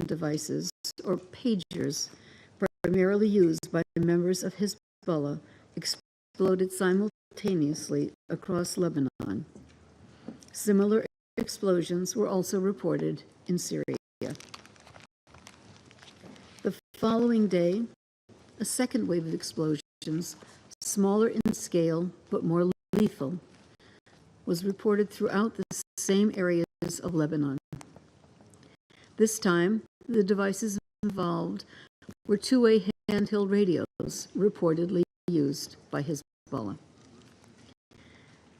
devices, or pagers, primarily used by members of Hezbollah, exploded simultaneously across Lebanon. Similar explosions were also reported in Syria. The following day, a second wave of explosions, smaller in scale but more lethal, was reported throughout the same areas of Lebanon. This time, the devices involved were two-way handheld radios reportedly used by Hezbollah.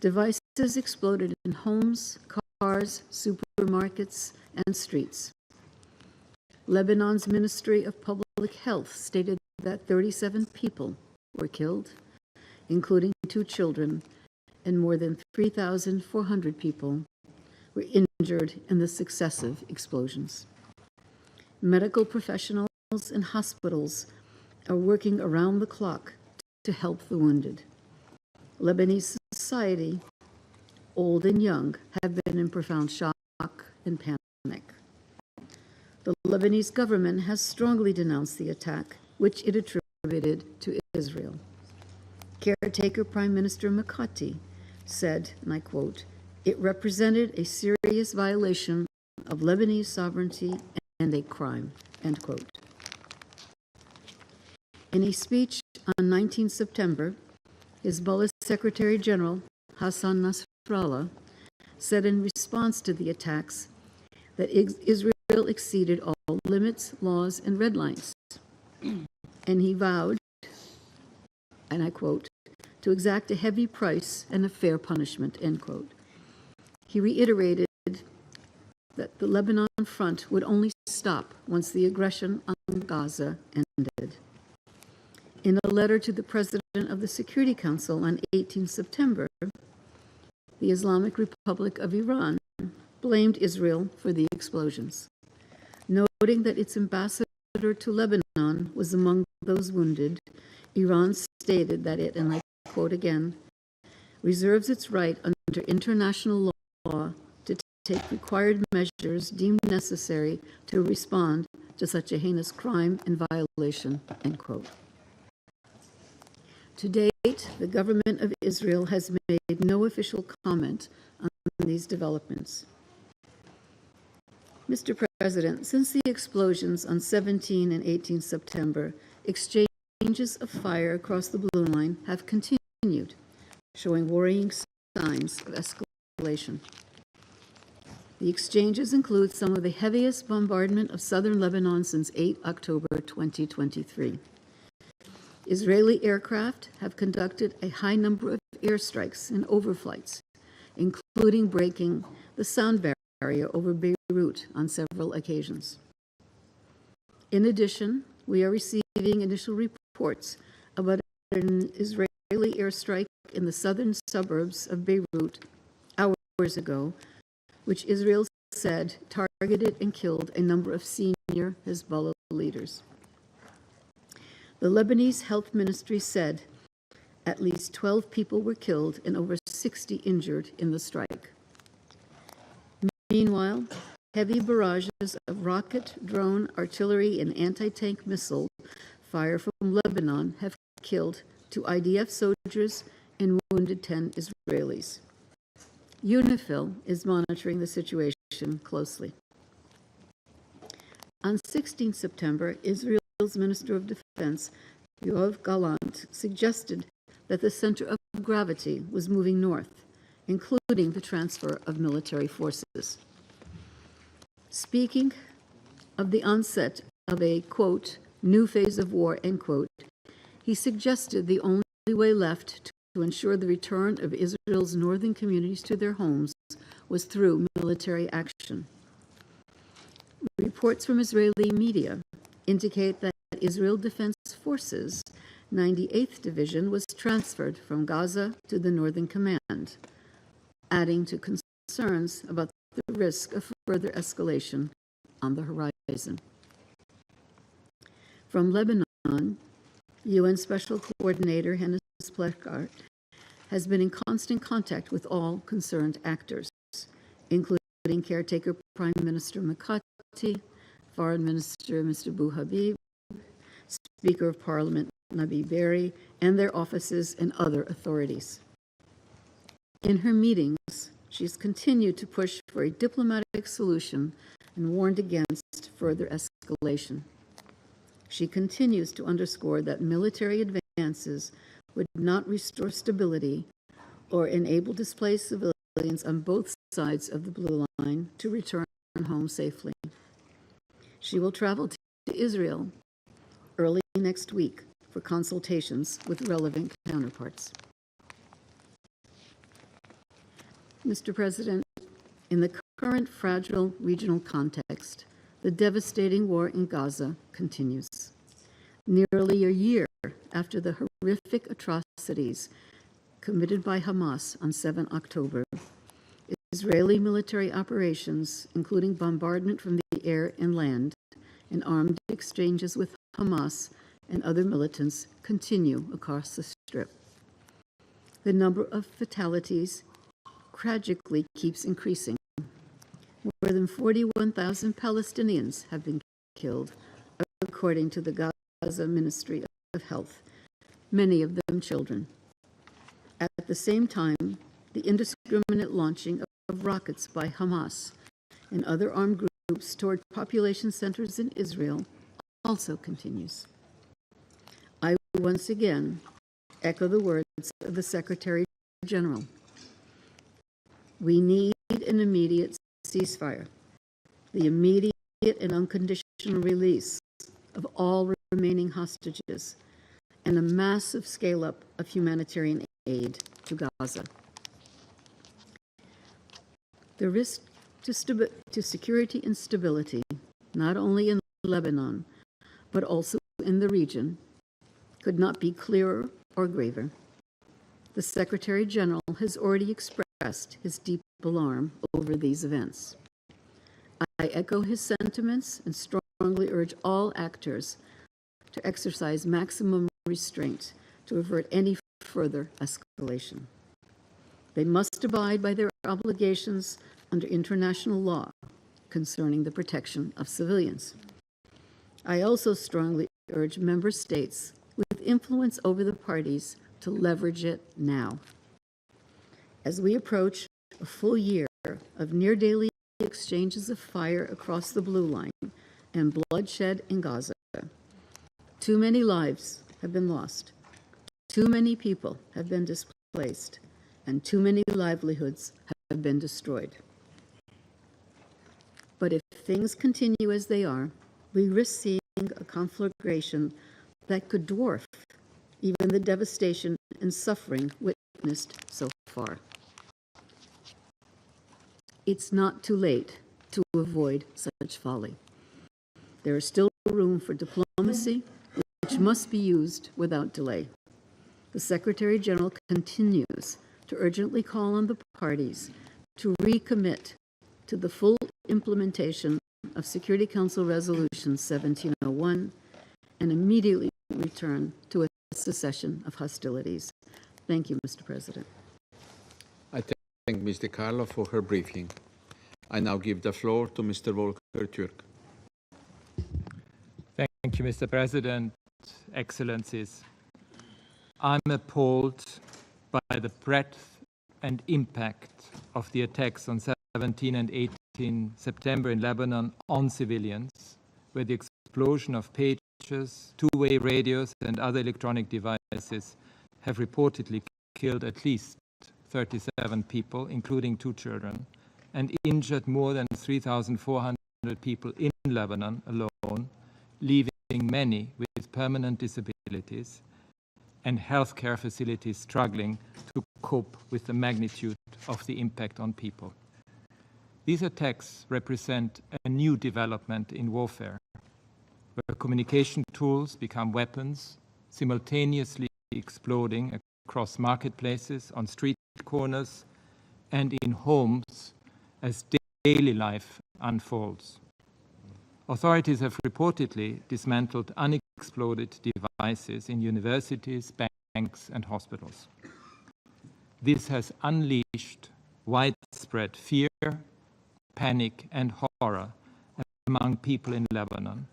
Devices exploded in homes, cars, supermarkets, and streets. Lebanon's Ministry of Public Health stated that 37 people were killed, including 2 children, and more than 3,400 people were injured in the successive explosions. Medical professionals and hospitals are working around the clock to help the wounded. Lebanese society, old and young, have been in profound shock and panic. The Lebanese government has strongly denounced the attack, which it attributed to Israel. Caretaker Prime Minister Mikati said, and I quote, "It represented a serious violation of Lebanese sovereignty and a crime," end quote. In a speech on 19 September, Hezbollah Secretary General Hassan Nasrallah said in response to the attacks that Israel exceeded all limits, laws, and red lines. And he vowed, and I quote, "to exact a heavy price and a fair punishment," end quote. He reiterated that the Lebanon front would only stop once the aggression on Gaza ended. In a letter to the President of the Security Council on 18 September, the Islamic Republic of Iran blamed Israel for the explosions, noting that its ambassador to Lebanon was among those wounded. Iran stated that it, and I quote again, "reserves its right under international law to take required measures deemed necessary to respond to such a heinous crime and violation," end quote. To date, the government of Israel has made no official comment on these developments. Mr. President, since the explosions on 17 and 18 September, exchanges of fire across the Blue Line have continued, showing worrying signs of escalation. The exchanges include some of the heaviest bombardment of southern Lebanon since 8 October 2023. Israeli aircraft have conducted a high number of airstrikes and overflights, including breaking the sound barrier over Beirut on several occasions. In addition, we are receiving initial reports about an Israeli airstrike in the southern suburbs of Beirut hours ago, which Israel said targeted and killed a number of senior Hezbollah leaders. The Lebanese Health Ministry said at least 12 people were killed and over 60 injured in the strike. Meanwhile, heavy barrages of rocket, drone, artillery, and anti-tank missile fire from Lebanon have killed 2 IDF soldiers and wounded 10 Israelis. UNIFIL is monitoring the situation closely. On 16 September, Israel's Minister of Defense, Yoav Gallant, suggested that the center of gravity was moving north, including the transfer of military forces. Speaking of the onset of a, quote, new phase of war, end quote, he suggested the only way left to ensure the return of Israel's northern communities to their homes was through military action. Reports from Israeli media indicate that Israel Defense Forces 98th Division was transferred from Gaza to the Northern Command, adding to concerns about the risk of further escalation on the horizon. From Lebanon, UN Special Coordinator Hennes Plasschaert has been in constant contact with all concerned actors, including caretaker Prime Minister Mikati, Foreign Minister Mr. Bou Habib, Speaker of Parliament Nabi Berri, and their offices and other authorities. In her meetings, she's continued to push for a diplomatic solution and warned against further escalation. She continues to underscore that military advances would not restore stability or enable displaced civilians on both sides of the Blue Line to return home safely. She will travel to Israel early next week for consultations with relevant counterparts. Mr. President, in the current fragile regional context, the devastating war in Gaza continues. Nearly a year after the horrific atrocities committed by Hamas on 7 October, Israeli military operations, including bombardment from the air and land, and armed exchanges with Hamas and other militants, continue across the Strip. The number of fatalities tragically keeps increasing. More than 41,000 Palestinians have been killed, according to the Gaza Ministry of Health, many of them children. At the same time, the indiscriminate launching of rockets by Hamas and other armed groups toward population centers in Israel also continues. I once again echo the words of the Secretary General. We need an immediate ceasefire, the immediate and unconditional release of all remaining hostages, and a massive scale-up of humanitarian aid to Gaza. The risk to security and stability, not only in Lebanon, but also in the region, could not be clearer or graver. The Secretary General has already expressed his deep alarm over these events. I echo his sentiments and strongly urge all actors to exercise maximum restraint to avert any further escalation. They must abide by their obligations under international law concerning the protection of civilians. I also strongly urge member states with influence over the parties to leverage it now. As we approach a full year of near-daily exchanges of fire across the Blue Line and bloodshed in Gaza, too many lives have been lost, too many people have been displaced, and too many livelihoods have been destroyed. But if things continue as they are, we risk seeing a conflagration that could dwarf even the devastation and suffering witnessed so far. It's not too late to avoid such folly. There is still room for diplomacy, which must be used without delay. The Secretary General continues to urgently call on the parties to recommit to the full implementation of Security Council Resolution 1701 and immediately return to a cessation of hostilities. Thank you, Mr. President. I thank Ms. De Carlo for her briefing. I now give the floor to Mr. Volker Türk. Thank you, Mr. President, Excellencies. I'm appalled by the breadth and impact of the attacks on 17 and 18 September in Lebanon on civilians, where the explosion of pagers, two-way radios, and other electronic devices have reportedly killed at least 37 people, including 2 children, and injured more than 3,400 people in Lebanon alone, leaving many with permanent disabilities and healthcare facilities struggling to cope with the magnitude of the impact on people. These attacks represent a new development in warfare, where communication tools become weapons, simultaneously exploding across marketplaces, on street corners, and in homes as daily life unfolds. Authorities have reportedly dismantled unexploded devices in universities, banks, and hospitals. This has unleashed widespread fear, panic, and horror among people in Lebanon,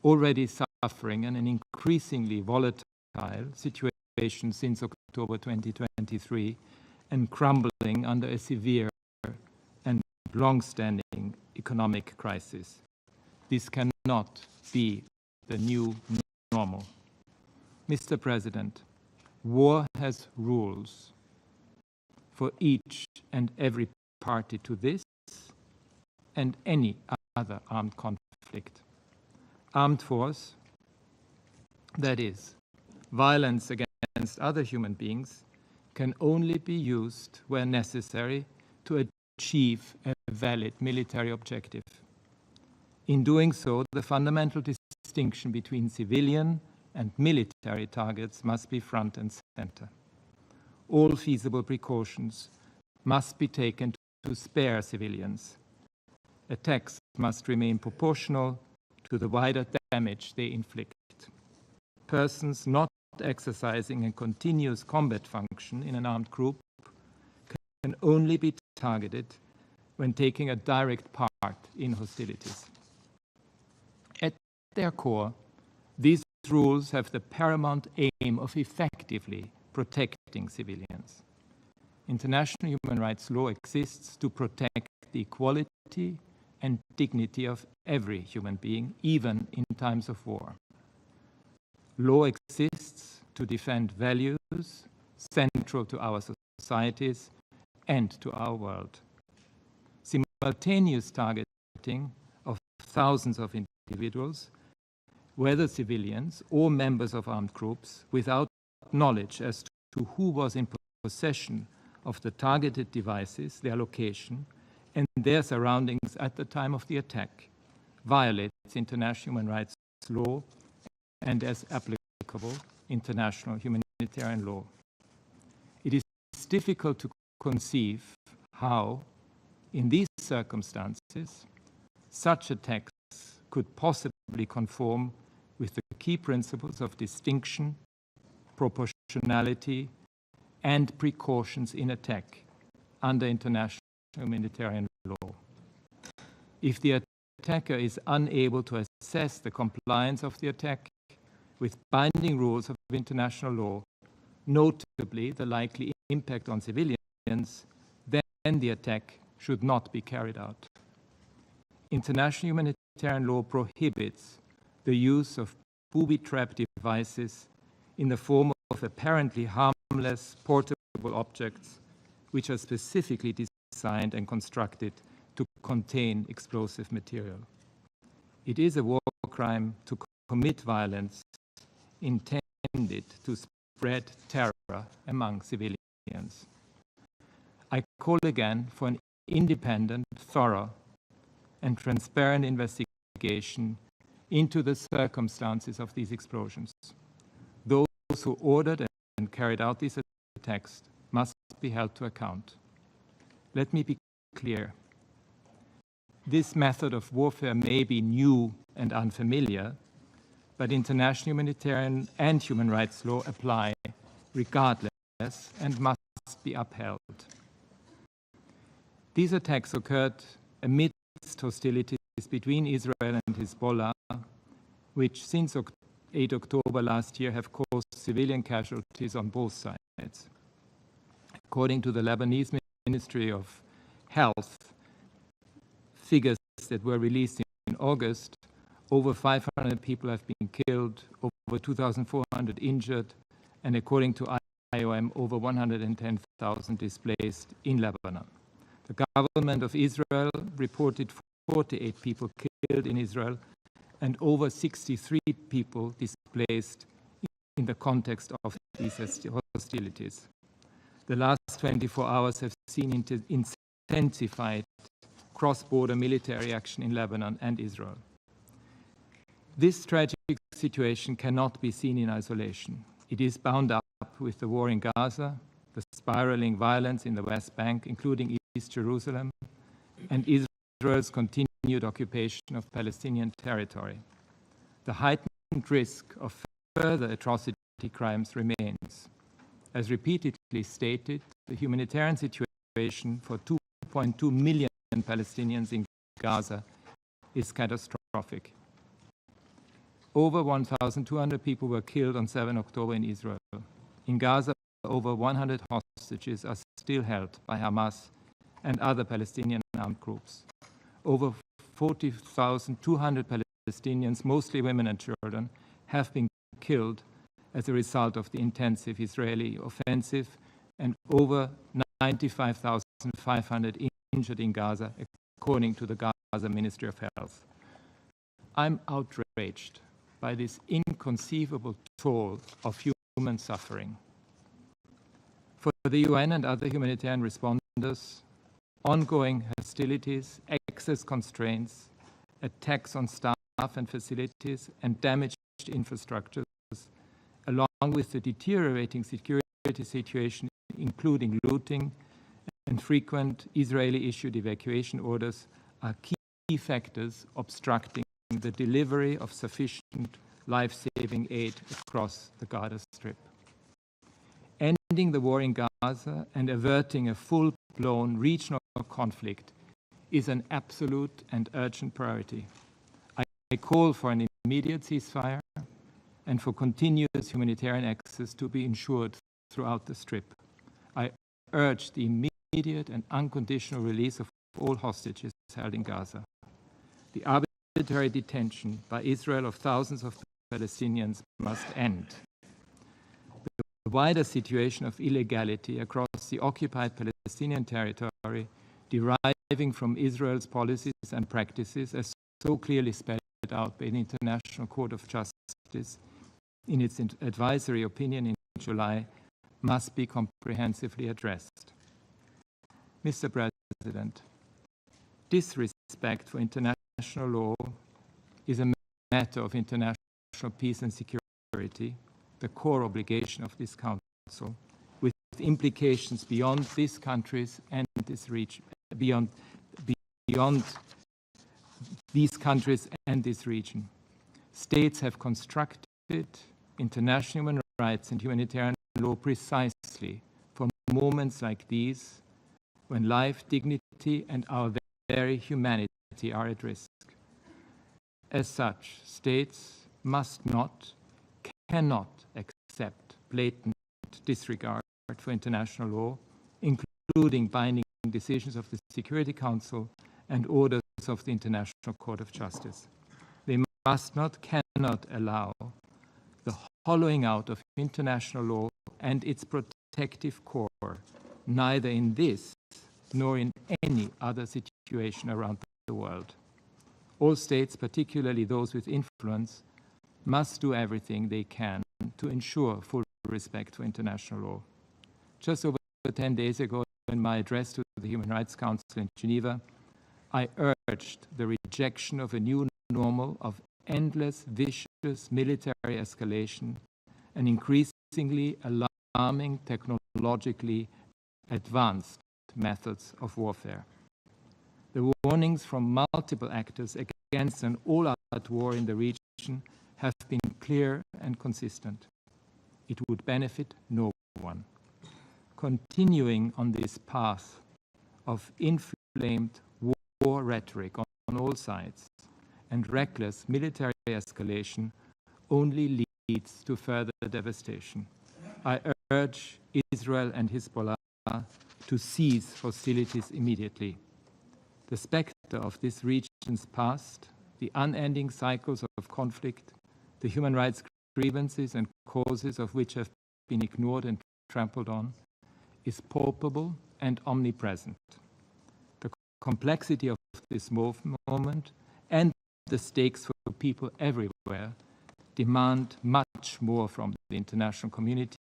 already suffering an increasingly volatile situation since October 2023 and crumbling under a severe and long-standing economic crisis. This cannot be the new normal. Mr. President, war has rules for each and every party to this and any other armed conflict. Armed force, that is, violence against other human beings, can only be used where necessary to achieve a valid military objective. In doing so, the fundamental distinction between civilian and military targets must be front and center. All feasible precautions must be taken to spare civilians. Attacks must remain proportional to the wider damage they inflict. Persons not exercising a continuous combat function in an armed group can only be targeted when taking a direct part in hostilities. At their core, these rules have the paramount aim of effectively protecting civilians. International human rights law exists to protect the equality and dignity of every human being, even in times of war. Law exists to defend values central to our societies and to our world. Simultaneous targeting of thousands of individuals, whether civilians or members of armed groups, without knowledge as to who was in possession of the targeted devices, their location, and their surroundings at the time of the attack, violates international human rights law and, as applicable, international humanitarian law. It is difficult to conceive how, in these circumstances, such attacks could possibly conform with the key principles of distinction, proportionality, and precautions in attack under international humanitarian law. If the attacker is unable to assess the compliance of the attack with binding rules of international law, notably the likely impact on civilians, then the attack should not be carried out. International humanitarian law prohibits the use of booby-trap devices in the form of apparently harmless portable objects which are specifically designed and constructed to contain explosive material. It is a war crime to commit violence intended to spread terror among civilians. I call again for an independent, thorough, and transparent investigation into the circumstances of these explosions. Those who ordered and carried out these attacks must be held to account. Let me be clear. This method of warfare may be new and unfamiliar, but international humanitarian and human rights law apply regardless and must be upheld. These attacks occurred amidst hostilities between Israel and Hezbollah, which since 8 October last year have caused civilian casualties on both sides. According to the Lebanese Ministry of Health, figures that were released in August, over 500 people have been killed, over 2,400 injured, and according to IOM, over 110,000 displaced in Lebanon. The government of Israel reported 48 people killed in Israel and over 63 people displaced in the context of these hostilities. The last 24 hours have seen intensified cross-border military action in Lebanon and Israel. This tragic situation cannot be seen in isolation. It is bound up with the war in Gaza, the spiraling violence in the West Bank, including East Jerusalem, and Israel's continued occupation of Palestinian territory. The heightened risk of further atrocity crimes remains. As repeatedly stated, the humanitarian situation for 2.2 million Palestinians in Gaza is catastrophic. catastrophic. Over 1,200 people were killed on 7 October in Israel. In Gaza, over 100 hostages are still held by Hamas and other Palestinian armed groups. Over 40,200 Palestinians, mostly women and children, have been killed as a result of the intensive Israeli offensive, and over 95,500 injured in Gaza, according to the Gaza Ministry of Health. I'm outraged by this inconceivable toll of human suffering. For the UN and other humanitarian responders, ongoing hostilities, access constraints, attacks on staff and facilities, and damaged infrastructures, along with the deteriorating security situation, including looting and frequent Israeli-issued evacuation orders, are key factors obstructing the delivery of sufficient life-saving aid across the Gaza Strip. Ending the war in Gaza and averting a full-blown regional conflict is an absolute and urgent priority. I call for an immediate ceasefire and for continuous humanitarian access to be ensured throughout the Strip. I urge the immediate and unconditional release of all hostages held in Gaza. The arbitrary detention by Israel of thousands of Palestinians must end. The wider situation of illegality across the occupied Palestinian territory, deriving from Israel's policies and practices, as so clearly spelled out by the International Court of Justice in its advisory opinion in July, must be comprehensively addressed. Mr. President, disrespect for international law is a matter of international peace and security, the core obligation of this Council, with implications beyond these countries and this region, beyond these countries and this region. States have constructed international human rights and humanitarian law precisely for moments like these, when life, dignity, and our very humanity are at risk. As such, states must not, cannot accept blatant disregard for international law, including binding decisions of the Security Council and orders of the International Court of Justice. They must not, cannot allow the hollowing out of international law and its protective core, neither in this nor in any other situation around the world. All states, particularly those with influence, must do everything they can to ensure full respect for international law. Just over 10 days ago, in my address to the Human Rights Council in Geneva, I urged the rejection of a new normal of endless, vicious military escalation and increasingly alarming technologically advanced methods of warfare. The warnings from multiple actors against an all-out war in the region have been clear and consistent. It would benefit no one. Continuing on this path of inflamed war rhetoric on all sides and reckless military escalation only leads to further devastation. I urge Israel and Hezbollah to cease hostilities immediately. The specter of this region's past, the unending cycles of conflict, the human rights grievances and causes of which have been ignored and trampled on, is palpable and omnipresent. The complexity of this moment and the stakes for people everywhere demand much more from the international community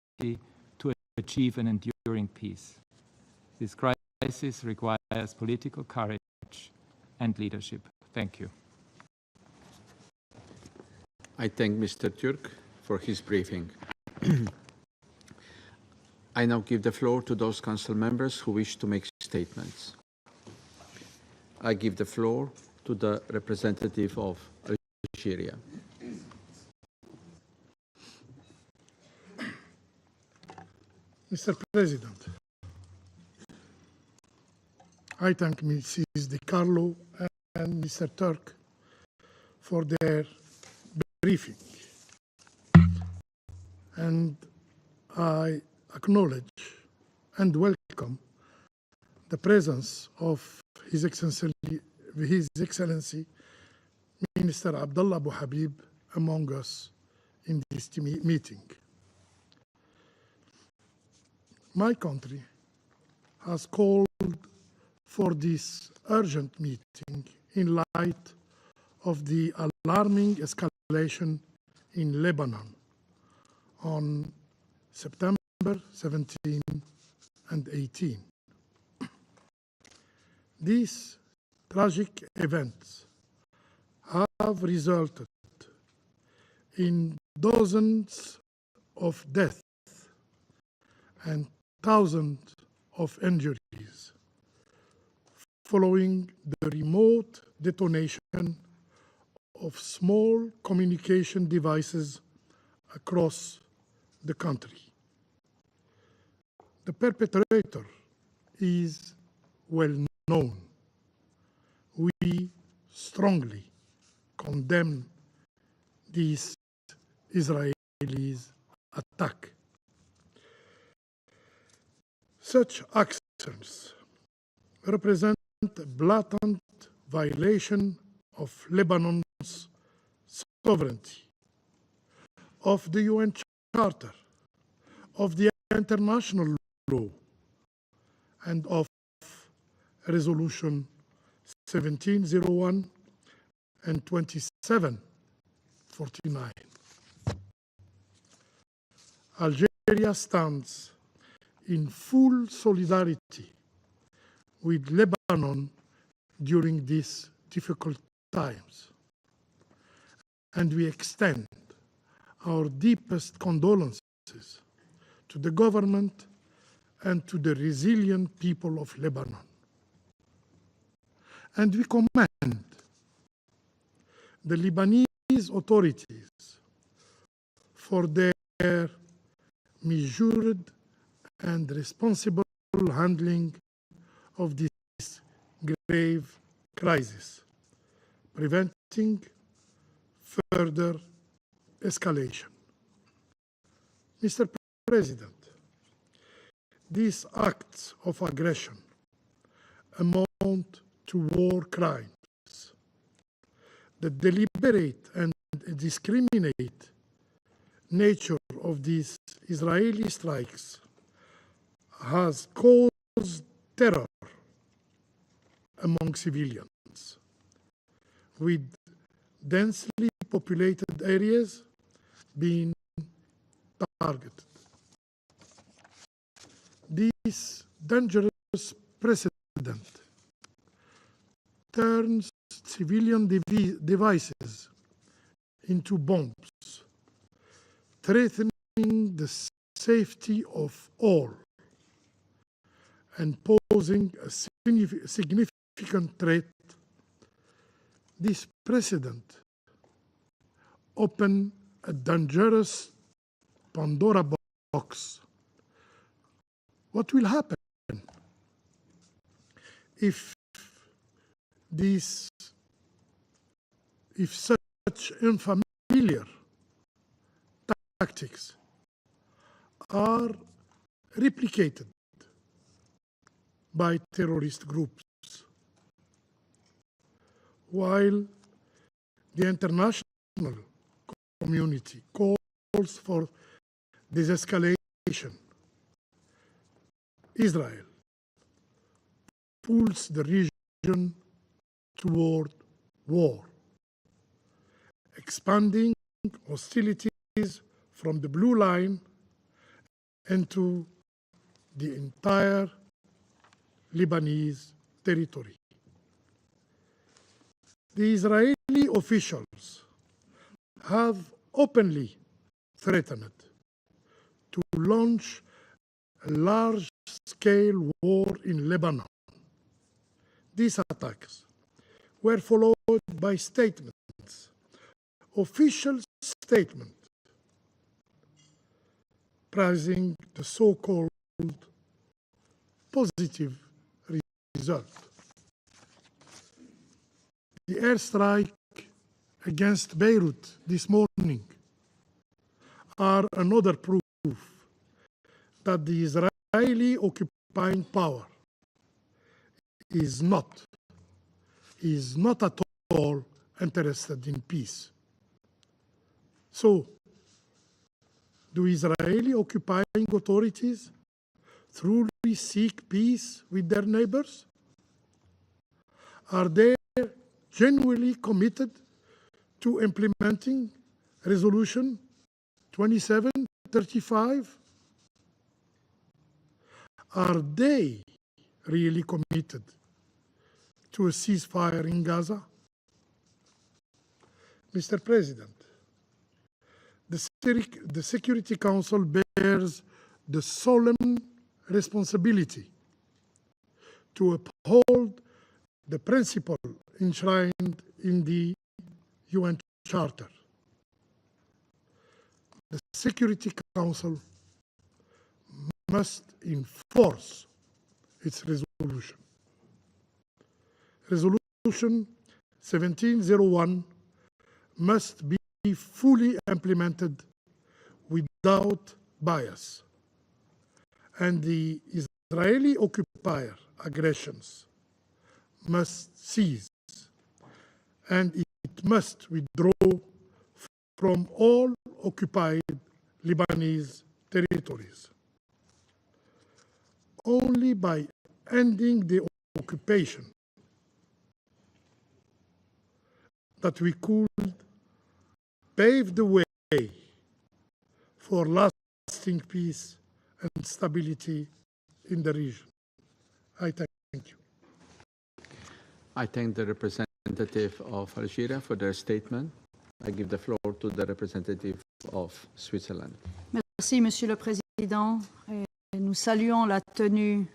to achieve an enduring peace. This crisis requires political courage and leadership. Thank you. I thank Mr. Türk for his briefing. I now give the floor to those council members who wish to make statements. I give the floor to the representative of Algeria. Mr. President, I thank Mrs. Di Carlo and Mr. Turk for their briefing. And I acknowledge and welcome the presence of His Excellency Minister Abdullah Abu Habib among us in this meeting. My country has called for this urgent meeting in light of the alarming escalation in Lebanon on September 17 and 18. These tragic events have resulted in dozens of deaths and thousands of injuries following the remote detonation of small communication devices across the country. The perpetrator is well known. We strongly condemn this Israeli attack. Such actions represent a blatant violation of Lebanon's sovereignty, of the UN Charter, of the international law, and of Resolution 1701 and 2749. Algeria stands in full solidarity with Lebanon during these difficult times, and we extend our deepest condolences to the government and to the resilient people of Lebanon. And we commend the Lebanese authorities for their measured and responsible handling of this grave crisis, preventing further escalation. Mr. President, these acts of aggression amount to war crimes. The deliberate and discriminate nature of these Israeli strikes has caused terror among civilians, with densely populated areas being targeted. This dangerous precedent turns civilian devices into bombs, threatening the safety of all and posing a significant threat. This precedent opens a dangerous Pandora box. What will happen if such unfamiliar tactics are replicated by terrorist groups, while the international community calls for de-escalation? Israel pulls the region toward war, expanding hostilities from the blue line into the entire Lebanese territory. The Israeli officials have openly threatened to launch a large-scale war in Lebanon. These attacks were followed by statements, official statements, praising the so-called positive result. The airstrike against Beirut this morning are another proof that the Israeli occupying power is not at all interested in peace. So, do Israeli occupying authorities truly seek peace with their neighbors? Are they genuinely committed to implementing Resolution 2735? Are they really committed to a ceasefire in Gaza? Mr. President, the Security Council bears the solemn responsibility to uphold the principle enshrined in the UN Charter. The Security Council must enforce its resolution. Resolution 1701 must be fully implemented without bias, and the Israeli occupier aggressions must cease, and it must withdraw from all occupied Lebanese territories. Only by ending the occupation that we could pave the way for lasting peace and stability in the region. I thank you. I thank the representative of Algeria for their statement. I give the floor to the representative of Switzerland. Merci, Monsieur le Président. Nous saluons la tenue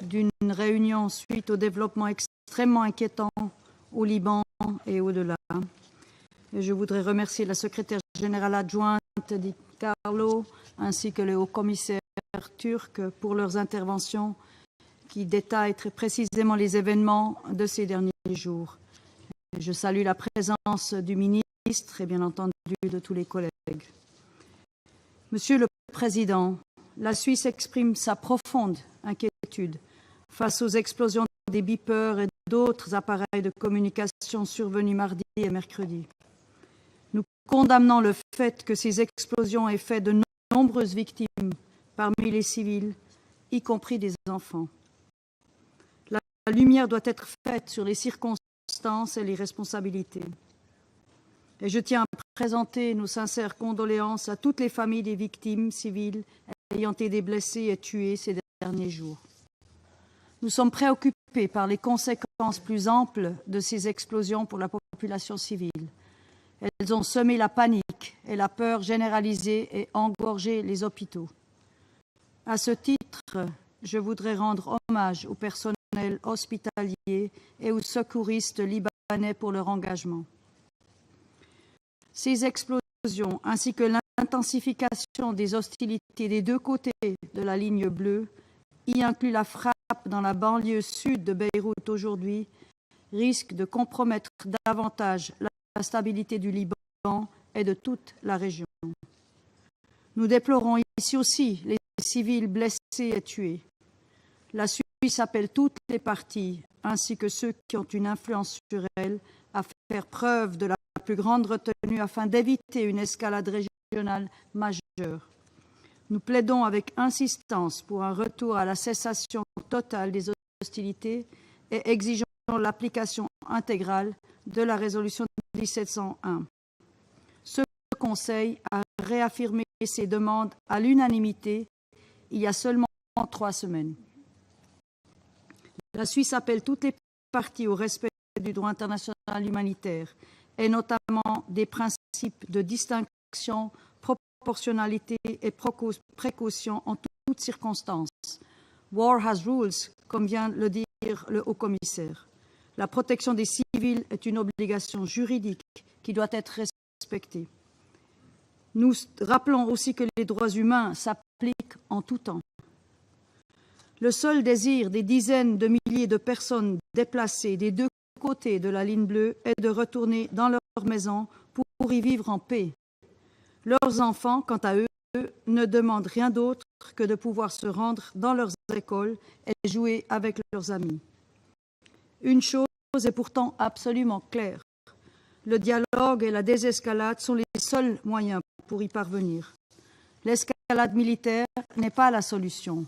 d'une réunion suite au développement extrêmement inquiétant au Liban et au-delà. Et je voudrais remercier la secrétaire générale adjointe, Di Carlo, ainsi que le haut-commissaire turc pour leurs interventions qui détaillent très précisément les événements de ces derniers jours. Et je salue la présence du ministre et bien entendu de tous les collègues. Monsieur le Président, la Suisse exprime sa profonde inquiétude face aux explosions des beepers et d'autres appareils de communication survenus mardi et mercredi. Nous condamnons le fait que ces explosions aient fait de nombreuses victimes parmi les civils, y compris des enfants. La lumière doit être faite sur les circonstances et les responsabilités. Et je tiens à présenter nos sincères condoléances à toutes les familles des victimes civiles ayant été blessées et tuées ces derniers jours. Nous sommes préoccupés par les conséquences plus amples de ces explosions pour la population civile. Elles ont semé la panique et la peur généralisée et engorgé les hôpitaux. À ce titre, je voudrais rendre hommage au personnel hospitalier et aux secouristes libanais pour leur engagement. Ces explosions, ainsi que l'intensification des hostilités des deux côtés de la ligne bleue, y inclut la frappe dans la banlieue sud de Beyrouth aujourd'hui, risquent de compromettre davantage la stabilité du Liban et de toute la région. Nous déplorons ici aussi les civils blessés et tués. La Suisse appelle toutes les parties, ainsi que ceux qui ont une influence sur elle, à faire preuve de la plus grande retenue afin d'éviter une escalade régionale majeure. Nous plaidons avec insistance pour un retour à la cessation totale des hostilités et exigeons l'application intégrale de la résolution 1701. Ce Conseil a réaffirmé ses demandes à l'unanimité il y a seulement 3 semaines. La Suisse appelle toutes les parties au respect du droit international humanitaire et notamment des principes de distinction, proportionnalité et précaution en toutes circonstances. War has rules, comme vient de le dire le haut-commissaire. La protection des civils est une obligation juridique qui doit être respectée. Nous rappelons aussi que les droits humains s'appliquent en tout temps. Le seul désir des dizaines de milliers de personnes déplacées des deux côté de la ligne bleue est de retourner dans leur maison pour y vivre en paix. Leurs enfants, quant à eux, ne demandent rien d'autre que de pouvoir se rendre dans leurs écoles et jouer avec leurs amis. Une chose est pourtant absolument claire. Le dialogue et la désescalade sont les seuls moyens pour y parvenir. L'escalade militaire n'est pas la solution.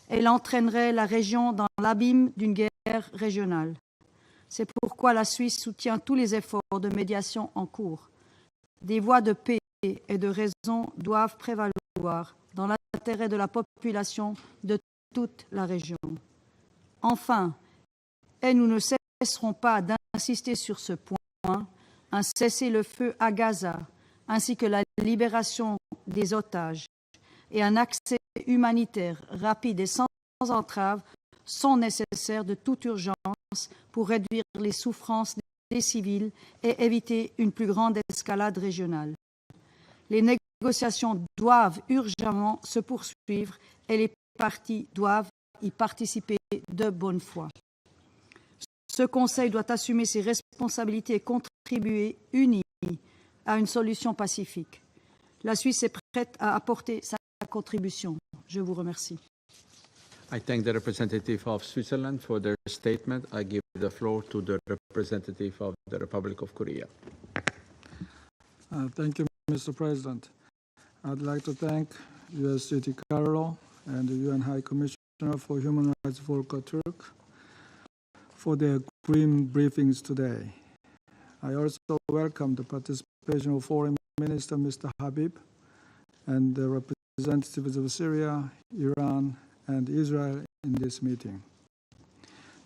Elle entraînerait la région dans l'abîme d'une guerre régionale. C'est pourquoi la Suisse soutient tous les efforts de médiation en cours. Des voies de paix et de raison doivent prévaloir dans l'intérêt de la population de toute la région. Enfin, et nous ne cesserons pas d'insister sur ce point, un cessez-le-feu à Gaza, ainsi que la libération des otages et un accès humanitaire rapide et sans entrave sont nécessaires de toute urgence pour réduire les souffrances des civils et éviter une plus grande escalade régionale. Les négociations doivent urgemment se poursuivre et les parties doivent y participer de bonne foi. Ce Conseil doit assumer ses responsabilités et contribuer unis à une solution pacifique. La Suisse est prête à apporter sa contribution. Je vous remercie. I thank the representative of Switzerland for their statement. I give the floor to the representative of the Republic of Korea. Thank you, Mr. President. I'd like to thank U.S. Secretary Carlo and the UN High Commissioner for Human Rights Volker Turk for their grim briefings today. I also welcome the participation of Foreign Minister Mr. Habib and the representatives of Syria, Iran, and Israel in this meeting.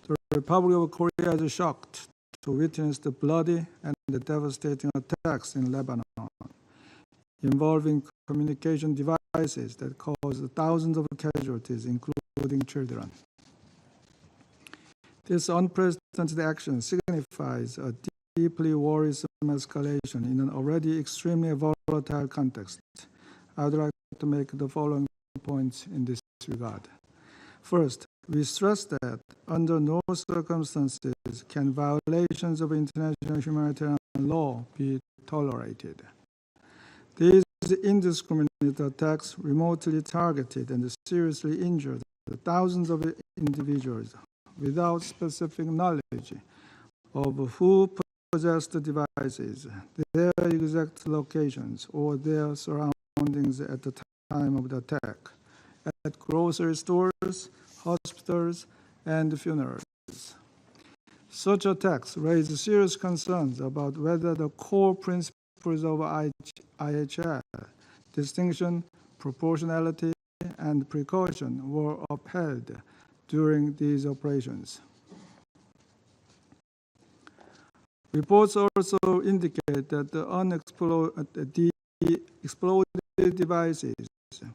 The Republic of Korea is shocked to witness the bloody and the devastating attacks in Lebanon involving communication devices that caused thousands of casualties, including children. This unprecedented action signifies a deeply worrisome escalation in an already extremely volatile context. I would like to make the following points in this regard. First, we stress that under no circumstances can violations of international humanitarian law be tolerated. These indiscriminate attacks remotely targeted and seriously injured thousands of individuals without specific knowledge of who possessed the devices, their exact locations, or their surroundings at the time of the attack, at grocery stores, hospitals, and funerals. Such attacks raise serious concerns about whether the core principles of IHL, distinction, proportionality, and precaution, were upheld during these operations. Reports also indicate that the exploded devices,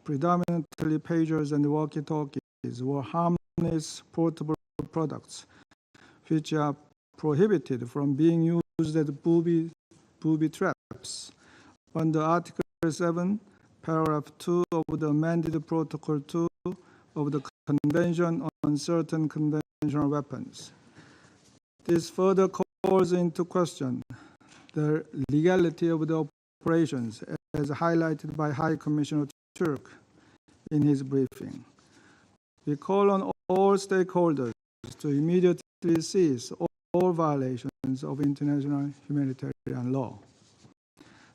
predominantly pagers and walkie-talkies, were harmless portable products, which are prohibited from being used as booby traps. Under Article 7, Paragraph 2 of the amended Protocol 2 of the Convention on Certain Conventional Weapons. This further calls into question the legality of the operations, as highlighted by High Commissioner Turk in his briefing. We call on all stakeholders to immediately cease all violations of international humanitarian law.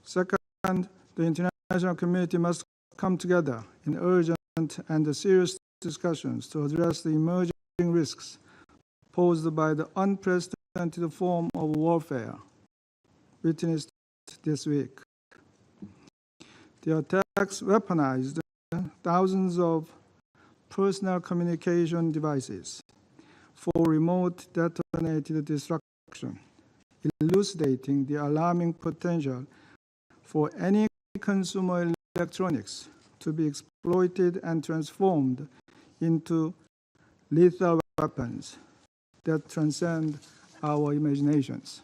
Second, the international community must come together in urgent and serious discussions to address the emerging risks posed by the unprecedented form of warfare witnessed this week. The attacks weaponized thousands of personal communication devices for remote detonated destruction, elucidating the alarming potential for any consumer electronics to be exploited and transformed into lethal weapons that transcend our imaginations.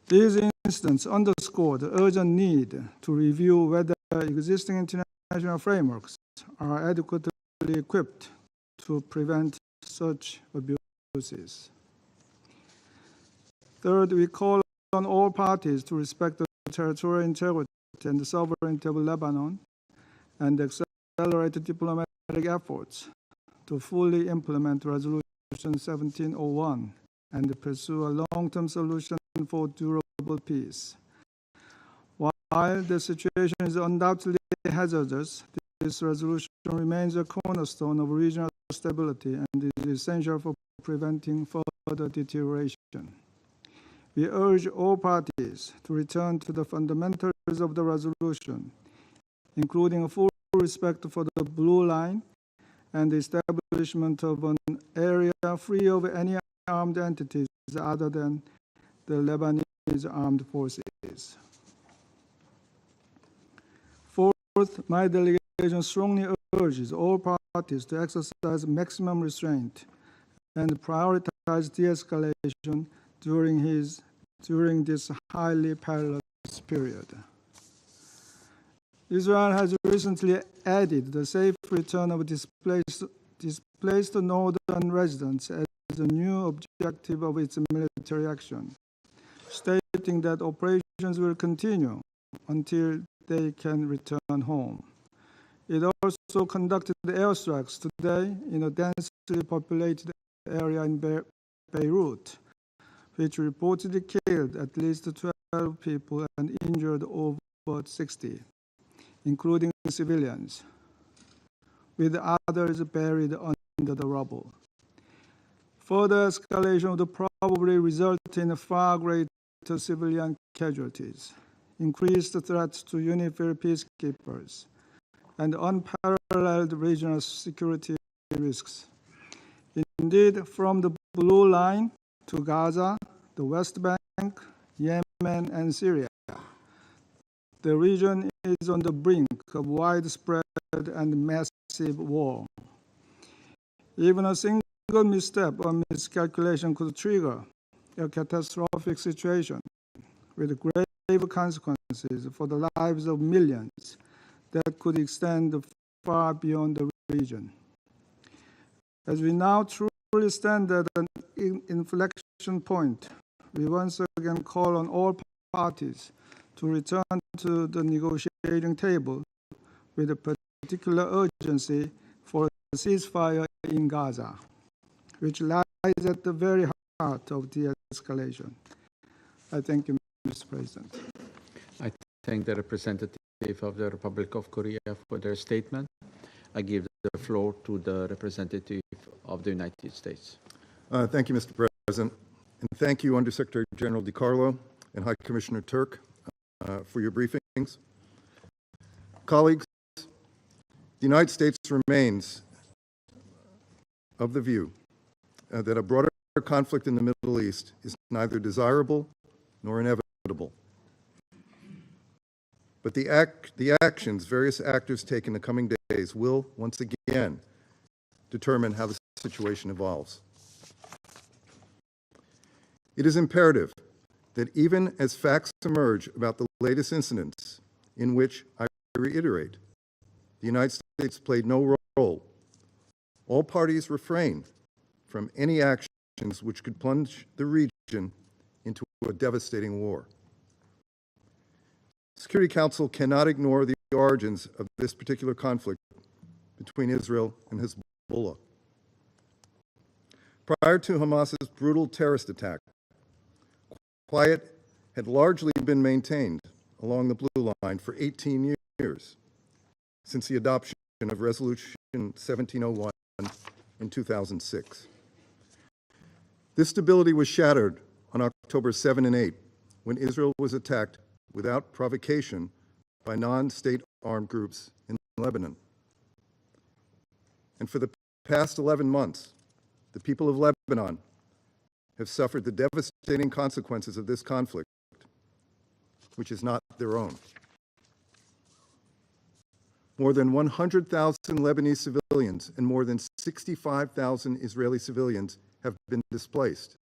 These incidents underscore the urgent need to review whether existing international frameworks are adequately equipped to prevent such abuses. cease. Third, we call on all parties to respect the territorial integrity and the sovereignty of Lebanon and accelerate diplomatic efforts to fully implement Resolution 1701 and pursue a long-term solution for durable peace. While the situation is undoubtedly hazardous, this resolution remains a cornerstone of regional stability and is essential for preventing further deterioration. We urge all parties to return to the fundamentals of the resolution, including full respect for the blue line and the establishment of an area free of any armed entities other than the Lebanese armed forces. Fourth, my delegation strongly urges all parties to exercise maximum restraint and prioritize de-escalation during this highly perilous period. Israel has recently added the safe return of displaced northern residents as a new objective of its military action, stating that operations will continue until they can return home. It also conducted airstrikes today in a densely populated area in Beirut, which reportedly killed at least 12 people and injured over 60, including civilians, with others buried under the rubble. Further escalation would probably result in far greater civilian casualties, increased threats to UNIFIL peacekeepers, and unparalleled regional security risks. Indeed, from the Blue Line to Gaza, the West Bank, Yemen, and Syria, the region is on the brink of widespread and massive war. Even a single misstep or miscalculation could trigger a catastrophic situation with grave consequences for the lives of millions that could extend far beyond the region. As we now truly stand at an inflection point, we once again call on all parties to return to the negotiating table with a particular urgency for a ceasefire in Gaza, which lies at the very heart of de-escalation. I thank you, Mr. President. I thank the representative of the Republic of Korea for their statement. I give the floor to the representative of the United States. Thank you, Mr. President. And thank you, Undersecretary General DiCarlo and High Commissioner Turk, for your briefings. Colleagues, the United States remains of the view that a broader conflict in the Middle East is neither desirable nor inevitable. But the actions various actors take in the coming days will, once again, determine how the situation evolves. It is imperative that even as facts emerge about the latest incidents, in which, I reiterate, the United States played no role, all parties refrain from any actions which could plunge the region into a devastating war. The Security Council cannot ignore the origins of this particular conflict between Israel and Hezbollah. Prior to Hamas's brutal terrorist attack, quiet had largely been maintained along the Blue Line for 18 years, since the adoption of Resolution 1701 in 2006. This stability was shattered on October 7 and 8, when Israel was attacked without provocation by non-state armed groups in Lebanon. And for the past 11 months, the people of Lebanon have suffered the devastating consequences of this conflict, which is not their own. More than 100,000 Lebanese civilians and more than 65,000 Israeli civilians have been displaced.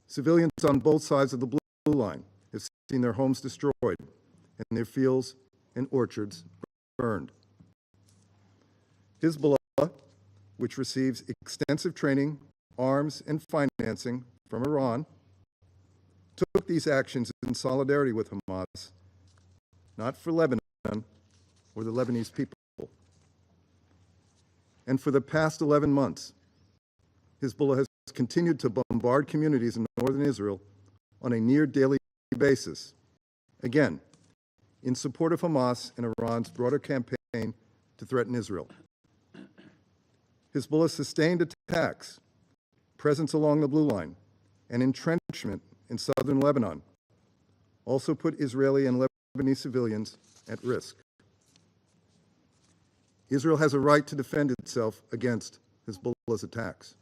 Civilians on both sides of the Blue Line have seen their homes destroyed and their fields and orchards burned. Hezbollah, which receives extensive training arms, and financing from Iran, took these actions in solidarity with Hamas, not for Lebanon or the Lebanese people. And for the past 11 months, Hezbollah has continued to bombard communities in northern Israel on a near daily basis, again, in support of Hamas and Iran's broader campaign to threaten Israel. Hezbollah's sustained attacks, presence along the Blue Line, and entrenchment in southern Lebanon also put Israeli and Lebanese civilians at risk. Israel has a right to defend itself against Hezbollah's attacks.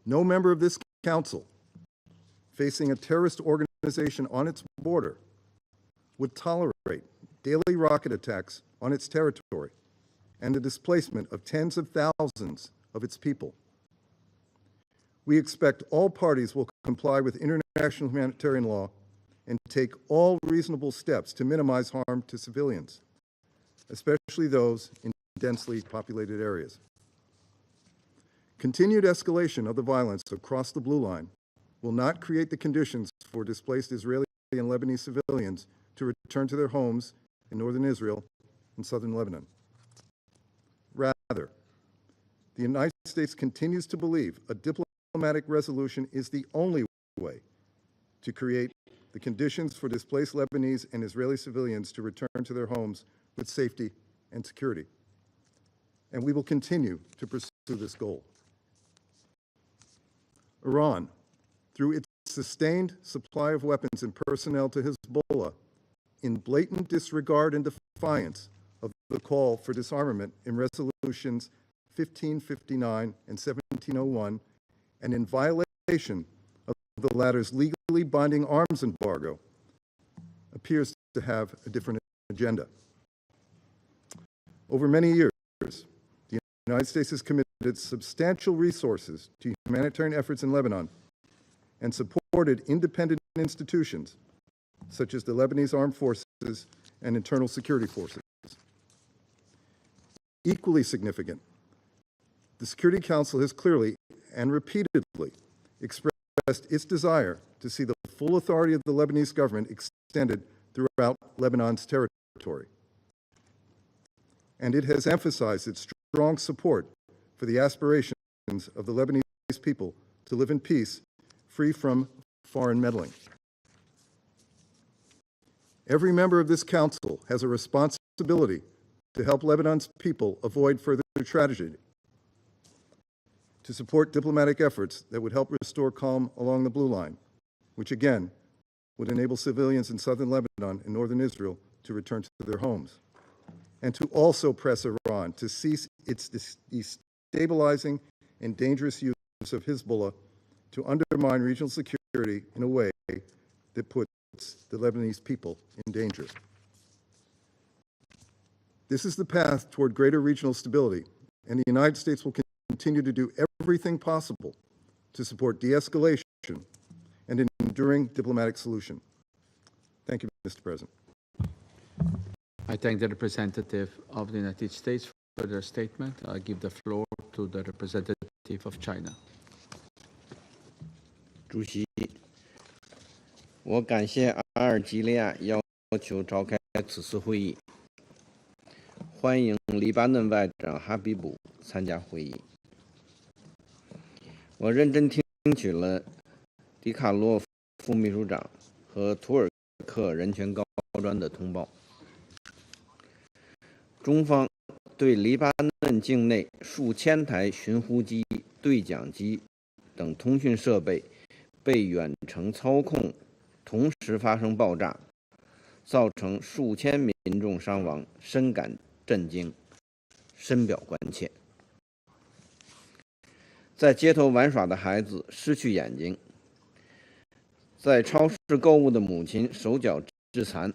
No member of this council facing a terrorist organization on its border would tolerate daily rocket attacks on its territory and the displacement of tens of thousands of its people. We expect all parties will comply with international humanitarian law and take all reasonable steps to minimize harm to civilians, especially those in densely populated areas. Continued escalation of the violence across the Blue Line will not create the conditions for displaced Israeli and Lebanese civilians to return to their homes in northern Israel and southern Lebanon. Rather, the United States continues to believe a diplomatic resolution is the only way to create the conditions for displaced Lebanese and Israeli civilians to return to their homes with safety and security. And we will continue to pursue this goal. Iran, through its sustained supply of weapons and personnel to Hezbollah, in blatant disregard and defiance of the call for disarmament in resolutions 1559 and 1701, and in violation of the latter's legally binding arms embargo, appears to have a different agenda. Over many years, the United States has committed substantial resources to humanitarian efforts in Lebanon and supported independent institutions such as the Lebanese Armed Forces and Internal Security Forces. Equally significant, the Security Council has clearly and repeatedly expressed its desire to see the full authority of the Lebanese government extended throughout Lebanon's territory. And it has emphasized its strong support for the aspirations of the Lebanese people to live in peace, free from foreign meddling. Every member of this council has a responsibility to help Lebanon's people avoid further tragedy, to support diplomatic efforts that would help restore calm along the Blue Line, which again would enable civilians in southern Lebanon and northern Israel to return to their homes, and to also press Iran to cease its destabilizing and dangerous use of Hezbollah to undermine regional security in a way that puts the Lebanese people in danger. This is the path toward greater regional stability, and the United States will continue to do everything possible to support de-escalation and an enduring diplomatic solution. Thank you, Mr. President. I thank the representative of the United States for their statement. I give the floor to the representative of China. 主席，我感谢阿尔及利亚要求召开此次会议，欢迎黎巴嫩外长哈比卜参加会议。我认真听取了迪卡洛副秘书长和图尔克人权高专的通报。中方对黎巴嫩境内数千台巡呼机、对讲机等通讯设备被远程操控，同时发生爆炸，造成数千民众伤亡，深感震惊，深表关切。在街头玩耍的孩子失去眼睛，在超市购物的母亲手脚致残，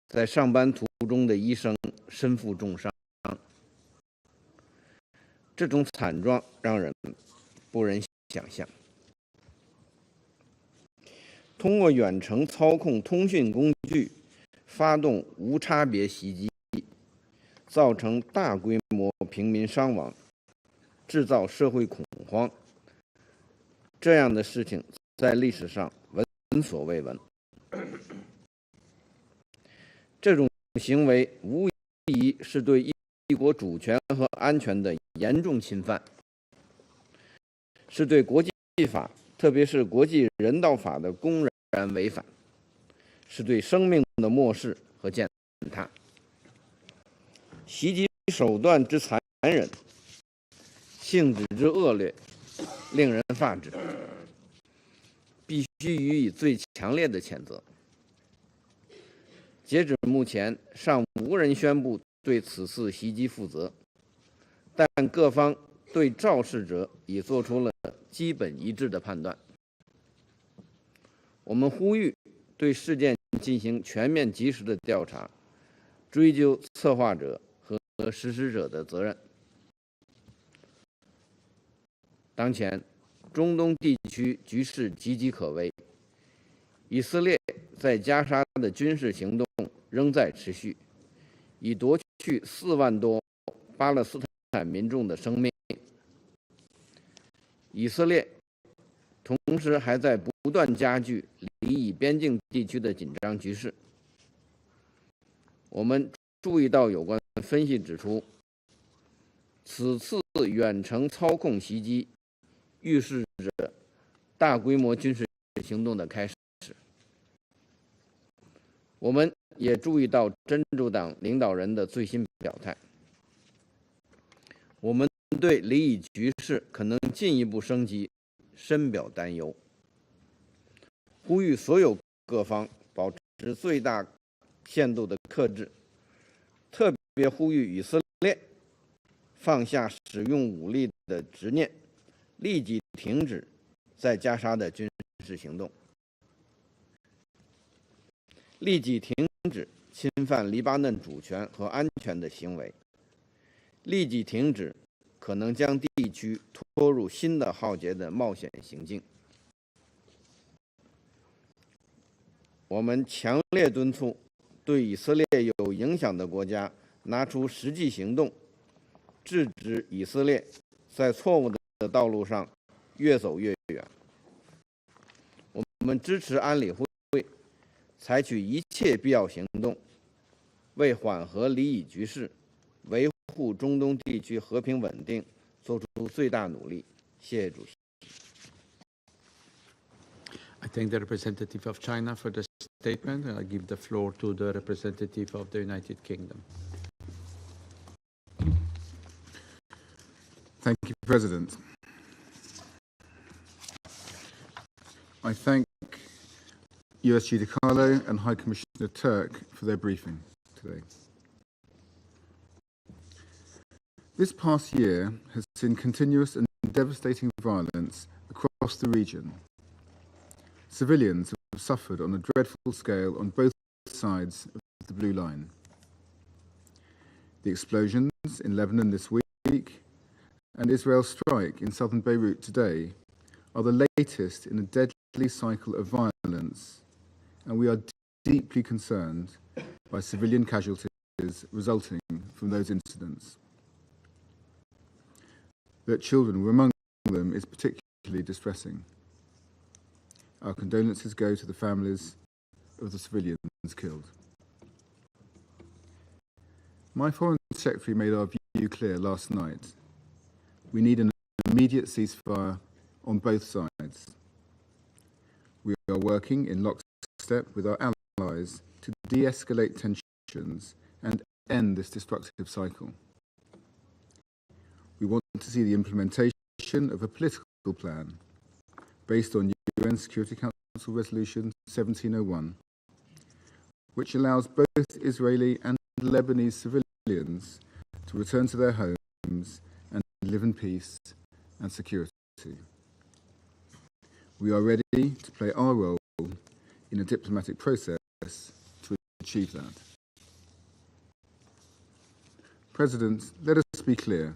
在上班途中的医生身负重伤，这种惨状让人不忍想象。通过远程操控通讯工具发动无差别袭击，造成大规模平民伤亡，制造社会恐慌，这样的事情在历史上闻所未闻。这种行为无疑是对一国主权和安全的严重侵犯，是对国际法，特别是国际人道法的公然违反，是对生命的漠视和践踏。袭击手段之残忍，性质之恶劣，令人发指，必须予以最强烈的谴责。截止目前，尚无人宣布对此次袭击负责，但各方对肇事者已做出了基本一致的判断。我们呼吁对事件进行全面及时的调查，追究策划者和实施者的责任。当前，中东地区局势岌岌可危，以色列在加沙的军事行动仍在持续，已夺去4万多巴勒斯坦民众的生命。以色列同时还在不断加剧黎以边境地区的紧张局势。我们注意到有关分析指出，此次远程操控袭击预示着大规模军事行动的开始。我们也注意到真主党领导人的最新表态，我们对黎以局势可能进一步升级深表担忧，呼吁所有各方保持最大限度的克制，特别呼吁以色列放下使用武力的执念，立即停止在加沙的军事行动，立即停止侵犯黎巴嫩主权和安全的行为，立即停止可能将地区拖入新的浩劫的冒险行径。我们强烈敦促对以色列有影响的国家拿出实际行动，制止以色列在错误的道路上越走越远。我们支持安理会采取一切必要行动，为缓和黎以局势、维护中东地区和平稳定做出最大努力。谢谢主席。I thank the representative of China for the statement, and I give the floor to the representative of the United Kingdom. Thank you, President. I thank USG De Carlo and High Commissioner Turk for their briefing today. This past year has seen continuous and devastating violence across the region. Civilians have suffered on a dreadful scale on both sides of the Blue Line. The explosions in Lebanon this week and Israel's strike in southern Beirut today are the latest in a deadly cycle of violence, and we are deeply concerned by civilian casualties resulting from those incidents. That children were among them is particularly distressing. Our condolences go to the families of the civilians killed. My Foreign Secretary made our view clear last night. We need an immediate ceasefire on both sides. We are working in lockstep with our allies to de-escalate tensions and end this destructive cycle. We want to see the implementation of a political plan based on UN Security Council Resolution 1701, which allows both Israeli and Lebanese civilians to return to their homes and live in peace and security. We are ready to play our role in a diplomatic process to achieve that. President, let us be clear.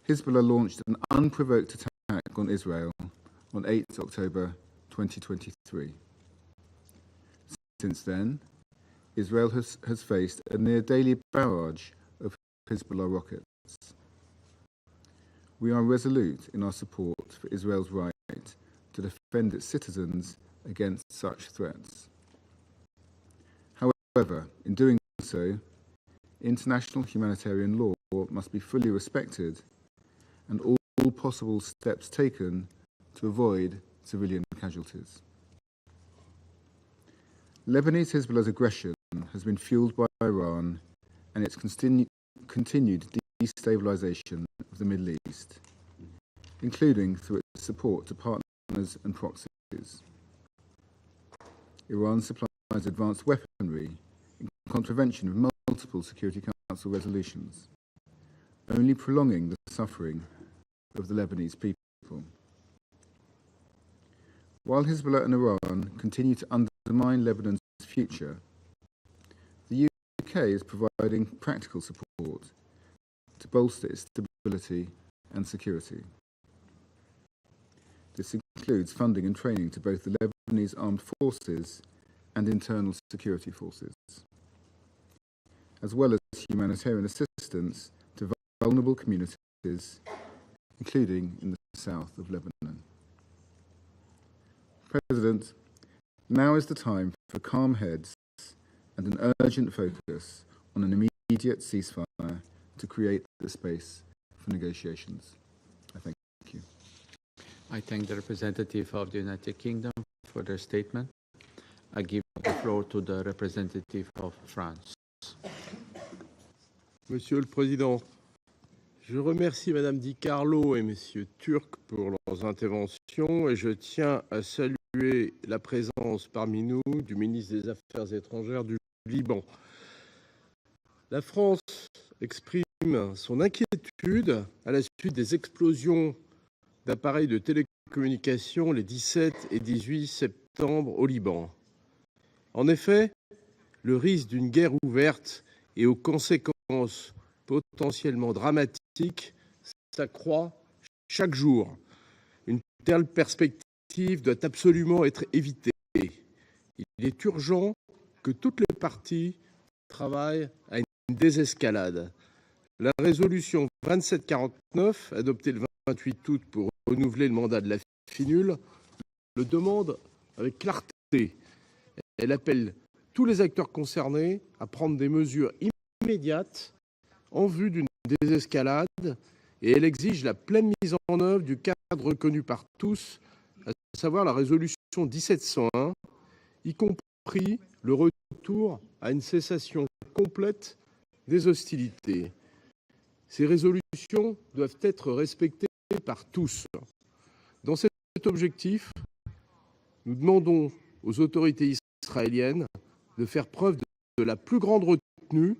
Hezbollah launched an unprovoked attack on Israel on 8 October 2023. Since then, Israel has faced a near daily barrage of Hezbollah rockets. We are resolute in our support for Israel's right to defend its citizens against such threats. However, in doing so, international humanitarian law must be fully respected and all possible steps taken to avoid civilian casualties. Lebanese Hezbollah's aggression has been fueled by Iran and its continued destabilization of the Middle East, including through its support to partners and proxies. Iran supplies advanced weaponry in contravention of multiple Security Council resolutions, only prolonging the suffering of the Lebanese people. While Hezbollah and Iran continue to undermine Lebanon's future, the UK is providing practical support to bolster its stability and security. This includes funding and training to both the Lebanese armed forces and internal security forces, as well as humanitarian assistance to vulnerable communities, including in the south of Lebanon. President, now is the time for calm heads and an urgent focus on an immediate ceasefire to create the space for negotiations. I thank you. I thank the representative of the United Kingdom for their statement. I give the floor to the representative of France. Monsieur le Président, je remercie Madame Di Carlo et Messieurs Turc pour leurs interventions et je tiens à saluer la présence parmi nous du ministre des Affaires étrangères du Liban. La France exprime son inquiétude à la suite des explosions d'appareils de télécommunications les 17 et 18 septembre au Liban. En effet, le risque d'une guerre ouverte et aux conséquences potentiellement dramatiques s'accroît chaque jour. Une telle perspective doit absolument être évitée. Il est urgent que toutes les parties travaillent à une désescalade. La résolution 2749, adoptée le 28 août pour renouveler le mandat de la FINUL, le demande avec clarté. Elle appelle tous les acteurs concernés à prendre des mesures immédiates en vue d'une désescalade et elle exige la pleine mise en œuvre du cadre reconnu par tous, à savoir la résolution 1701, y compris le retour à une cessation complète des hostilités. Ces résolutions doivent être respectées par tous. Dans cet objectif, nous demandons aux autorités israéliennes de faire preuve de la plus grande retenue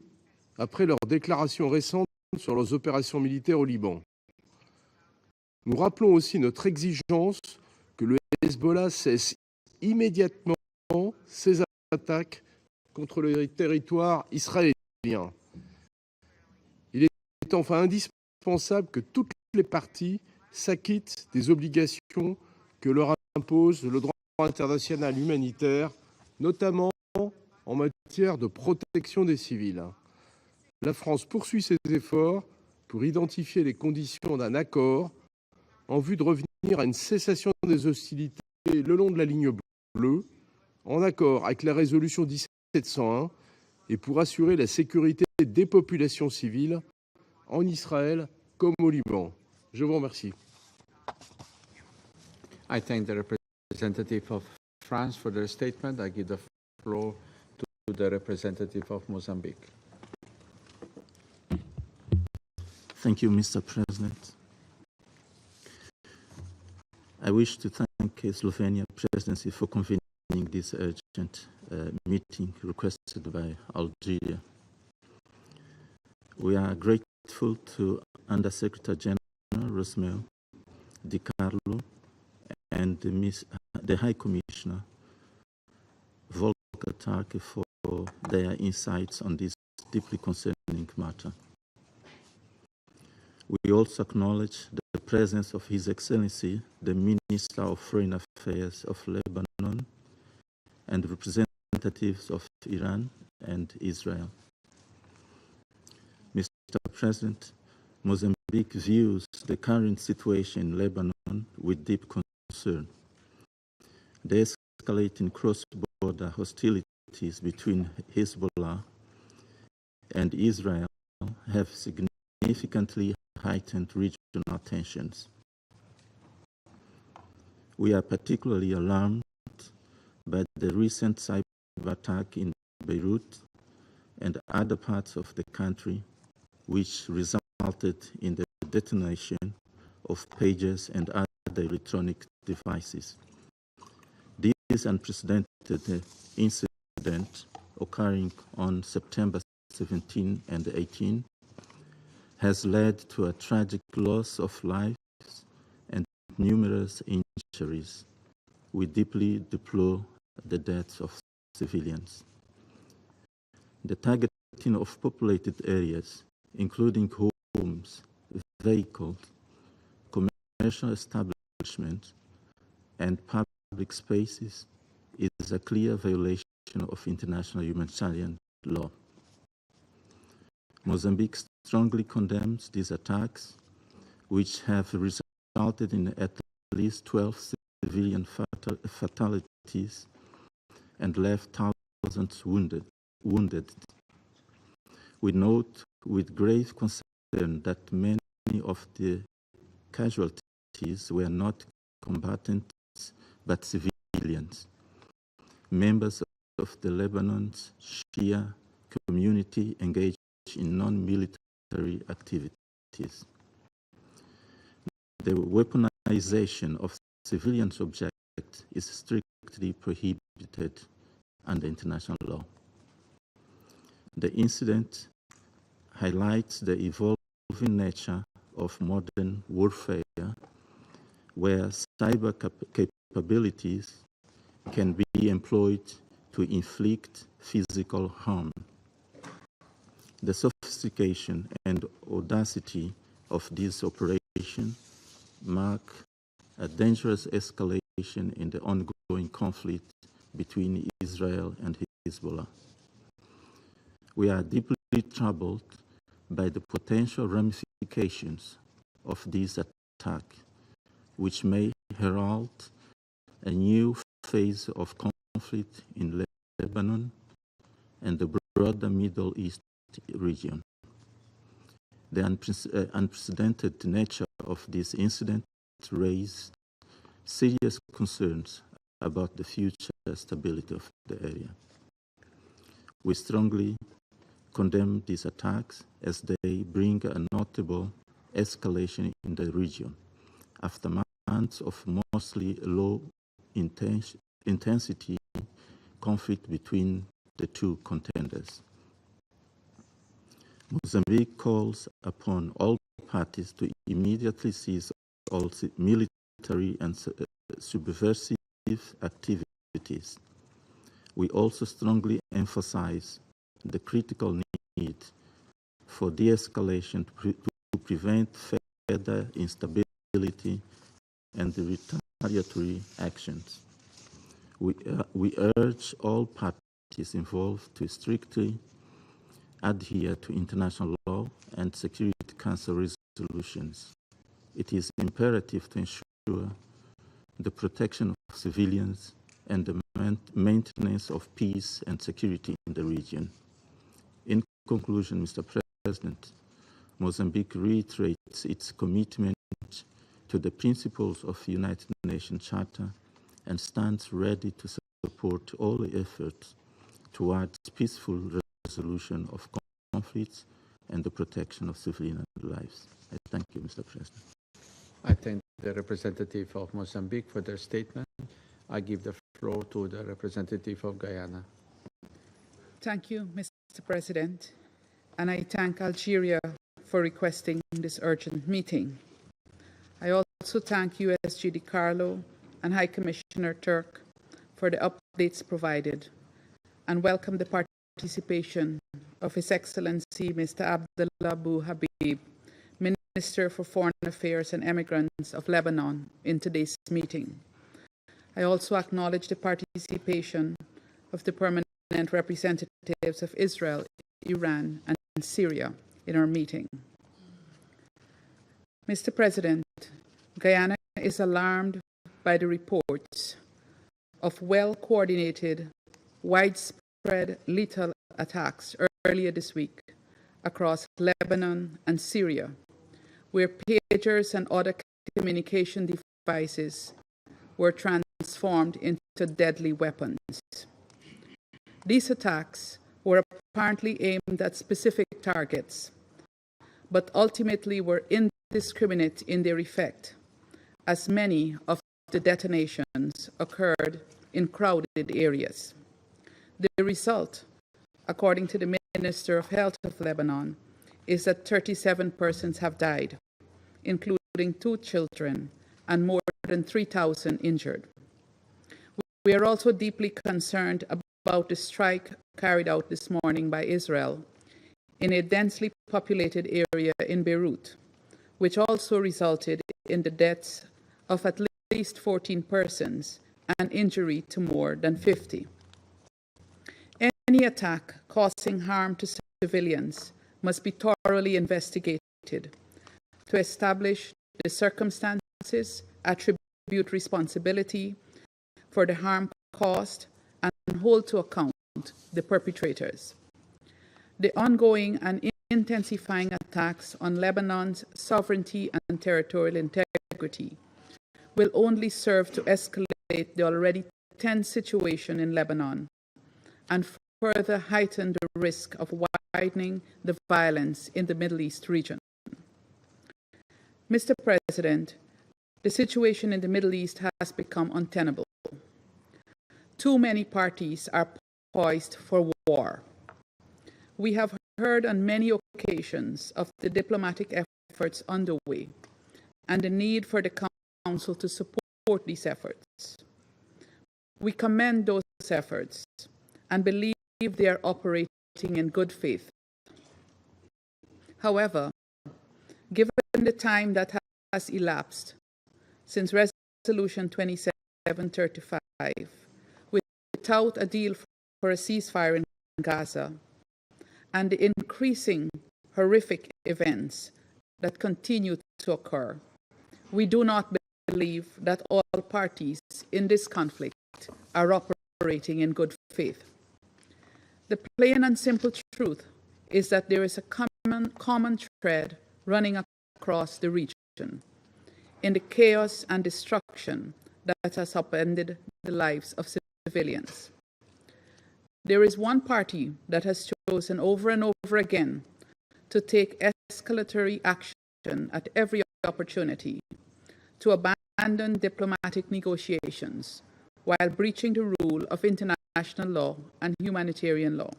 après leurs déclarations récentes sur leurs opérations militaires au Liban. Nous rappelons aussi notre exigence que le Hezbollah cesse immédiatement ses attaques contre le territoire israélien. Il est enfin indispensable que toutes les parties s'acquittent des obligations que leur impose le droit international humanitaire, notamment en matière de protection des civils. La France poursuit ses efforts pour identifier les conditions d'un accord en vue de revenir à une cessation des hostilités le long de la ligne bleue, en accord avec la résolution 1701 et pour assurer la sécurité des populations civiles en Israël comme au Liban. Je vous remercie. I thank the representative of France for their statement. I give the floor to the representative of Mozambique. Thank you, Mr. President. I wish to thank the Slovenia presidency for convening this urgent meeting requested by Algeria. We are grateful to Undersecretary General Rosmel Di Carlo and the High Commissioner Volker Turk for their insights on this deeply concerning matter. We also acknowledge the presence of His Excellency, the Minister of Foreign Affairs of Lebanon, and representatives of Iran and Israel. Mr. President, Mozambique views the current situation in Lebanon with deep concern. The escalating cross-border hostilities between Hezbollah and Israel have significantly heightened regional tensions. We are particularly alarmed by the recent cyber attack in Beirut and other parts of the country, which resulted in the detonation of pagers and other electronic devices. This unprecedented incident occurring on September 17 and 18 has led to a tragic loss of lives and numerous injuries. We deeply deplore the deaths of civilians. The targeting of populated areas, including homes, vehicles, commercial establishments, and public spaces, is a clear violation of international humanitarian law. Mozambique strongly condemns these attacks, which have resulted in at least 12 civilian fatalities and left thousands wounded. We note with grave concern that many of the casualties were not combatants but civilians, members of the Lebanon's Shia community engaged in non-military activities. The weaponization of civilian objects is strictly prohibited under international law. The incident highlights the evolving nature of modern warfare, where cyber capabilities can be employed to inflict physical harm. The sophistication and audacity of this operation mark a dangerous escalation in the ongoing conflict between Israel and Hezbollah. We are deeply troubled by the potential ramifications of this attack, which may herald a new phase of conflict in Lebanon and the broader Middle East region. The unprecedented nature of this incident raised serious concerns about the future stability of the area. We strongly condemn these attacks as they bring a notable escalation in the region after months of mostly low intensity conflict between the two contenders. Mozambique calls upon all parties to immediately cease all military and subversive activities. We also strongly emphasize the critical need for de-escalation to prevent further instability and the retaliatory actions. We urge all parties involved to strictly adhere to international law and Security Council resolutions. It is imperative to ensure the protection of civilians and the maintenance of peace and security in the region. In conclusion, Mr. President, Mozambique reiterates its commitment to the principles of the United Nations Charter and stands ready to support all efforts towards peaceful resolution of conflicts and the protection of civilian lives. I thank you, Mr. President. I thank the representative of Mozambique for their statement. I give the floor to the representative of Guyana. Thank you, Mr. President, and I thank Algeria for requesting this urgent meeting. I also thank USG DiCarlo and High Commissioner Turk for the updates provided and welcome the participation of His Excellency Mr. Abdullah Abu Habib, Minister for Foreign Affairs and Emigrants of Lebanon, in today's meeting. I also acknowledge the participation of the permanent representatives of Israel, Iran, and Syria in our meeting. Mr. President, Guyana is alarmed by the reports of well-coordinated, widespread lethal attacks earlier this week across Lebanon and Syria, where pagers and other communication devices were transformed into deadly weapons. These attacks were apparently aimed at specific targets, but ultimately were indiscriminate in their effect, as many of the detonations occurred in crowded areas. The result, according to the Minister of Health of Lebanon, is that 37 persons have died, including 2 children, and more than 3,000 injured. We are also deeply concerned about the strike carried out this morning by Israel in a densely populated area in Beirut, which also resulted in the deaths of at least 14 persons and injury to more than 50. Any attack causing harm to civilians must be thoroughly investigated to establish the circumstances, attribute responsibility for the harm caused, and hold to account the perpetrators. The ongoing and intensifying attacks on Lebanon's sovereignty and territorial integrity will only serve to escalate the already tense situation in Lebanon and further heighten the risk of widening the violence in the Middle East region. Mr. President, the situation in the Middle East has become untenable. Too many parties are poised for war. We have heard on many occasions of the diplomatic efforts underway and the need for the Council to support these efforts. We commend those efforts and believe they are operating in good faith. However, given the time that has elapsed since Resolution 2735, without a deal for a ceasefire in Gaza, and the increasing horrific events that continue to occur, we do not believe that all parties in this conflict are operating in good faith. The plain and simple truth is that there is a common thread running across the region in the chaos and destruction that has upended the lives of civilians. There is one party that has chosen over and over again to take escalatory action at every opportunity, to abandon diplomatic negotiations while breaching the rule of international law and humanitarian law.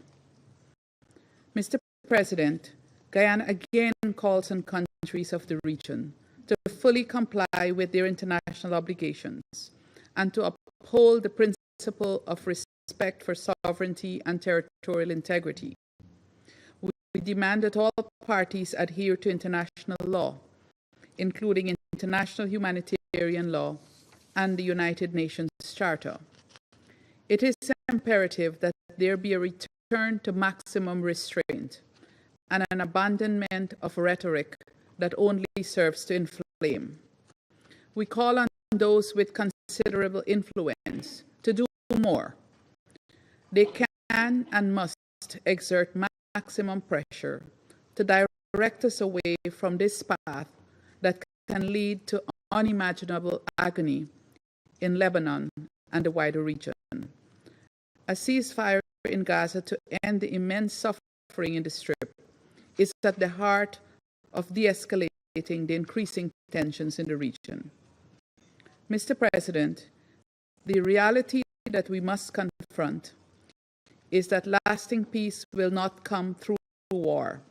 Mr. President, Guyana again calls on countries of the region to fully comply with their international obligations and to uphold the principle of respect for sovereignty and territorial integrity. We demand that all parties adhere to international law, including international humanitarian law and the United Nations Charter. It is imperative that there be a return to maximum restraint and an abandonment of rhetoric that only serves to inflame. We call on those with considerable influence to do more. They can and must exert maximum pressure to direct us away from this path that can lead to unimaginable agony in Lebanon and the wider region. A ceasefire in Gaza to end the immense suffering in the Strip is at the heart of de-escalating the increasing tensions in the region. Mr. President, the reality that we must confront is that lasting peace will not come through war.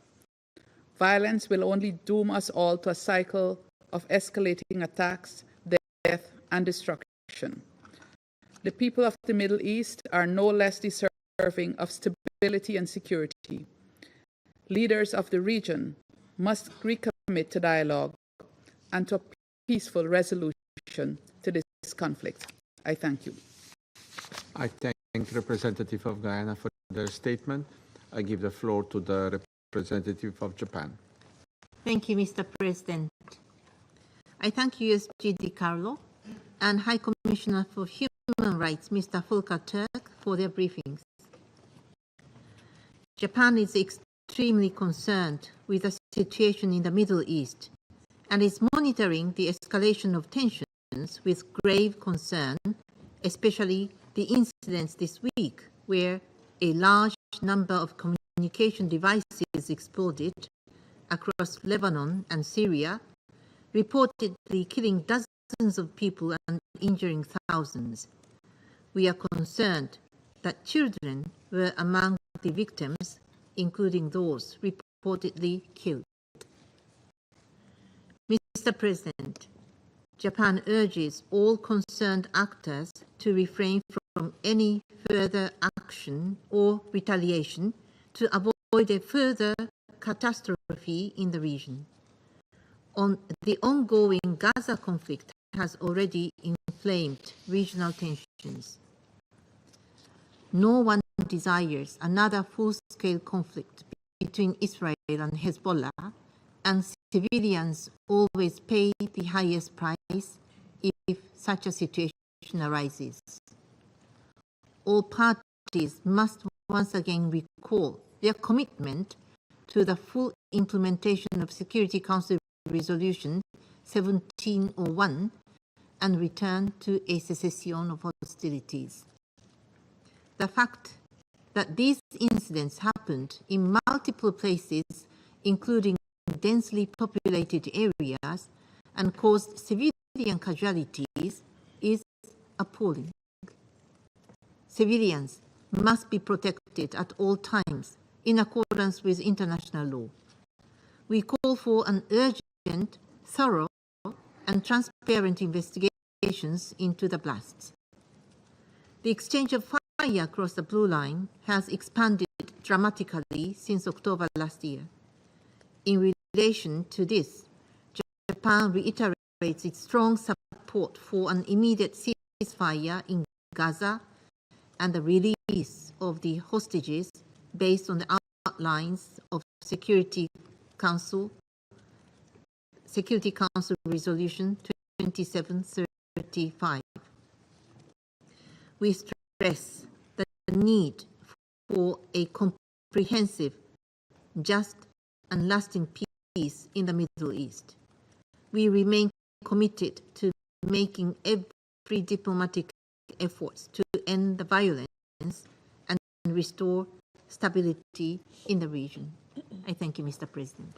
Violence will only doom us all to a cycle of escalating attacks, death, and destruction. The people of the Middle East are no less deserving of stability and security. Leaders of the region must recommit to dialogue and to a peaceful resolution to this conflict. I thank you. I thank the representative of Guyana for their statement. I give the floor to the representative of Japan. Thank you, Mr. President. I thank USG DiCarlo and High Commissioner for Human Rights, Mr. Volker Turk, for their briefings. Japan is extremely concerned with the situation in the Middle East and is monitoring the escalation of tensions with grave concern, especially the incidents this week where a large number of communication devices exploded across Lebanon and Syria, reportedly killing dozens of people and injuring thousands. We are concerned that children were among the victims, including those reportedly killed. Mr. President, Japan urges all concerned actors to refrain from any further action or retaliation to avoid a further catastrophe in the region. The ongoing Gaza conflict has already inflamed regional tensions. No one desires another full-scale conflict between Israel and Hezbollah, and civilians always pay the highest price if such a situation arises. All parties must once again recall their commitment to the full implementation of Security Council Resolution 1701 and return to a cessation of hostilities. The fact that these incidents happened in multiple places, including densely populated areas, and caused civilian casualties is appalling. Civilians must be protected at all times in accordance with international law. We call for an urgent, thorough, and transparent investigations into the blasts. The exchange of fire across the Blue Line has expanded dramatically since October last year. In relation to this, Japan reiterates its strong support for an immediate ceasefire in Gaza and the release of the hostages based on the outlines of Security Council Resolution 2735. We stress the need for a comprehensive, just, and lasting peace in the Middle East. We remain committed to making every diplomatic efforts to end the violence and restore stability in the region. I thank you, Mr. President.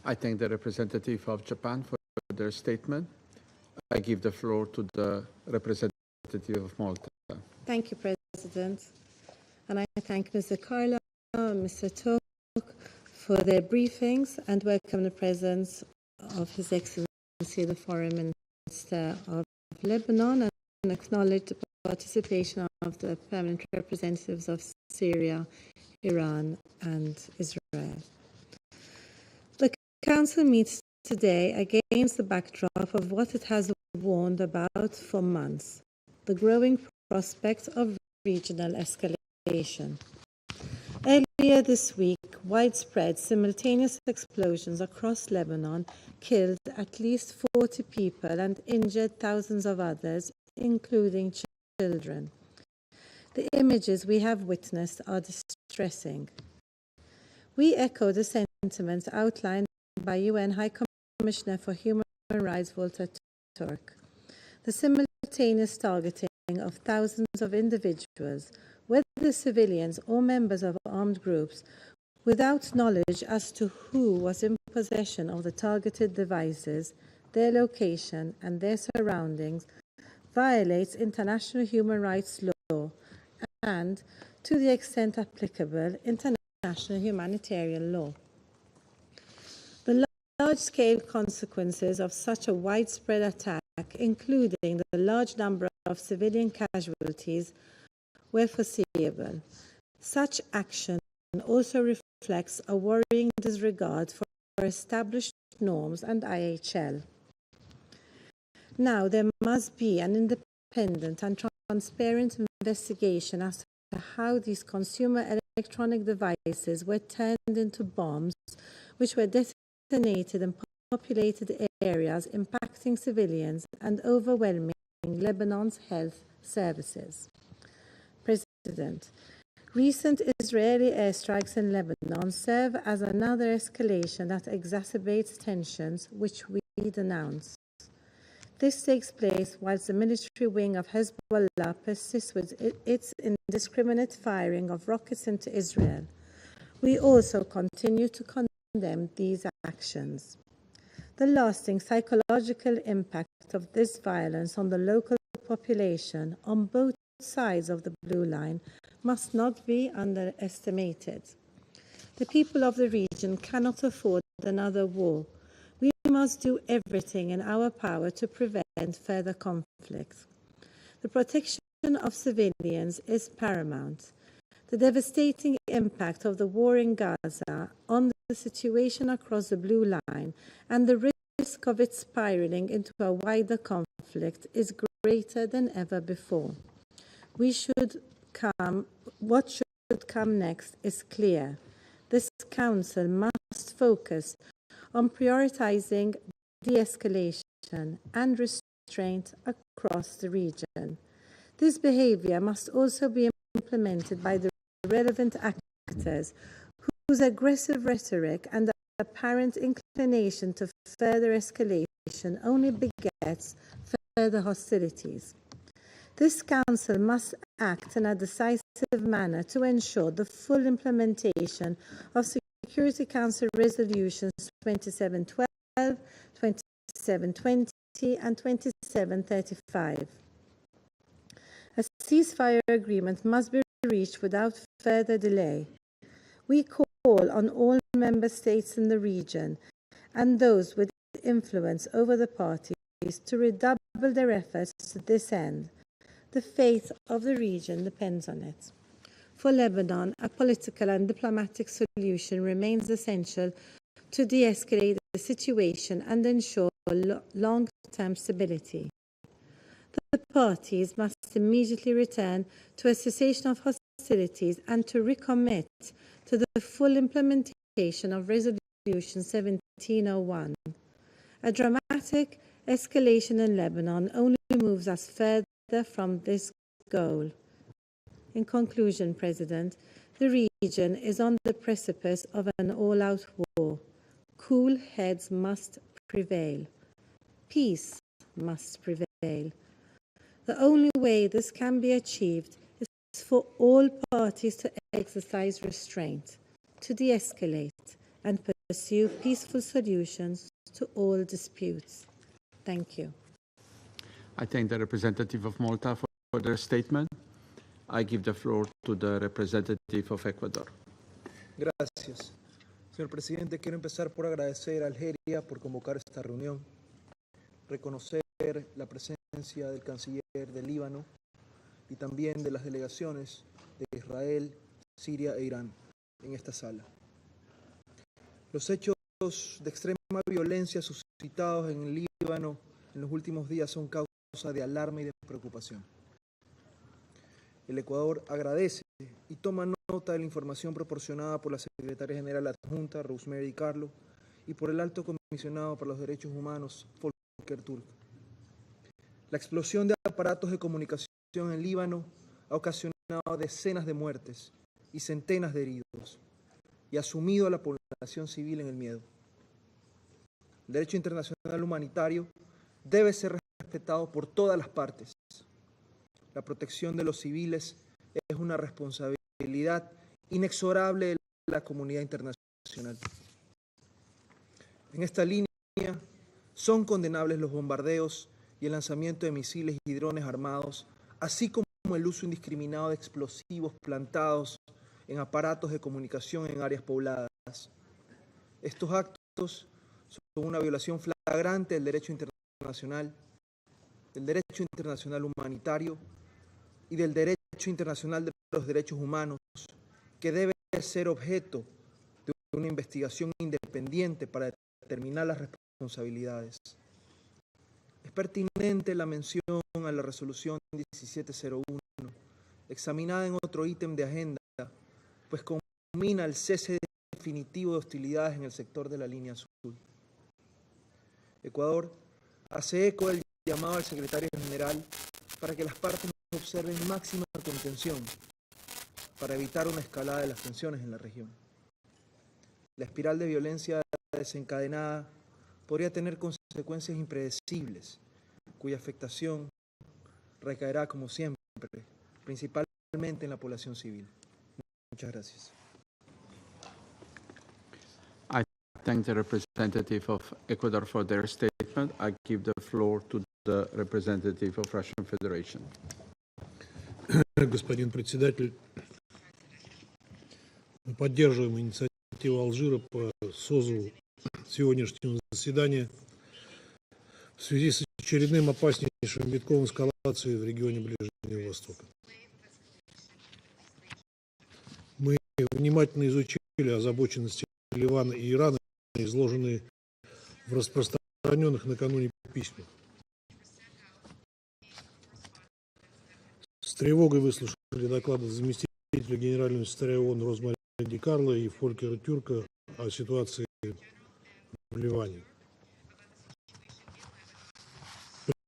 I thank the representative of Japan for their statement. I give the floor to the representative of Malta. Thank you, President. And I thank Mr. Carlo and Mr. Tok for their briefings and welcome the presence of His Excellency, the Foreign Minister of Lebanon, and acknowledge the participation of the permanent representatives of Syria, Iran, and Israel. The Council meets today against the backdrop of what it has warned about for months, the growing prospect of regional escalation. Earlier this week, widespread simultaneous explosions across Lebanon killed at least 40 people and injured thousands of others, including children. The images we have witnessed are distressing. We echo the sentiments outlined by UN High Commissioner for Human Rights Volker Turk. The simultaneous targeting of thousands of individuals, whether civilians or members of armed groups, without knowledge as to who was in possession of the targeted devices, their location, and their surroundings, violates international human rights law and, to the extent applicable, international humanitarian law. The large-scale consequences of such a widespread attack, including the large number of civilian casualties, were foreseeable. Such action also reflects a worrying disregard for established norms and IHL. Now, there must be an independent and transparent investigation as to how these consumer electronic devices were turned into bombs which were detonated in populated areas impacting civilians and overwhelming Lebanon's health services. President, recent Israeli airstrikes in Lebanon serve as another escalation that exacerbates tensions, which we denounce. This takes place whilst the military wing of Hezbollah persists with its indiscriminate firing of rockets into Israel. We also continue to condemn these actions. The lasting psychological impact of this violence on the local population on both sides of the blue line must not be underestimated. The people of the region cannot afford another war. We must do everything in our power to prevent further conflict. The protection of civilians is paramount. The devastating impact of the war in Gaza on the situation across the blue line and the risk of it spiraling into a wider conflict is greater than ever before. What should come next is clear. This Council must focus on prioritizing de-escalation and restraint across the region. This behavior must also be implemented by the relevant actors whose aggressive rhetoric and apparent inclination to further escalation only begets further hostilities. This Council must act in a decisive manner to ensure the full implementation of Security Council Resolutions 2712, 2720, and 2735. A ceasefire agreement must be reached without further delay. We call on all member states in the region and those with influence over the parties to redouble their efforts to this end. The fate of the region depends on it. For Lebanon, a political and diplomatic solution remains essential to de-escalate the situation and ensure long-term stability. The parties must immediately return to a cessation of hostilities and to recommit to the full implementation of Resolution 1701. A dramatic escalation in Lebanon only moves us further from this goal. In conclusion, President, the region is on the precipice of an all-out war. Cool heads must prevail. Peace must prevail. The only way this can be achieved is for all parties to exercise restraint, to de-escalate, and pursue peaceful solutions to all disputes. Thank you. I thank the representative of Malta for their statement. I give the floor to the representative of Ecuador. Gracias. Señor Presidente, quiero empezar por agradecer a Algeria por convocar esta reunión, reconocer la presencia del canciller del Líbano y también de las delegaciones de Israel, Siria e Irán en esta sala. Los hechos de extrema violencia suscitados en el Líbano en los últimos días son causa de alarma y de preocupación. El Ecuador agradece y toma nota de la información proporcionada por la Secretaria General Adjunta, Rosemary Carlo, y por el Alto Comisionado para los Derechos Humanos, Volker Turk. La explosión de aparatos de comunicación en Líbano ha ocasionado decenas de muertes y centenas de heridos, y ha sumido a la población civil en el miedo. El derecho internacional humanitario debe ser respetado por todas las partes. La protección de los civiles es una responsabilidad inexorable de la comunidad internacional. En esta línea son condenables los bombardeos y el lanzamiento de misiles y drones armados, así como el uso indiscriminado de explosivos plantados en aparatos de comunicación en áreas pobladas. Estos actos son una violación flagrante del derecho internacional humanitario y del derecho internacional de los derechos humanos, que debe ser objeto de una investigación independiente para determinar las responsabilidades. Es pertinente la mención a la resolución 1701, examinada en otro ítem de agenda, pues culmina el cese definitivo de hostilidades en el sector de la línea azul. Ecuador hace eco del llamado al secretario general para que las partes observen máxima contención para evitar una escalada de las tensiones en la región. La espiral de violencia desencadenada podría tener consecuencias impredecibles, cuya afectación recaerá, como siempre, principalmente en la población civil. Muchas gracias. I thank the representative of Ecuador for their statement. I give the floor to the representative of Russian Federation. Господин председатель, мы поддерживаем инициативу Алжира по созыву сегодняшнего заседания в связи с очередным опаснейшим витком эскалации в регионе Ближнего Востока. Мы внимательно изучили озабоченности Ливана и Ирана, изложенные в распространенных накануне письмах. С тревогой выслушали доклады заместителя генерального секретаря ООН Розмари Ди Карло и Фолькера Тюрка о ситуации в Ливане.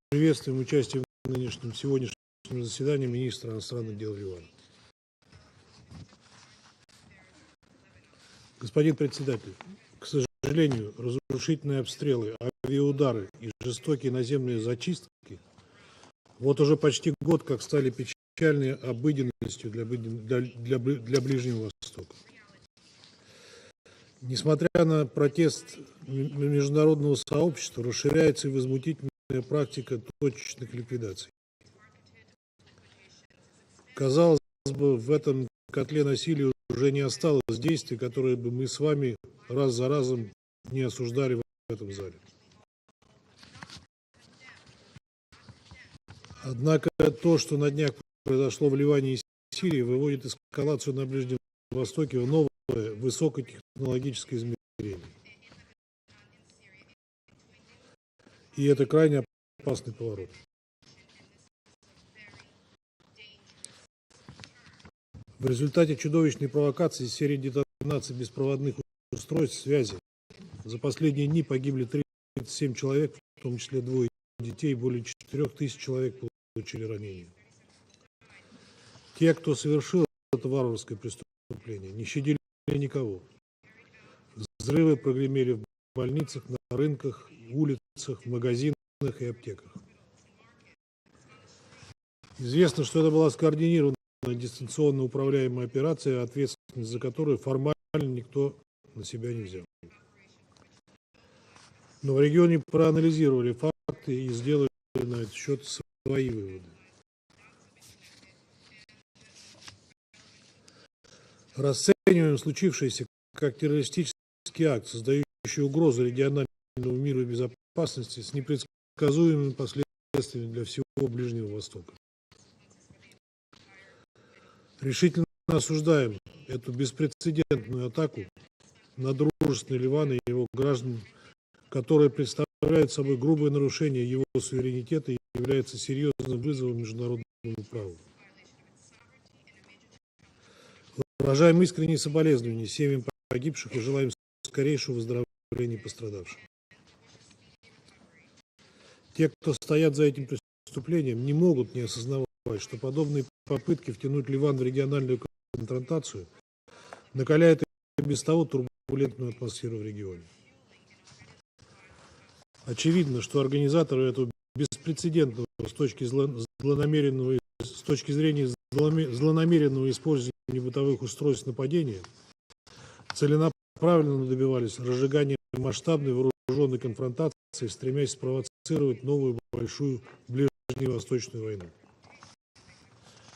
Приветствуем участие в нынешнем сегодняшнем заседании министра иностранных дел Ливана. Господин председатель, к сожалению, разрушительные обстрелы, авиаудары и жестокие наземные зачистки вот уже почти год как стали печальной обыденностью для Ближнего Востока. Несмотря на протест международного сообщества, расширяется и возмутительная практика точечных ликвидаций. Казалось бы, в этом котле насилия уже не осталось действий, которые бы мы с вами раз за разом не осуждали в этом зале. Однако то, что на днях произошло в Ливане и Сирии, выводит эскалацию на Ближнем Востоке в новое высокотехнологическое измерение. И это крайне опасный поворот. В результате чудовищной провокации серии детонаций беспроводных устройств связи за последние дни погибли 37 человек, в том числе 2 детей, более 4000 человек получили ранения. Те, кто совершил это варварское преступление, не щадили никого. Взрывы прогремели в больницах, на рынках, улицах, в магазинах и аптеках. Известно, что это была скоординированная дистанционно управляемая операция, ответственность за которую формально никто на себя не взял. Но в регионе проанализировали факты и сделали на этот счет свои выводы. Расцениваем случившееся как террористический акт, создающий угрозу региональному миру и безопасности с непредсказуемыми последствиями для всего Ближнего Востока. Решительно осуждаем эту беспрецедентную атаку на дружественный Ливан и его граждан, которая представляет собой грубое нарушение его суверенитета и является серьезным вызовом международному праву. Выражаем искренние соболезнования семьям погибших и желаем скорейшего выздоровления пострадавших. Те, кто стоят за этим преступлением, не могут не осознавать, что подобные попытки втянуть Ливан в региональную конфронтацию накаляют и без того турбулентную атмосферу в регионе. Очевидно, что организаторы этого беспрецедентного с точки зрения злонамеренного использования бытовых устройств нападения целенаправленно добивались разжигания масштабной вооруженной конфронтации, стремясь спровоцировать новую большую ближневосточную войну.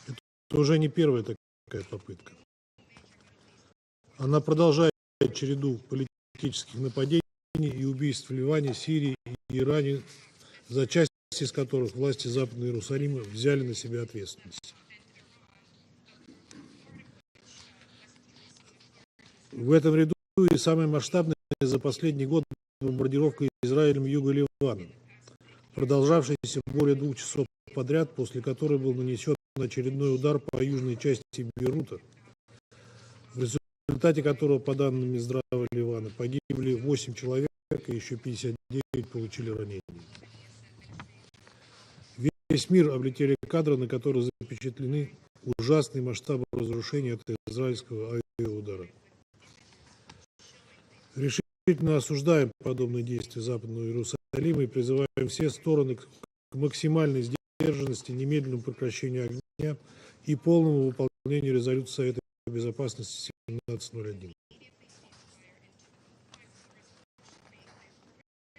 Это уже не первая такая попытка. Она продолжает череду политических нападений и убийств в Ливане, Сирии и Иране, за часть из которых власти Западного Иерусалима взяли на себя ответственность. В этом ряду и самая масштабная за последний год бомбардировка Израилем юга Ливана, продолжавшаяся более 2 часов подряд, после которой был нанесен очередной удар по южной части Бейрута, в результате которого, по данным Минздрава Ливана, погибли 8 человек, и еще 59 получили ранения. Весь мир облетели кадры, на которых запечатлены ужасные масштабы разрушения от израильского авиаудара. Решительно осуждаем подобные действия Западного Иерусалима и призываем все стороны к максимальной сдержанности, немедленному прекращению огня и полному выполнению резолюции Совета Безопасности 1701.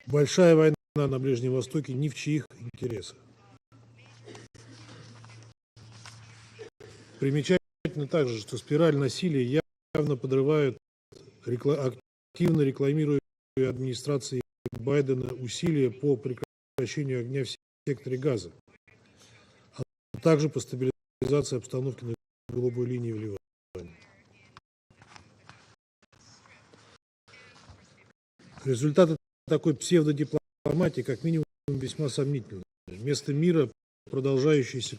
Большая война на Ближнем Востоке ни в чьих интересах. Примечательно также, что спираль насилия явно подрывают активно рекламируемые администрацией Байдена усилия по прекращению огня в секторе Газа, а также по стабилизации обстановки на голубой линии в Ливане. Результаты такой псевдодипломатии как минимум весьма сомнительны. Вместо мира продолжающееся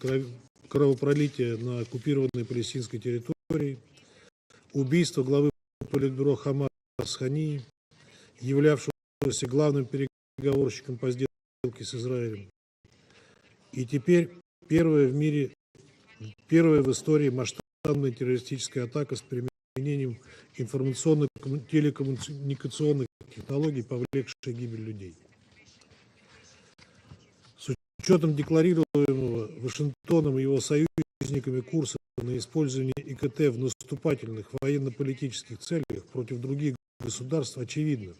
кровопролитие на оккупированной палестинской территории, убийство главы политбюро Хамас Хании, являвшегося главным переговорщиком по сделке с Израилем. И теперь первая в истории масштабная террористическая атака с применением информационно-телекоммуникационных технологий, повлекшая гибель людей. С учетом декларируемого Вашингтоном и его союзниками курса на использование ИКТ в наступательных военно-политических целях против других государств, очевидно,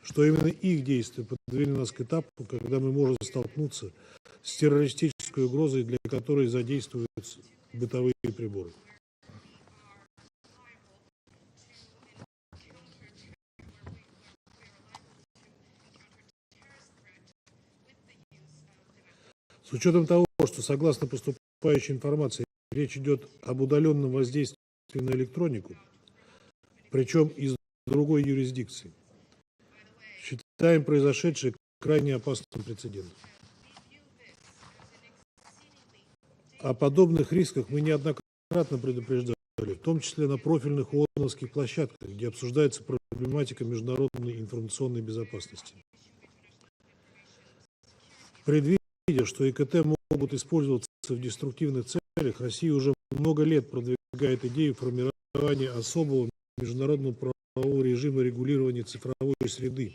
что именно их действия подвели нас к этапу, когда мы можем столкнуться с террористической угрозой, для которой задействуются бытовые приборы. С учетом того, что согласно поступающей информации речь идет об удаленном воздействии на электронику, причем из другой юрисдикции, считаем произошедшее крайне опасным прецедентом. О подобных рисках мы неоднократно предупреждали, в том числе на профильных ООНовских площадках, где обсуждается проблематика международной информационной безопасности. Предвидя, что ИКТ могут использоваться в деструктивных целях, Россия уже много лет продвигает идею формирования особого международного правового режима регулирования цифровой среды,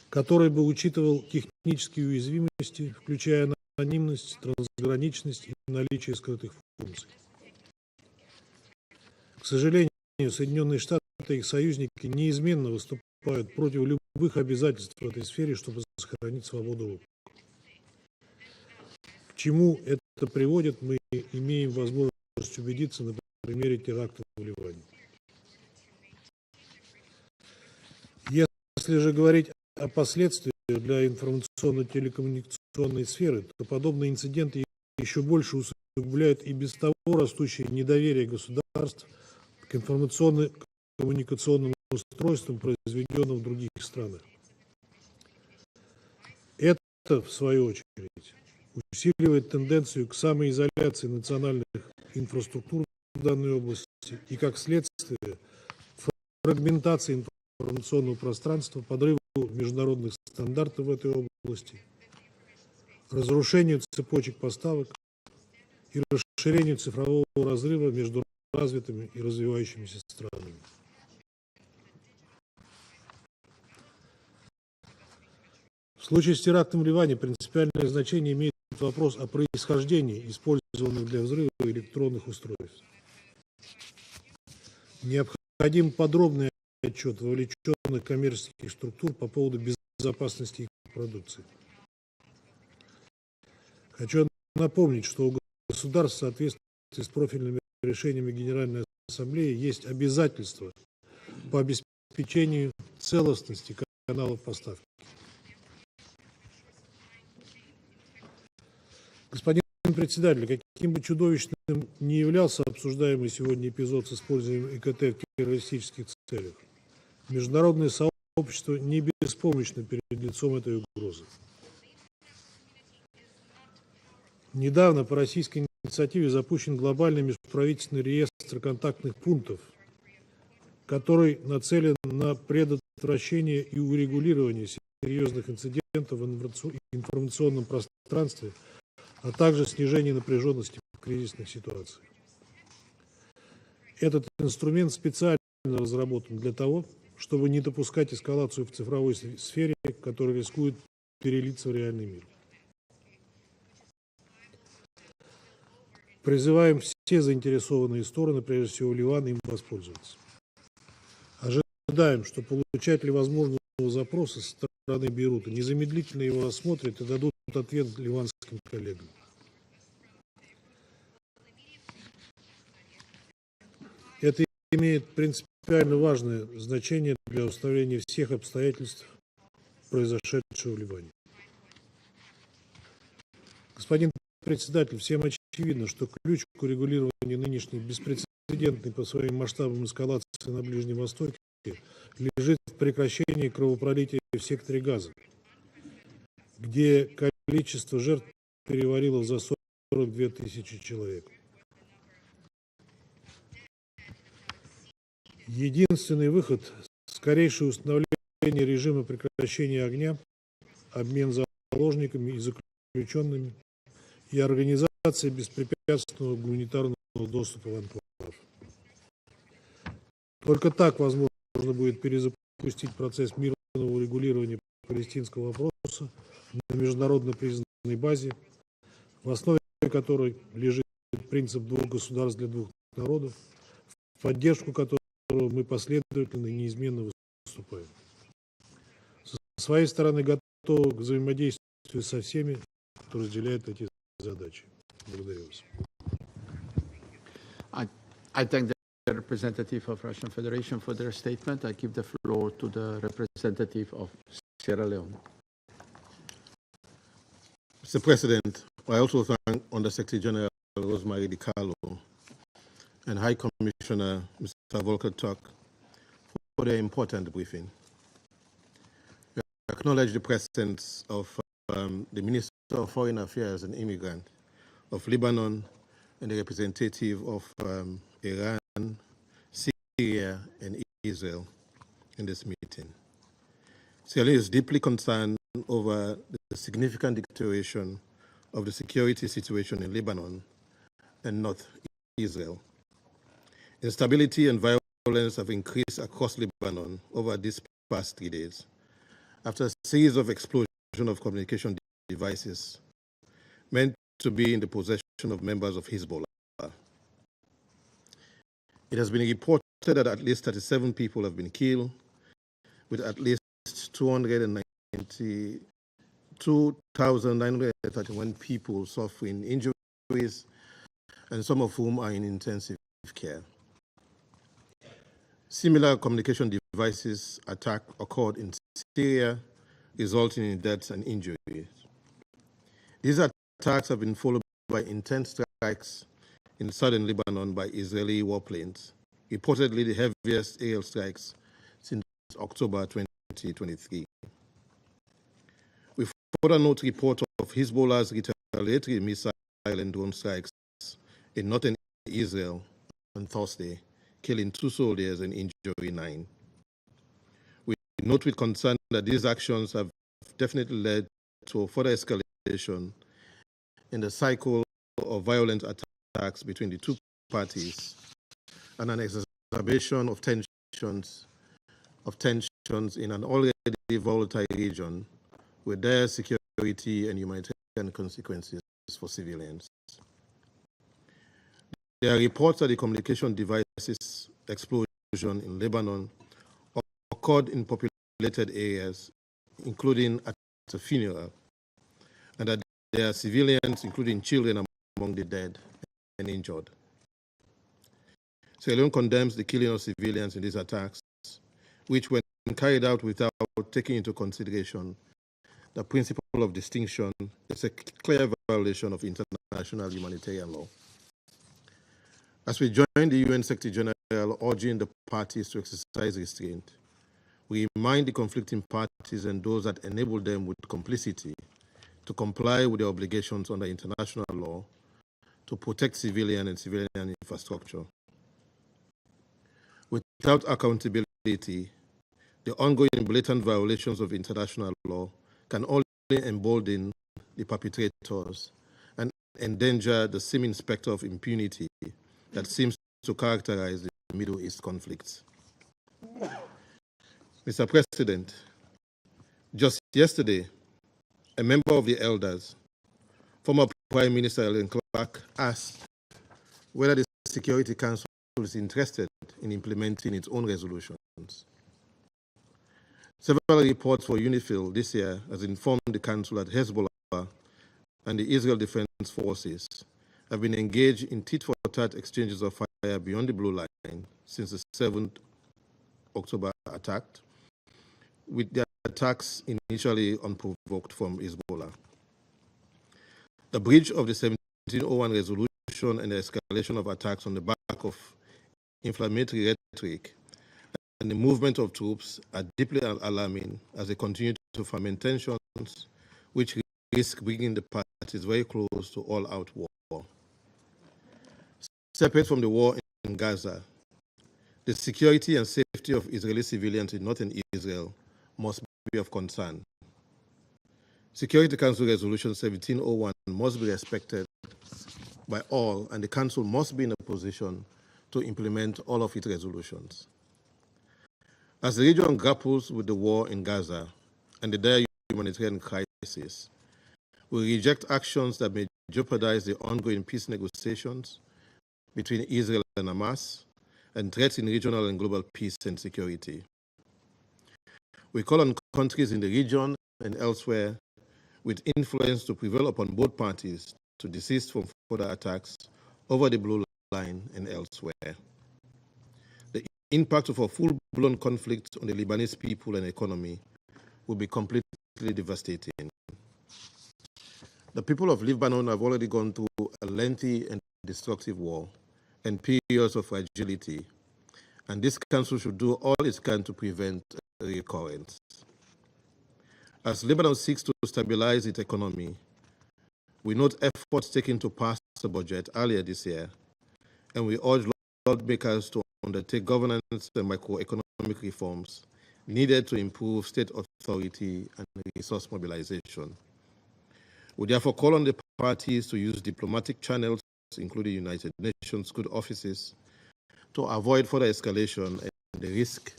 который бы учитывал технические уязвимости, включая анонимность, трансграничность и наличие скрытых функций. К сожалению, Соединенные Штаты и их союзники неизменно выступают против любых обязательств в этой сфере, чтобы сохранить свободу рынка. К чему это приводит, мы имеем возможность убедиться на примере теракта в Ливане. Если же говорить о последствиях для информационно-телекоммуникационной сферы, то подобные инциденты еще больше усугубляют и без того растущее недоверие государств к информационно-коммуникационным устройствам, произведенным в других странах. Это, в свою очередь, усиливает тенденцию к самоизоляции национальных инфраструктур в данной области и, как следствие, фрагментации информационного пространства, подрыву международных стандартов в этой области, разрушению цепочек поставок и расширению цифрового разрыва между развитыми и развивающимися странами. В случае с терактом в Ливане принципиальное значение имеет вопрос о происхождении использованных для взрыва электронных устройств. Необходим подробный отчет вовлеченных коммерческих структур по поводу безопасности их продукции. Хочу напомнить, что у государств в соответствии с профильными решениями Генеральной Ассамблеи есть обязательства по обеспечению целостности каналов поставки. Господин председатель, каким бы чудовищным ни являлся обсуждаемый сегодня эпизод с использованием ИКТ в террористических целях, международное сообщество не беспомощно перед лицом этой угрозы. Недавно по российской инициативе запущен глобальный межправительственный реестр контактных пунктов, который нацелен на предотвращение и урегулирование серьезных инцидентов в информационном пространстве, а также снижение напряженности в кризисных ситуациях. Этот инструмент специально разработан для того, чтобы не допускать эскалацию в цифровой сфере, которая рискует перелиться в реальный мир. Призываем все заинтересованные стороны, прежде всего Ливан, им воспользоваться. Ожидаем, что получатели возможного запроса со стороны Бейрута незамедлительно его рассмотрят и дадут ответ ливанским коллегам. Это имеет принципиально важное значение для установления всех обстоятельств, произошедшего в Ливане. Господин председатель, всем очевидно, что ключ к урегулированию нынешней беспрецедентной по своим масштабам эскалации на Ближнем Востоке лежит в прекращении кровопролития в секторе Газа, где количество жертв перевалило за 42 тысячи человек. Единственный выход – скорейшее установление режима прекращения огня, обмен заложниками и заключенными и организация беспрепятственного гуманитарного доступа в анклав. Только так возможно будет перезапустить процесс мирного урегулирования палестинского вопроса на международно признанной базе, в основе которой лежит принцип двух государств для двух народов, в поддержку которого мы последовательно и неизменно выступаем. Со своей стороны готовы к взаимодействию со всеми, кто разделяет эти задачи. Благодарю вас. I thank the representative of Russian Federation for their statement. I give the floor to the representative of Sierra Leone. Mr. President, I also thank Under-Secretary General Rosemary DiCarlo and High Commissioner Mr. Volker Turk for their important briefing. We acknowledge the presence of the Minister of Foreign Affairs and Immigrant of Lebanon and the representative of Iran, Syria, and Israel in this meeting. Sierra Leone is deeply concerned over the significant deterioration of the security situation in Lebanon and North Israel. Instability and violence have increased across Lebanon over these past 3 days after a series of explosions of communication devices meant to be in the possession of members of Hezbollah. It has been reported that at least 37 people have been killed, with at least 292,931 people suffering injuries, and some of whom are in intensive care. Similar communication devices attack occurred in Syria, resulting in deaths and injuries. These attacks have been followed by intense strikes in southern Lebanon by Israeli warplanes, reportedly the heaviest air strikes since October 2023. We further note reports of Hezbollah's retaliatory missile and drone strikes in northern Israel on Thursday, killing 2 soldiers and injuring 9. We note with concern that these actions have definitely led to a further escalation in the cycle of violent attacks between the two parties and an exacerbation of tensions in an already volatile region with dire security and humanitarian consequences for civilians. There are reports that the communication devices explosion in Lebanon occurred in populated areas, including at a funeral, and that there are civilians, including children, among the dead and injured. Sierra Leone condemns the killing of civilians in these attacks, which, when carried out without taking into consideration the principle of distinction, is a clear violation of international humanitarian law. As we join the UN Secretary General urging the parties to exercise restraint, we remind the conflicting parties and those that enable them with complicity to comply with their obligations under international law to protect civilian and civilian infrastructure. Without accountability, the ongoing blatant violations of international law can only embolden the perpetrators and endanger the seeming specter of impunity that seems to characterize the Middle East conflicts. Mr. President, just yesterday, a member of the elders, former Prime Minister Ellen Clark, asked whether the Security Council is interested in implementing its own resolutions. Several reports for UNIFIL this year has informed the Council that Hezbollah and the Israel Defense Forces have been engaged in tit-for-tat exchanges of fire beyond the blue line since the 7th October attack, with the attacks initially unprovoked from Hezbollah. The breach of the 1701 resolution and the escalation of attacks on the back of inflammatory rhetoric and the movement of troops are deeply alarming as they continue to foment tensions which risk bringing the parties very close to all-out war. Separate from the war in Gaza, the security and safety of Israeli civilians in northern Israel must be of concern. Security Council Resolution 1701 must be respected by all, and the Council must be in a position to implement all of its resolutions. As the region grapples with the war in Gaza and the dire humanitarian crisis, we reject actions that may jeopardize the ongoing peace negotiations between Israel and Hamas and threaten regional and global peace and security. We call on countries in the region and elsewhere with influence to prevail upon both parties to desist from further attacks over the blue line and elsewhere. The impact of a full-blown conflict on the Lebanese people and economy will be completely devastating. The people of Lebanon have already gone through a lengthy and destructive war and periods of fragility, and this Council should do all it can to prevent a recurrence. As Lebanon seeks to stabilize its economy, we note efforts taken to pass the budget earlier this year, and we urge lawmakers to undertake governance and macroeconomic reforms needed to improve state authority and resource mobilization. We therefore call on the parties to use diplomatic channels, including United Nations good offices, to avoid further escalation and the risk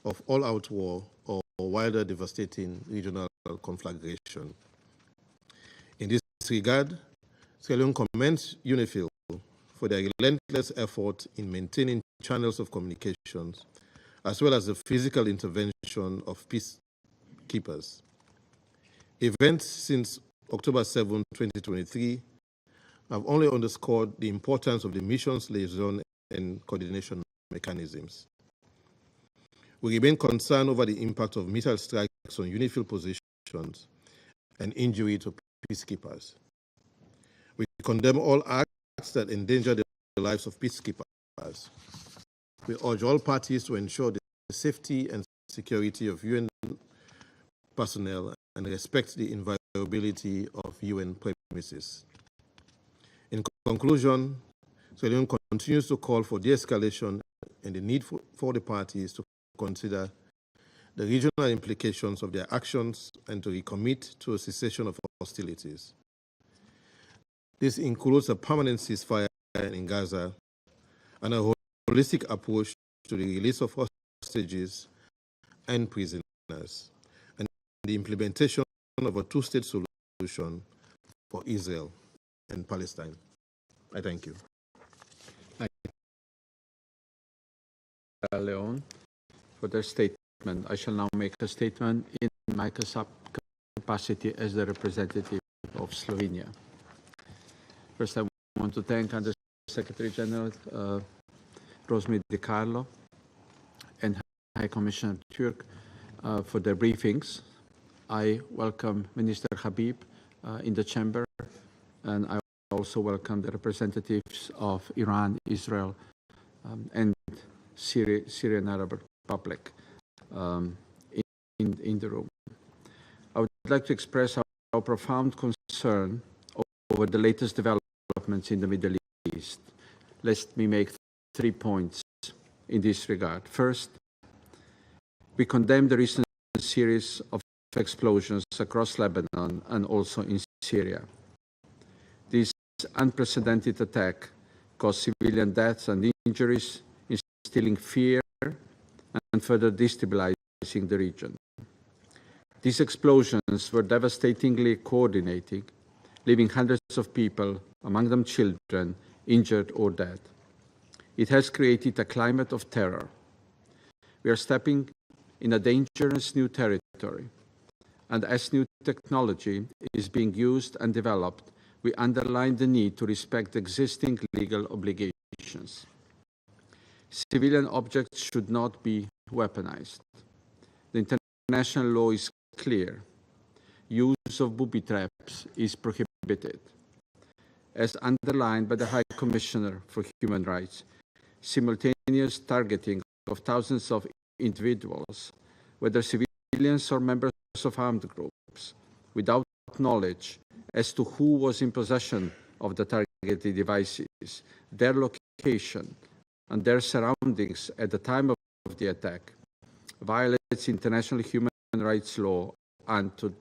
of all-out war or wider devastating regional conflagration. In this regard, Sierra Leone commends UNIFIL for their relentless effort in maintaining channels of communications, as well as the physical intervention of peacekeepers. Events since October 7, 2023 have only underscored the importance of the mission's liaison and coordination mechanisms. We remain concerned over the impact of missile strikes on UNIFIL positions and injury to peacekeepers. We condemn all acts that endanger the lives of peacekeepers. We urge all parties to ensure the safety and security of UN personnel and respect the inviolability of UN premises. In conclusion, Sierra Leone continues to call for de-escalation and the need for the parties to consider the regional implications of their actions and to recommit to a cessation of hostilities. This includes a permanent ceasefire in Gaza and a holistic approach to the release of hostages and prisoners, and the implementation of a two-state solution for Israel and Palestine. I thank you. Leone, for their statement. I shall now make a statement in my capacity as the representative of Slovenia. First, I want to thank Under Secretary General Rosemary Di Carlo and High Commissioner Turk for their briefings. I welcome Minister Habib in the chamber, and I also welcome the representatives of Iran, Israel, and Syrian Arab Republic in the room. I would like to express our profound concern over the latest developments in the Middle East. Let me make 3 points. in this regard. First, we condemn the recent series of explosions across Lebanon and also in Syria. This unprecedented attack caused civilian deaths and injuries, instilling fear and further destabilizing the region. These explosions were devastatingly coordinated, leaving hundreds of people, among them children, injured or dead. It has created a climate of terror. We are stepping in a dangerous new territory, and as new technology is being used and developed, we underline the need to respect existing legal obligations. Civilian objects should not be weaponized. The international law is clear. Use of booby traps is prohibited. As underlined by the High Commissioner for Human Rights, simultaneous targeting of thousands of individuals, whether civilians or members of armed groups, without knowledge as to who was in possession of the targeted devices, their location, and their surroundings at the time of the attack, violates international human rights law and, to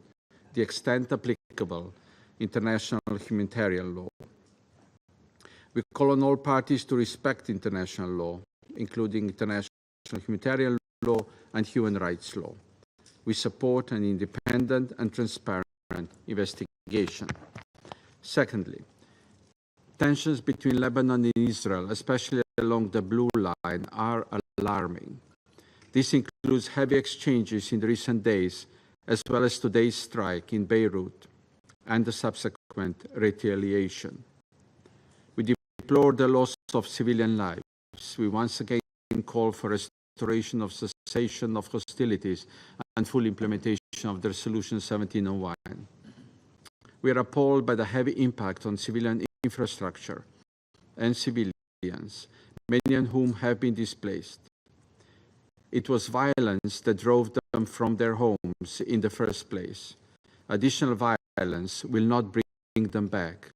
the extent applicable, international humanitarian law. We call on all parties to respect international law, including international humanitarian law and human rights law. We support an independent and transparent investigation. Secondly, tensions between Lebanon and Israel, especially along the Blue Line, are alarming. This includes heavy exchanges in recent days, as well as today's strike in Beirut and the subsequent retaliation. We deplore the loss of civilian lives. We once again call for restoration of cessation of hostilities and full implementation of the Resolution 1701. We are appalled by the heavy impact on civilian infrastructure and civilians, many of whom have been displaced. It was violence that drove them from their homes in the first place. Additional violence will not bring them back.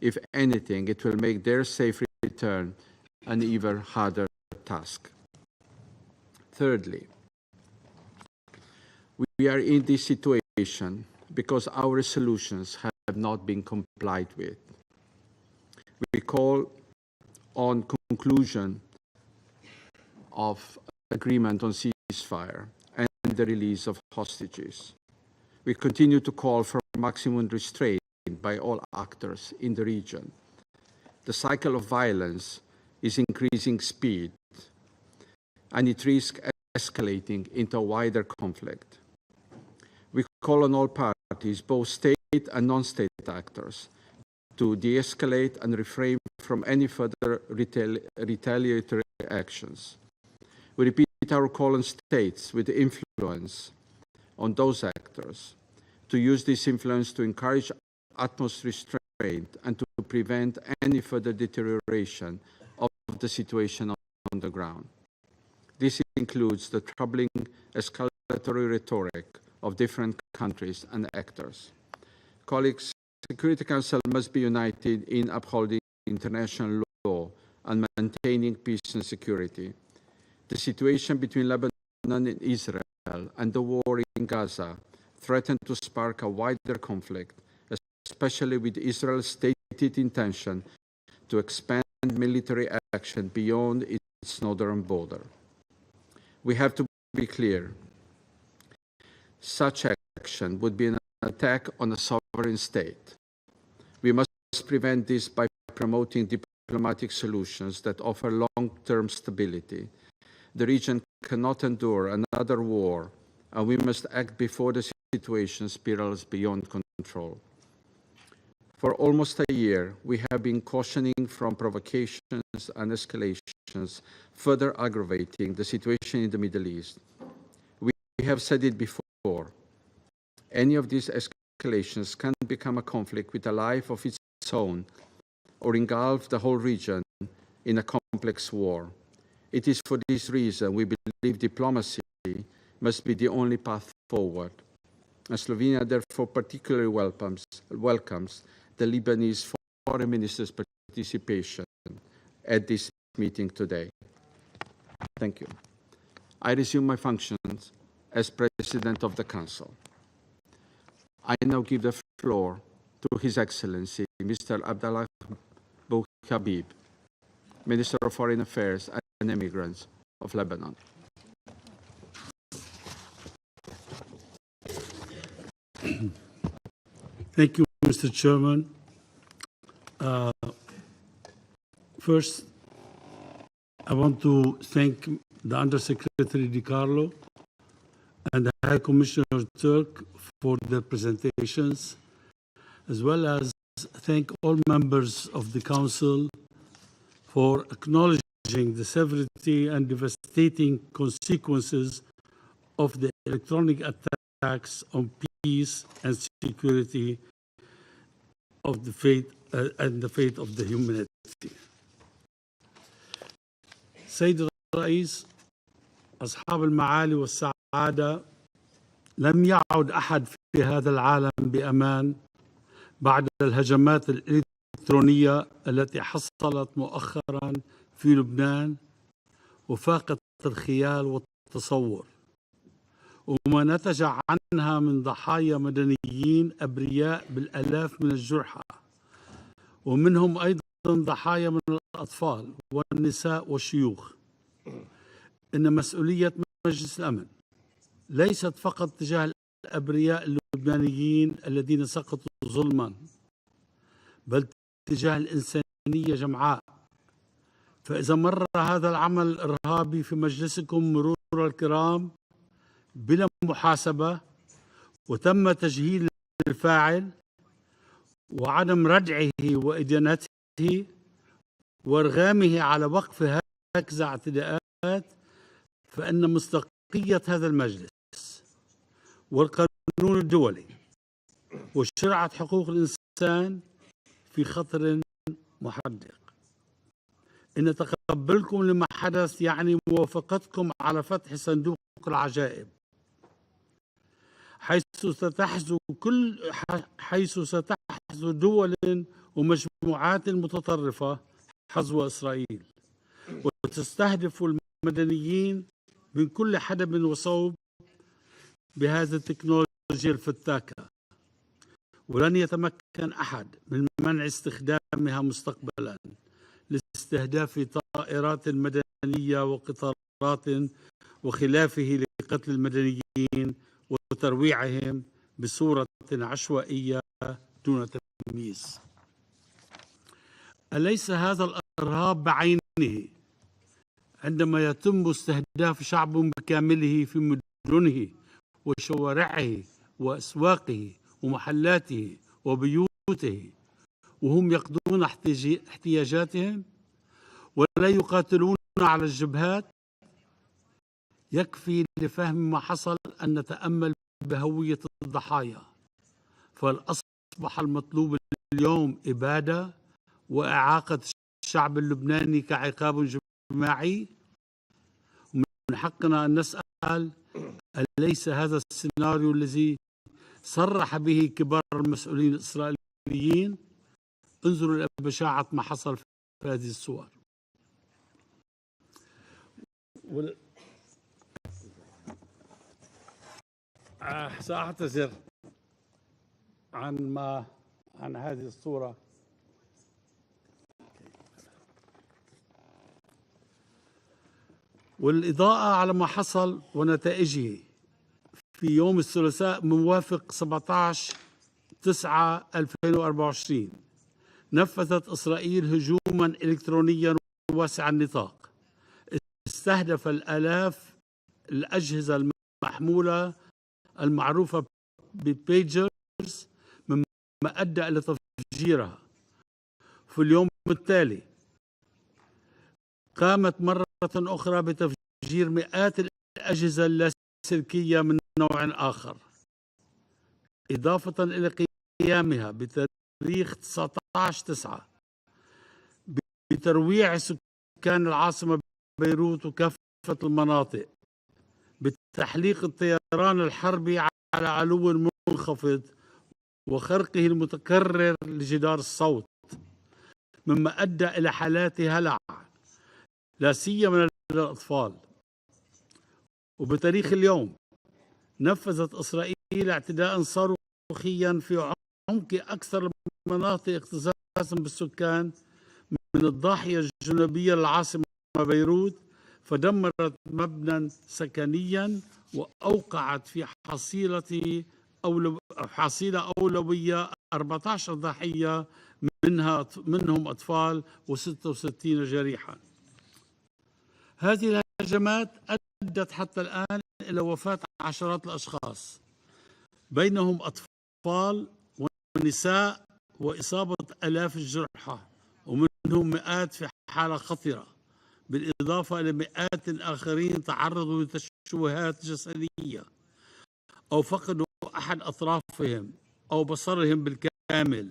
If anything, it will make their safe return an even harder task. Thirdly, we are in this situation because our resolutions have not been complied with. We call on conclusion of agreement on ceasefire and the release of hostages. We continue to call for maximum restraint by all actors in the region. The cycle of violence is increasing speed, and it risks escalating into a wider conflict. We call on all parties, both state and non-state actors, to de-escalate and refrain from any further retaliatory actions. We repeat our call on states with influence on those actors to use this influence to encourage utmost restraint and to prevent any further deterioration of the situation on the ground. This includes the troubling escalatory rhetoric of different countries and actors. Colleagues, the Security Council must be united in upholding international law and maintaining peace and security. The situation between Lebanon and Israel and the war in Gaza threaten to spark a wider conflict, especially with Israel's stated intention to expand military action beyond its northern border. We have to be clear. Such action would be an attack on a sovereign state. We must prevent this by promoting diplomatic solutions that offer long-term stability. The region cannot endure another war, and we must act before the situation spirals beyond control. For almost a year, we have been cautioning from provocations and escalations, further aggravating the situation in the Middle East. We have said it before. Any of these escalations can become a conflict with a life of its own or engulf the whole region in a complex war. It is for this reason we believe diplomacy must be the only path forward. And Slovenia therefore particularly welcomes the Lebanese Foreign Minister's participation at this meeting today. Thank you. I resume my functions as President of the Council. I now give the floor to His Excellency, Mr. Abdallah Habib, Minister of Foreign Affairs and Immigrants of Lebanon. Thank you, Mr. Chairman. First, I want to thank the Undersecretary Di Carlo and the High Commissioner Turk for their presentations, as well as thank all members of the Council for acknowledging the severity and devastating consequences of the electronic attacks on peace and security of the fate and the fate of the humanity. سيد الرئيس، أصحاب المعالي والسعادة، لم يعد أحد في هذا العالم بأمان بعد الهجمات الإلكترونية التي حصلت مؤخرا في لبنان وفاقت الخيال والتصور، وما نتج عنها من ضحايا مدنيين أبرياء بالآلاف من الجرحى، ومنهم أيضا ضحايا من الأطفال والنساء والشيوخ. إن مسؤولية مجلس الأمن ليست فقط تجاه الأبرياء اللبنانيين الذين سقطوا ظلما، بل تجاه الإنسانية جمعاء. فإذا مر هذا العمل الإرهابي في مجلسكم مرور الكرام بلا محاسبة، وتم تجهيل الفاعل وعدم ردعه وإدانته وارغامه على وقف هكذا اعتداءات، فإن مصداقية هذا المجلس والقانون الدولي وشرعة حقوق الإنسان في خطر محدق. إن تقبلكم لما حدث يعني موافقتكم على فتح صندوق العجائب، حيث ستحظو دول ومجموعات متطرفة حظو إسرائيل، وتستهدف المدنيين من كل حدب وصوب بهذه التكنولوجيا الفتاكة، ولن يتمكن أحد من منع استخدامها مستقبلا لاستهداف طائرات مدنية وقطارات وخلافه لقتل المدنيين وترويعهم بصورة عشوائية دون تمييز. أليس هذا الإرهاب بعينه عندما يتم استهداف شعب بكامله في مدنه وشوارعه وأسواقه ومحلاته وبيوته، وهم يقضون احتياجاتهم ولا يقاتلون على الجبهات؟ يكفي لفهم ما حصل أن نتأمل بهوية الضحايا، فأصبح المطلوب اليوم إبادة وإعاقة الشعب اللبناني كعقاب جماعي. ومن حقنا أن نسأل: أليس هذا السيناريو الذي صرح به كبار المسؤولين الإسرائيليين؟ انظروا إلى بشاعة ما حصل في هذه الصور. سأعتذر عن هذه الصورة. والإضاءة على ما حصل ونتائجه في يوم الثلاثاء موافق 17/9/2024 نفذت إسرائيل هجوما إلكترونيا واسع النطاق استهدف الآلاف الأجهزة المحمولة المعروفة ببيجرز، مما أدى إلى تفجيرها. في اليوم التالي قامت مرة أخرى بتفجير مئات الأجهزة اللاسلكية من نوع آخر، إضافة إلى قيامها بتاريخ 19/9 بترويع سكان العاصمة بيروت وكافة المناطق، بتحليق الطيران الحربي على علو منخفض وخرقه المتكرر لجدار الصوت، مما أدى إلى حالات هلع لا سيما الأطفال. وبتاريخ اليوم نفذت إسرائيل اعتداء صاروخيا في عمق أكثر المناطق اكتظاظا بالسكان من الضاحية الجنوبية للعاصمة بيروت، فدمرت مبنى سكنيا وأوقعت في حصيلة أولوية 14 ضحية منهم أطفال و66 جريحا. هذه الهجمات أدت حتى الآن إلى وفاة عشرات الأشخاص بينهم أطفال ونساء وإصابة آلاف الجرحى، ومنهم مئات في حالة خطرة، بالإضافة إلى مئات آخرين تعرضوا لتشوهات جسدية أو فقدوا أحد أطرافهم أو بصرهم بالكامل.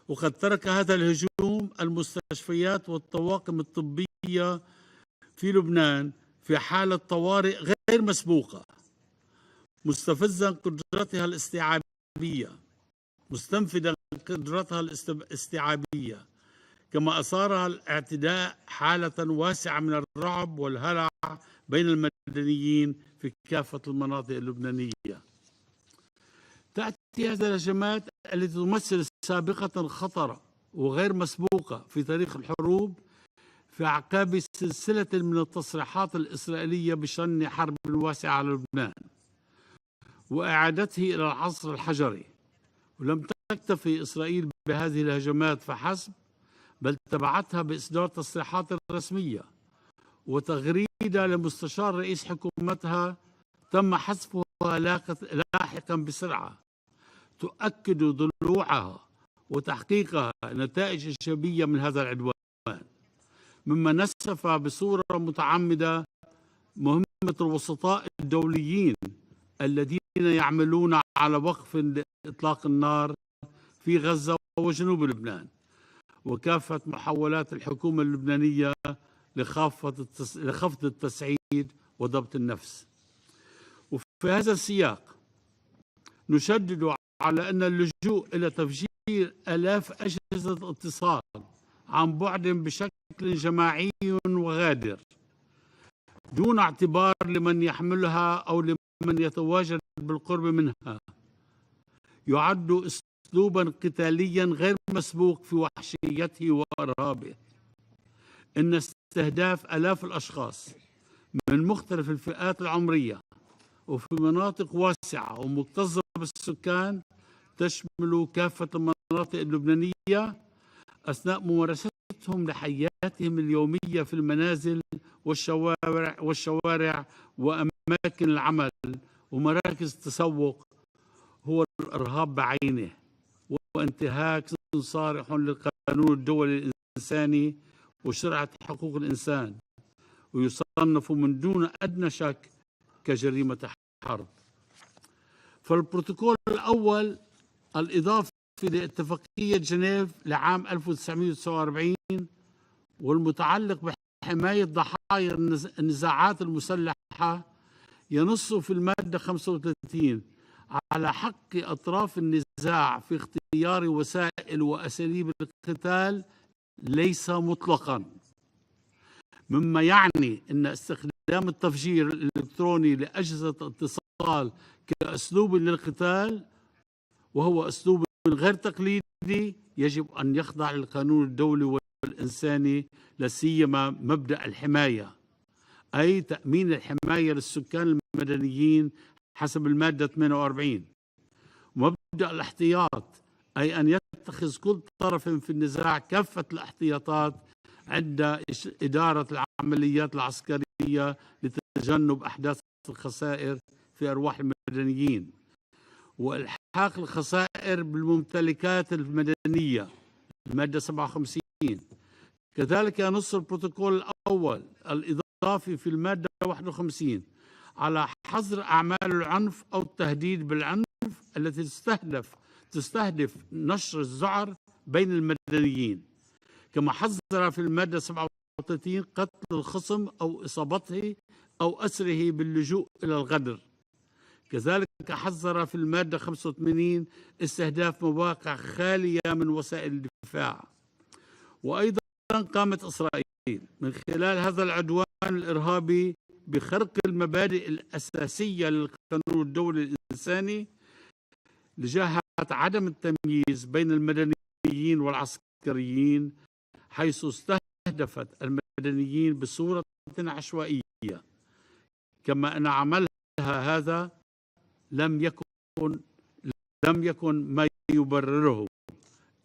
وقد ترك هذا الهجوم المستشفيات والطواقم الطبية في لبنان في حالة طوارئ غير مسبوقة، مستنفذا قدرتها الاستيعابية، كما أثارها الاعتداء حالة واسعة من الرعب والهلع بين المدنيين في كافة المناطق اللبنانية. تأتي هذه الهجمات التي تمثل سابقة خطرة وغير مسبوقة في تاريخ الحروب في أعقاب سلسلة من التصريحات الإسرائيلية بشن حرب واسعة على لبنان وإعادته إلى العصر الحجري. ولم تكتفي إسرائيل بهذه الهجمات فحسب، بل تبعتها بإصدار تصريحات رسمية وتغريدة لمستشار رئيس حكومتها تم حذفها لاحقا بسرعة، تؤكد ضلوعها وتحقيقها نتائج إيجابية من هذا العدوان، مما نسف بصورة متعمدة مهمة الوسطاء الدوليين الذين يعملون على وقف إطلاق النار في غزة وجنوب لبنان، وكافة محاولات الحكومة اللبنانية لخفض التسعيد وضبط النفس. وفي هذا السياق نشدد على أن اللجوء إلى تفجير آلاف أجهزة اتصال عن بعد بشكل جماعي وغادر دون اعتبار لمن يحملها أو لمن يتواجد بالقرب منها يعد أسلوبا قتاليا غير مسبوق في وحشيته وإرهابه. إن استهداف آلاف الأشخاص من مختلف الفئات العمرية وفي مناطق واسعة ومكتظة بالسكان تشمل كافة المناطق اللبنانية أثناء ممارستهم لحياتهم اليومية في المنازل والشوارع وأماكن العمل ومراكز التسوق هو الإرهاب بعينه، وانتهاك صارح للقانون الدولي الإنساني وشرعة حقوق الإنسان، ويصنف من دون أدنى شك كجريمة حرب. فالبروتوكول الأول الإضافي لاتفاقية جنيف لعام 1949 والمتعلق بحماية ضحايا النزاعات المسلحة ينص في المادة 35 على حق أطراف النزاع في اختيار وسائل وأساليب القتال ليس مطلقا، مما يعني أن استخدام التفجير الإلكتروني لأجهزة الاتصال كأسلوب للقتال وهو أسلوب غير تقليدي يجب أن يخضع للقانون الدولي والإنساني، لا سيما مبدأ الحماية، أي تأمين الحماية للسكان المدنيين حسب المادة 48، ومبدأ الاحتياط، أي أن يتخذ كل طرف في النزاع كافة الاحتياطات عند إدارة العمليات العسكرية لتجنب أحداث الخسائر في أرواح المدنيين وإلحاق الخسائر بالممتلكات المدنية المادة 57. كذلك ينص البروتوكول الأول الإضافي في المادة 51 على حظر أعمال العنف أو التهديد بالعنف التي تستهدف نشر الذعر بين المدنيين، كما حذر في المادة 37 قتل الخصم أو إصابته أو أسره باللجوء إلى الغدر. كذلك حذر في المادة 85 استهداف مواقع خالية من وسائل الدفاع. وأيضا قامت إسرائيل من خلال هذا العدوان الإرهابي بخرق المبادئ الأساسية للقانون الدولي الإنساني لجهة عدم التمييز بين المدنيين والعسكريين، حيث استهدفت المدنيين بصورة عشوائية، كما أن عملها هذا لم يكن ما يبرره،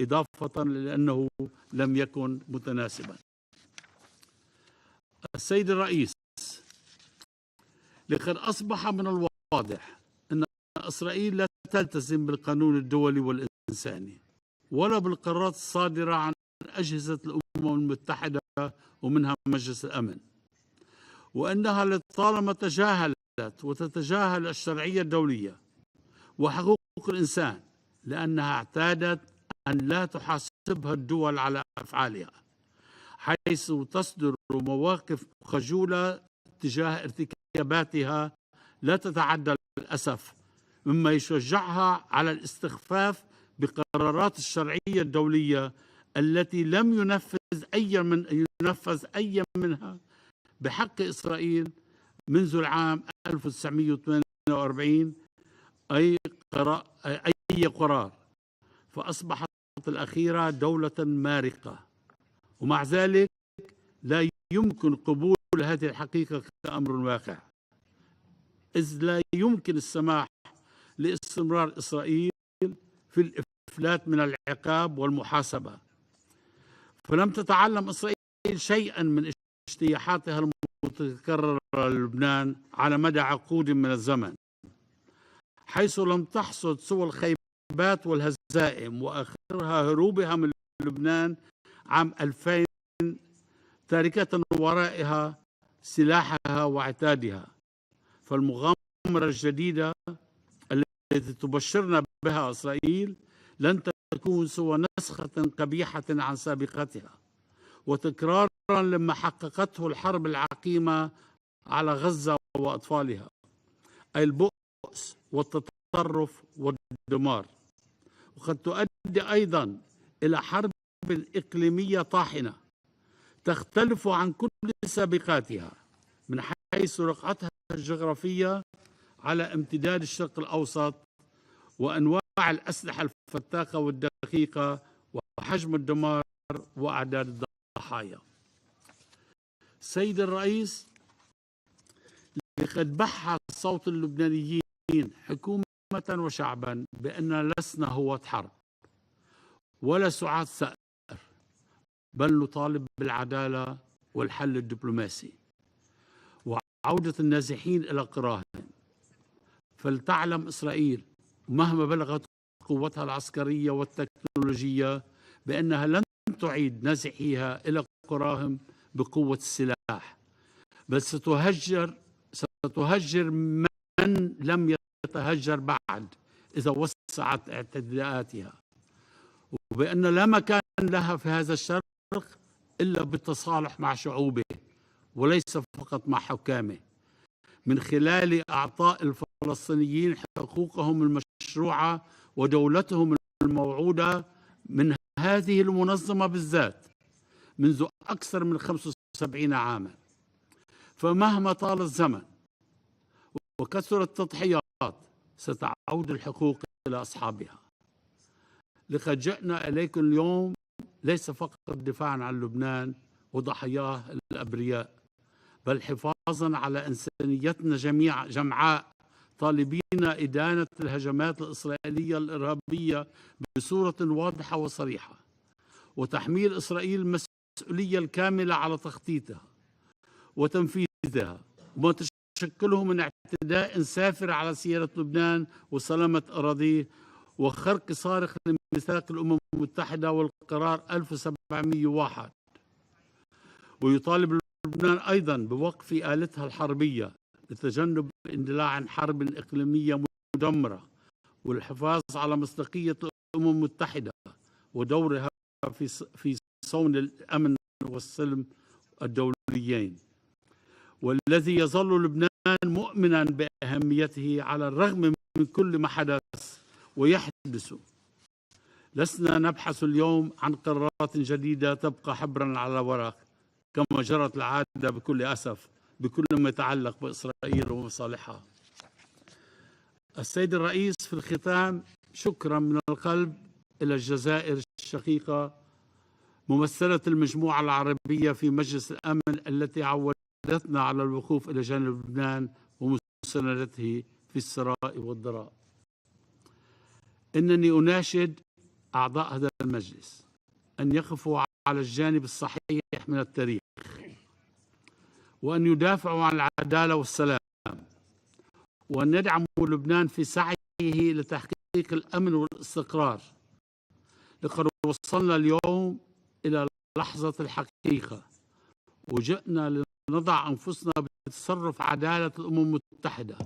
إضافة لأنه لم يكن متناسبا. السيد الرئيس، لقد أصبح من الواضح أن إسرائيل لا تلتزم بالقانون الدولي والإنساني ولا بالقرارات الصادرة عن أجهزة الأمم المتحدة ومنها مجلس الأمن، وأنها لطالما تجاهلت وتتجاهل الشرعية الدولية وحقوق الإنسان لأنها اعتادت أن لا تحاسبها الدول على أفعالها، حيث تصدر مواقف خجولة تجاه ارتكاباتها لا تتعدى للأسف، مما يشجعها على الاستخفاف بقرارات الشرعية الدولية التي لم ينفذ أي منها بحق إسرائيل منذ العام 1948 أي قرار، فأصبحت الأخيرة دولة مارقة. ومع ذلك لا يمكن قبول هذه الحقيقة كأمر واقع، إذ لا يمكن السماح لاستمرار إسرائيل في الإفلات من العقاب والمحاسبة. فلم تتعلم إسرائيل شيئا من اجتياحاتها المتكررة للبنان على مدى عقود من الزمن، حيث لم تحصد سوى الخيبات والهزائم، وآخرها هروبها من لبنان عام 2000 تاركة ورائها سلاحها وعتادها. فالمغامرة الجديدة التي تبشرنا بها إسرائيل لن تكون سوى نسخة قبيحة عن سابقتها وتكرارا لما حققته الحرب العقيمة على غزة وأطفالها، أي البؤس والتطرف والدمار، وقد تؤدي أيضا إلى حرب إقليمية طاحنة تختلف عن كل سابقاتها من حيث رقعتها الجغرافية على امتداد الشرق الأوسط وأنواع الأسلحة الفتاكة والدقيقة وحجم الدمار وأعداد الضحايا. سيد الرئيس، لقد بح صوت اللبنانيين حكومة وشعبا بأننا لسنا هواة حرب ولا سعاة ثأر، بل نطالب بالعدالة والحل الدبلوماسي وعودة النازحين إلى قراهم. فلتعلم إسرائيل مهما بلغت قوتها العسكرية والتكنولوجية بأنها لن تعيد نازحيها إلى قراهم بقوة السلاح، بل ستهجر من لم يتهجر بعد إذا وسعت اعتداءاتها، وبأن لا مكان لها في هذا الشرق إلا بالتصالح مع شعوبه وليس فقط مع حكامه، من خلال إعطاء الفلسطينيين حقوقهم المشروعة ودولتهم الموعودة من هذه المنظمة بالذات منذ أكثر من 75 عاما. فمهما طال الزمن وكثرت التضحيات ستعود الحقوق إلى أصحابها. لقد جئنا إليكم اليوم ليس فقط دفاعا عن لبنان وضحاياه الأبرياء، بل حفاظا على إنسانيتنا جمعاء، طالبين إدانة الهجمات الإسرائيلية الإرهابية بصورة واضحة وصريحة، وتحميل إسرائيل المسؤولية الكاملة على تخطيطها وتنفيذها وما تشكله من اعتداء سافر على سيادة لبنان وسلامة أراضيه وخرق صارخ لميثاق الأمم المتحدة والقرار 1701. ويطالب لبنان أيضا بوقف آلتها الحربية لتجنب اندلاع حرب إقليمية مدمرة والحفاظ على مصداقية الأمم المتحدة ودورها في صون الأمن والسلم الدوليين، والذي يظل لبنان مؤمنا بأهميته على الرغم من كل ما حدث ويحدث. لسنا نبحث اليوم عن قرارات جديدة تبقى حبرا على ورق كما جرت العادة بكل أسف بكل ما يتعلق بإسرائيل ومصالحها. السيد الرئيس، في الختام شكرا من القلب إلى الجزائر الشقيقة ممثلة المجموعة العربية في مجلس الأمن التي عودتنا على الوقوف إلى جانب لبنان ومساندته في السراء والضراء. إنني أناشد أعضاء هذا المجلس أن يقفوا على الجانب الصحيح من التاريخ وأن يدافعوا عن العدالة والسلام وأن يدعموا لبنان في سعيه لتحقيق الأمن والاستقرار. لقد وصلنا اليوم إلى لحظة الحقيقة وجئنا لنضع أنفسنا بتصرف عدالة الأمم المتحدة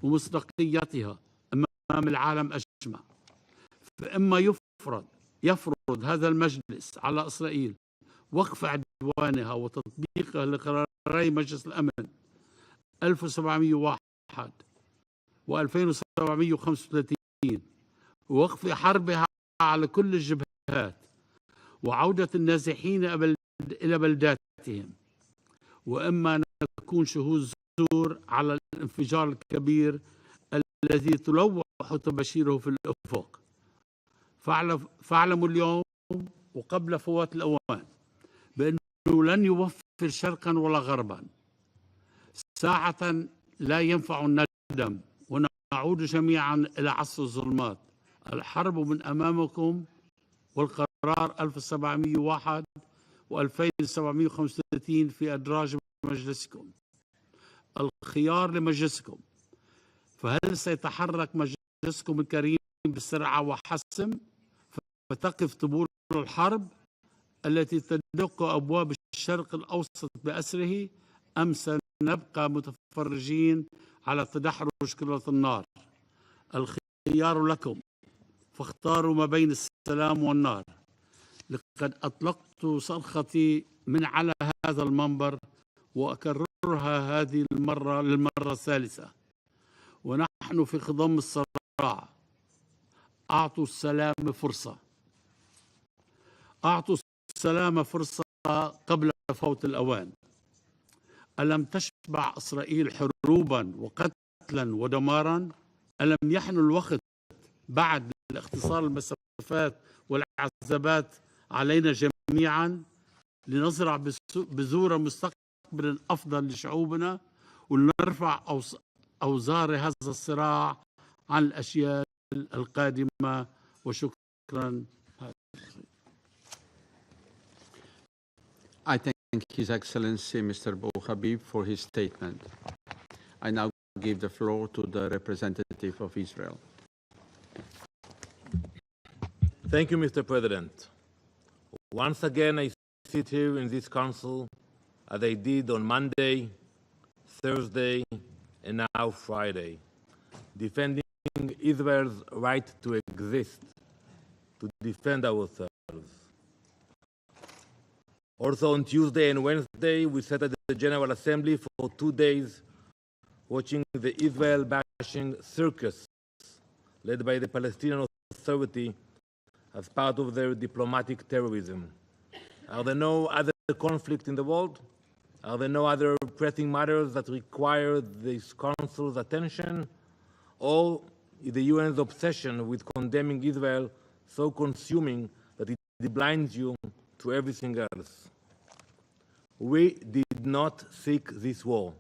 ومصداقيتها أمام العالم أجمع. فإما يفرض هذا المجلس على إسرائيل وقف عدوانها وتطبيقها لقراري مجلس الأمن 1701 و2735 ووقف حربها على كل الجبهات وعودة النازحين إلى بلداتهم، وإما نكون شهود زور على الانفجار الكبير الذي تلوح تباشيره في الأفق. فاعلموا اليوم وقبل فوات الأوان بأنه لن يوفر شرقا ولا غربا. ساعة لا ينفع الندم ونعود جميعا إلى عصر الظلمات. الحرب من أمامكم والقرار 1701 و2735 في أدراج مجلسكم. الخيار لمجلسكم، فهل سيتحرك مجلسكم الكريم بسرعة وحسم فتقف طبول الحرب التي تدق أبواب الشرق الأوسط بأسره، أم سنبقى متفرجين على تدحرج كرة النار؟ الخيار لكم، فاختاروا ما بين السلام والنار. لقد أطلقت صرختي من على هذا المنبر وأكررها هذه المرة للمرة الثالثة، ونحن في خضم الصراع. أعطوا السلام فرصة، أعطوا السلام فرصة قبل فوت الأوان. ألم تشبع إسرائيل حروبا وقتلا ودمارا؟ ألم يحن الوقت بعد لاختصار المسافات والعذابات علينا جميعا لنزرع بذور مستقبل أفضل لشعوبنا ولنرفع أوزار هذا الصراع عن الأشياء القادمة؟ وشكرا. I thank His Excellency Mr. Bo Habib for his statement. I now give the floor to the representative of Israel. Thank you, Mr. President. Once again, I sit here in this council as I did on Monday, Thursday, and now Friday, defending Israel's right to exist, to defend ourselves. Also on Tuesday and Wednesday, we sat at the General Assembly for 2 days watching the Israel-bashing circus led by the Palestinian Authority as part of their diplomatic terrorism. Are there no other conflicts in the world? Are there no other pressing matters that require this Council's attention? Or is the UN's obsession with condemning Israel so consuming that it blinds you to everything else? We did not seek this war.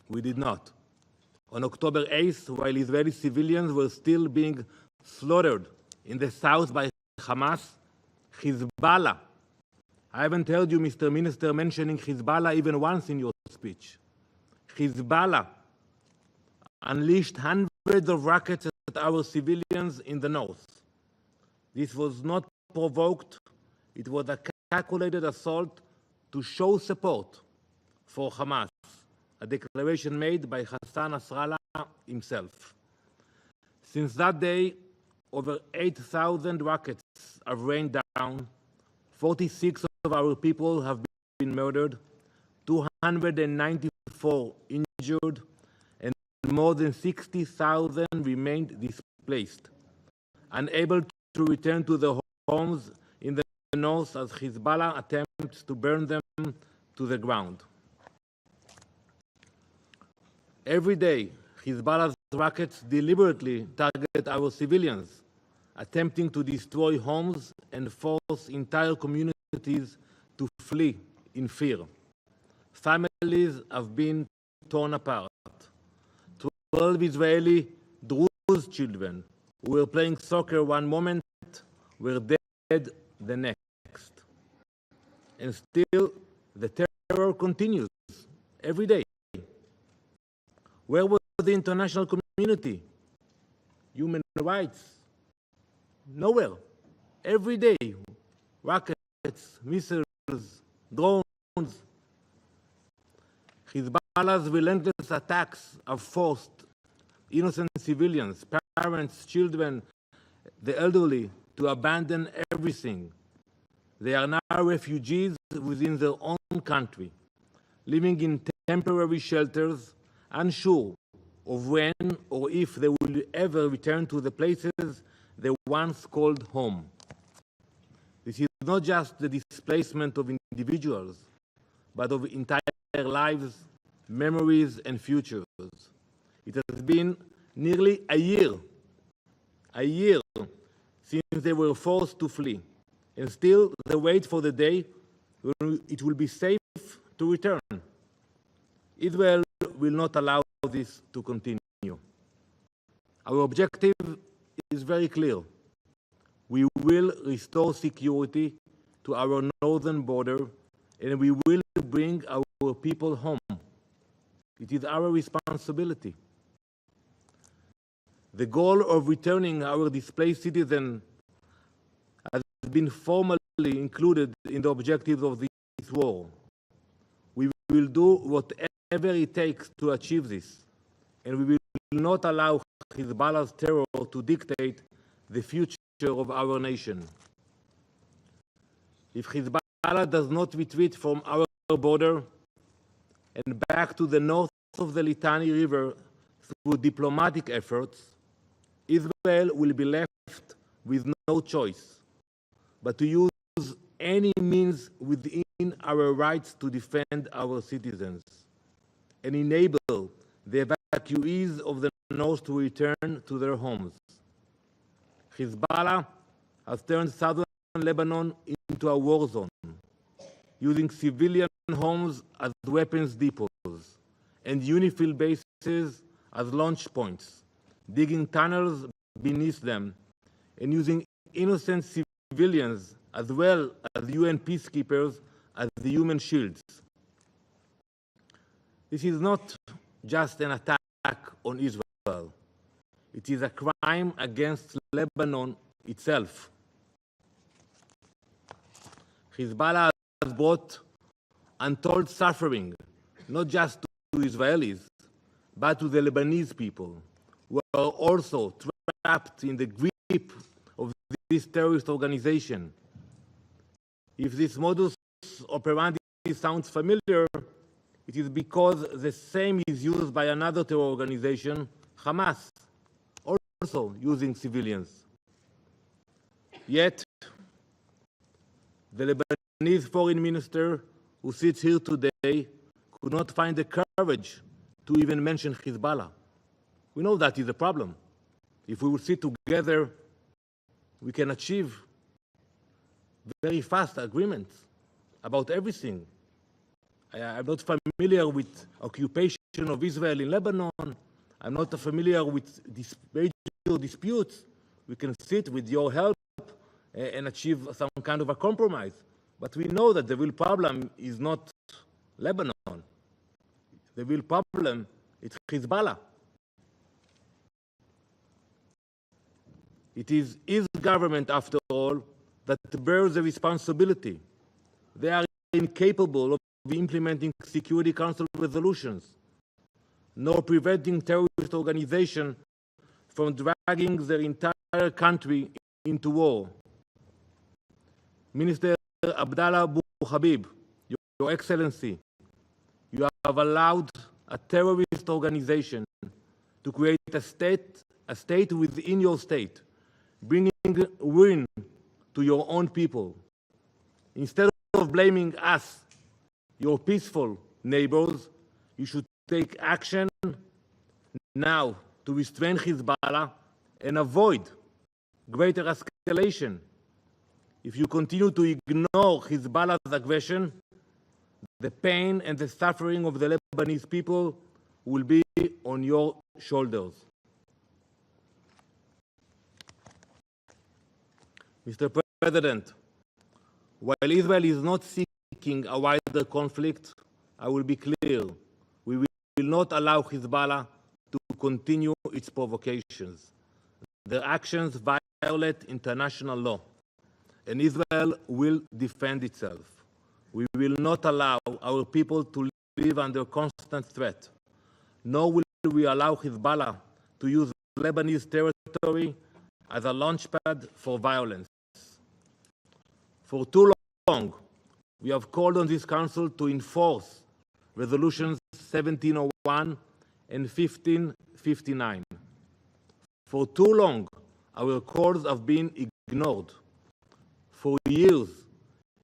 We did not. On October 8th, while Israeli civilians were still being slaughtered in the south by Hamas, Hezbollah, I haven't heard you, Mr. Minister, mentioning Hezbollah even once in your speech. Hezbollah unleashed hundreds of rockets at our civilians in the north. This was not provoked. It was a calculated assault to show support for Hamas, a declaration made by Hassan Nasrallah himself. Since that day, over 8,000 rockets have rained down, 46 of our people have been murdered, 294 injured, and more than 60,000 remained displaced, unable to return to their homes in the north as Hezbollah attempts to burn them to the ground. Every day, Hezbollah's rockets deliberately target our civilians, attempting to destroy homes and force entire communities to flee in fear. Families have been torn apart. 12 Israeli Druze children who were playing soccer one moment were dead the next. And still, the terror continues every day. Where was the international community? Human rights? Nowhere. Every day, rockets, missiles, drones. Hezbollah's relentless attacks have forced innocent civilians, parents, children, the elderly, to abandon everything. They are now refugees within their own country, living in temporary shelters, unsure of when or if they will ever return to the places they once called home. This is not just the displacement of individuals, but of entire lives, memories, and futures. It has been nearly a year since they were forced to flee, and still they wait for the day when it will be safe to return. Israel will not allow this to continue. Our objective is very clear. We will restore security to our northern border, and we will bring our people home. It is our responsibility. The goal of returning our displaced citizens has been formally included in the objectives of this war. We will do whatever it takes to achieve this, and we will not allow Hezbollah's terror to dictate the future of our nation. If Hezbollah does not retreat from our border and back to the north of the Litani River through diplomatic efforts, Israel will be left with no choice but to use any means within our rights to defend our citizens and enable the evacuees of the north to return to their homes. Hezbollah has turned southern Lebanon into a war zone, using civilian homes as weapons depots and UNIFIL bases as launch points, digging tunnels beneath them, and using innocent civilians as well as UN peacekeepers as the human shields. This is not just an attack on Israel. It is a crime against Lebanon itself. Hezbollah has brought untold suffering, not just to Israelis, but to the Lebanese people, who are also trapped in the grip of this terrorist organization. If this modus operandi sounds familiar, it is because the same is used by another terror organization, Hamas, also using civilians. Yet, the Lebanese foreign minister who sits here today could not find the courage to even mention Hezbollah. We know that is a problem. If we will sit together, we can achieve very fast agreements about everything. I'm not familiar with occupation of Israel in Lebanon. I'm not familiar with major disputes. We can sit with your help and achieve some kind of a compromise. But we know that the real problem is not Lebanon. The real problem is Hezbollah. It is his government, after all, that bears the responsibility. They are incapable of implementing Security Council resolutions, nor preventing terrorist organizations from dragging their entire country into war. Minister Abdallah Abu Habib, Your Excellency, you have allowed a terrorist organization to create a state within your state, bringing ruin to your own people. Instead of blaming us, your peaceful neighbors, you should take action now to restrain Hezbollah and avoid greater escalation. If you continue to ignore Hezbollah's aggression, the pain and the suffering of the Lebanese people will be on your shoulders. Mr. President, while Israel is not seeking a wider conflict, I will be clear, we will not allow Hezbollah to continue its provocations. Their actions violate international law, and Israel will defend itself. We will not allow our people to live under constant threat, nor will we allow Hezbollah to use Lebanese territory as a launchpad for violence. For too long, we have called on this Council to enforce Resolutions 1701 and 1559. For too long, our calls have been ignored. For years,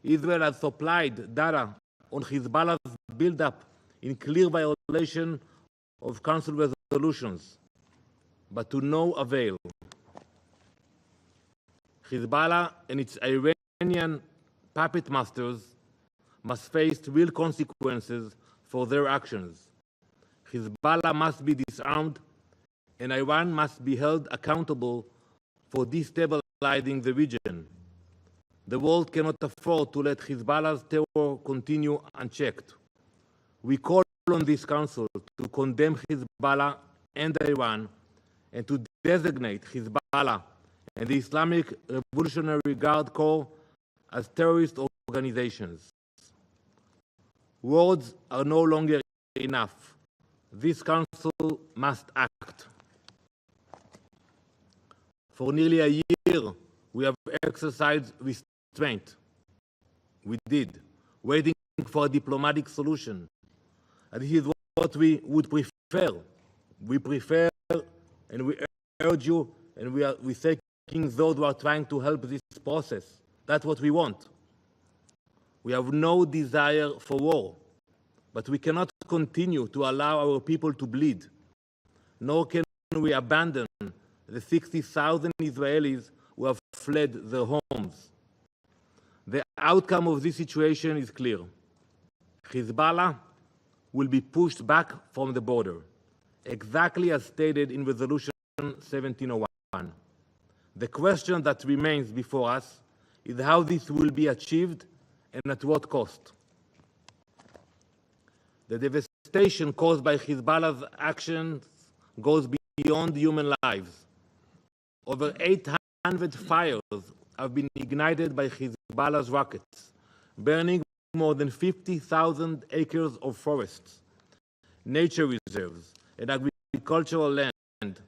Israel has supplied data on Hezbollah's buildup in clear violation of Council resolutions, but to no avail. Hezbollah and its Iranian puppet masters must face real consequences for their actions. Hezbollah must be disarmed, and Iran must be held accountable for destabilizing the region. The world cannot afford to let Hezbollah's terror continue unchecked. We call on this Council to condemn Hezbollah and Iran and to designate Hezbollah and the Islamic Revolutionary Guard Corps as terrorist organizations. Words are no longer enough. This Council must act. For nearly a year, we have exercised restraint. We did, waiting for a diplomatic solution. And this is what we would prefer. We prefer, and we urge you, and we're thanking those who are trying to help this process. That's what we want. We have no desire for war, but we cannot continue to allow our people to bleed. Nor can we abandon the 60,000 Israelis who have fled their homes. The outcome of this situation is clear. Hezbollah will be pushed back from the border, exactly as stated in Resolution 1701. The question that remains before us is how this will be achieved and at what cost. The devastation caused by Hezbollah's actions goes beyond human lives. Over 800 fires have been ignited by Hezbollah's rockets, burning more than 50,000 acres of forests, nature reserves, and agricultural land.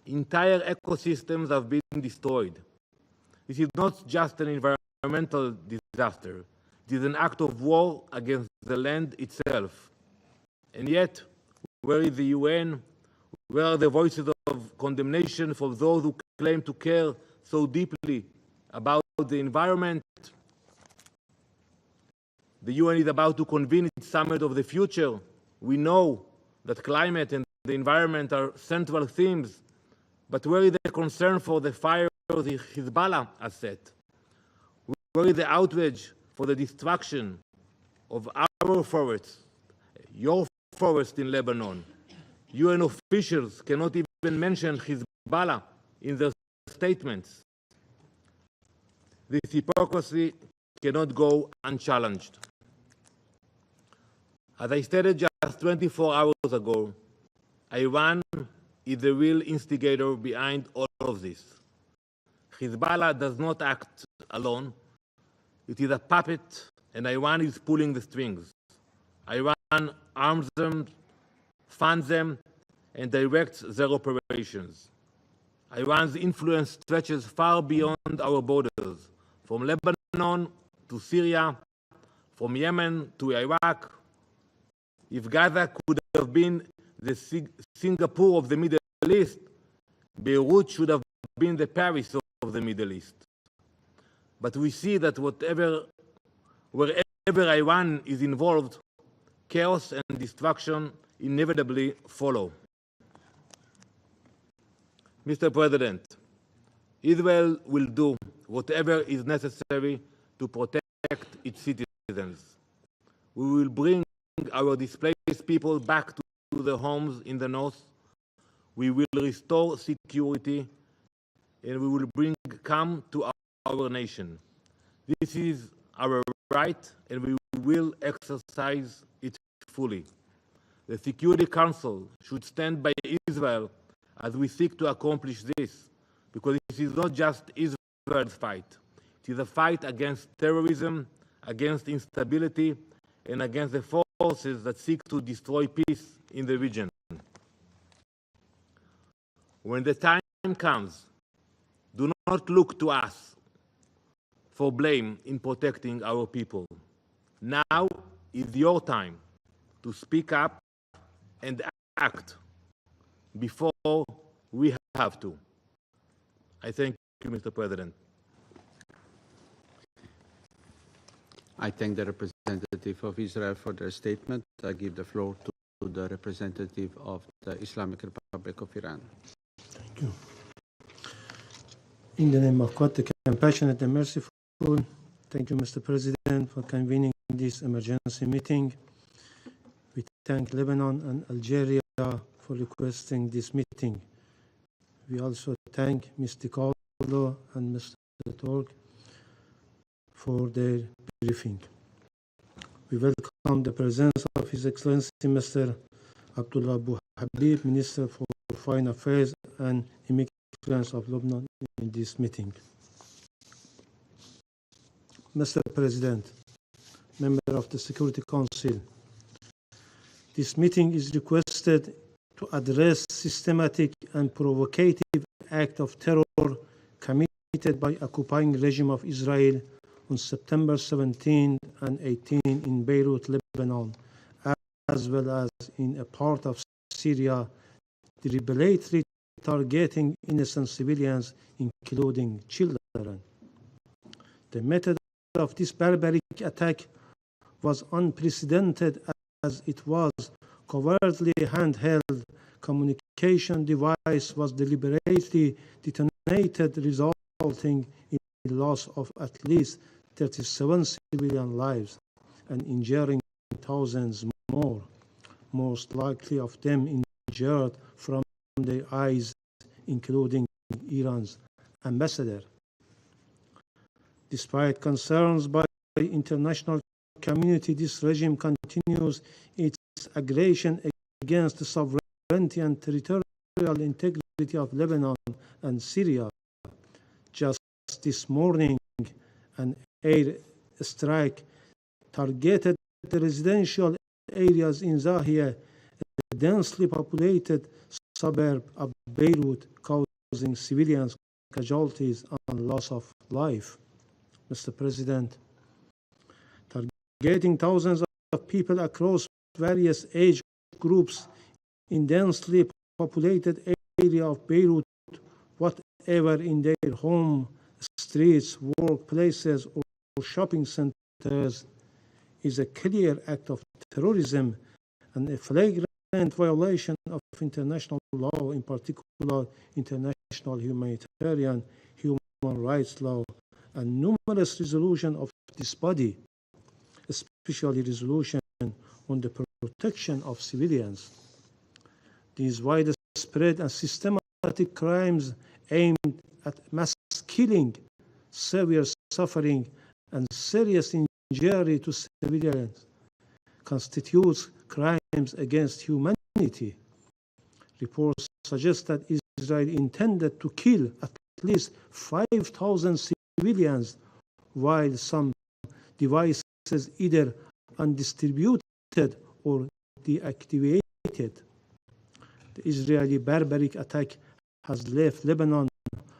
Entire ecosystems have been destroyed. This is not just an environmental disaster. It is an act of war against the land itself. And yet, where is the UN? Where are the voices of condemnation for those who claim to care so deeply about the environment? The UN is about to convene its summit of the future. We know that climate and the environment are central themes, but where is the concern for the fire Hezbollah has set? Where is the outrage for the destruction of our forests, your forest in Lebanon? UN officials cannot even mention Hezbollah in their statements. This hypocrisy cannot go unchallenged. As I stated just 24 hours ago, Iran is the real instigator behind all of this. Hezbollah does not act alone. It is a puppet, and Iran is pulling the strings. Iran arms them, funds them, and directs their operations. Iran's influence stretches far beyond our borders, from Lebanon to Syria, from Yemen to Iraq. If Gaza could have been the Singapore of the Middle East, Beirut should have been the Paris of the Middle East. But we see that whatever Wherever Iran is involved, chaos and destruction inevitably follow. Mr. President, Israel will do whatever is necessary to protect its citizens. We will bring our displaced people back to their homes in the north. We will restore security, and we will bring calm to our nation. This is our right, and we will exercise it fully. The Security Council should stand by Israel as we seek to accomplish this, because it is not just Israel's fight. It is a fight against terrorism, against instability, and against the forces that seek to destroy peace in the region. When the time comes, do not look to us for blame in protecting our people. Now is your time to speak up and act before we have to. I thank you, Mr. President. I thank the representative of Israel for their statement. I give the floor to the representative of the Islamic Republic of Iran. Thank you. In the name of God, the compassionate and merciful, thank you, Mr. President, for convening this emergency meeting. We thank Lebanon and Algeria for requesting this meeting. We also thank Mr. Caldo and Mr. Tork for their briefing. We welcome the presence of His Excellency Mr. Abdullah Abu Habib, Minister for Foreign Affairs and Immigrants of Lebanon, in this meeting. Mr. President, member of the Security Council, this meeting is requested to address systematic and provocative act of terror committed by occupying regime of Israel on September 17 and 18 in Beirut, Lebanon, as well as in a part of Syria, deliberately targeting innocent civilians, including children. The method of this barbaric attack was unprecedented, as it was covertly handheld communication device was deliberately detonated, resulting in the loss of at least 37 civilian lives and injuring thousands more, most likely of them injured from their eyes, including Iran's ambassador. Despite concerns by the international community, this regime continues its aggression against the sovereignty and territorial integrity of Lebanon and Syria. Just this morning, an air strike targeted the residential areas in Zahia, a densely populated suburb of Beirut, causing civilians casualties and loss of life. Mr. President, targeting thousands of people across various age groups in densely populated area of Beirut, whatever in their home, streets, workplaces, or shopping centers, is a clear act of terrorism and a flagrant violation of international law, in particular international humanitarian human rights law, and numerous resolutions of this body, especially resolution on the protection of civilians. These widespread and systematic crimes aimed at mass killing, severe suffering, and serious injury to civilians constitutes crimes against humanity. Reports suggest that Israel intended to kill at least 5,000 civilians, while some devices either undistributed or deactivated. The Israeli barbaric attack has left Lebanon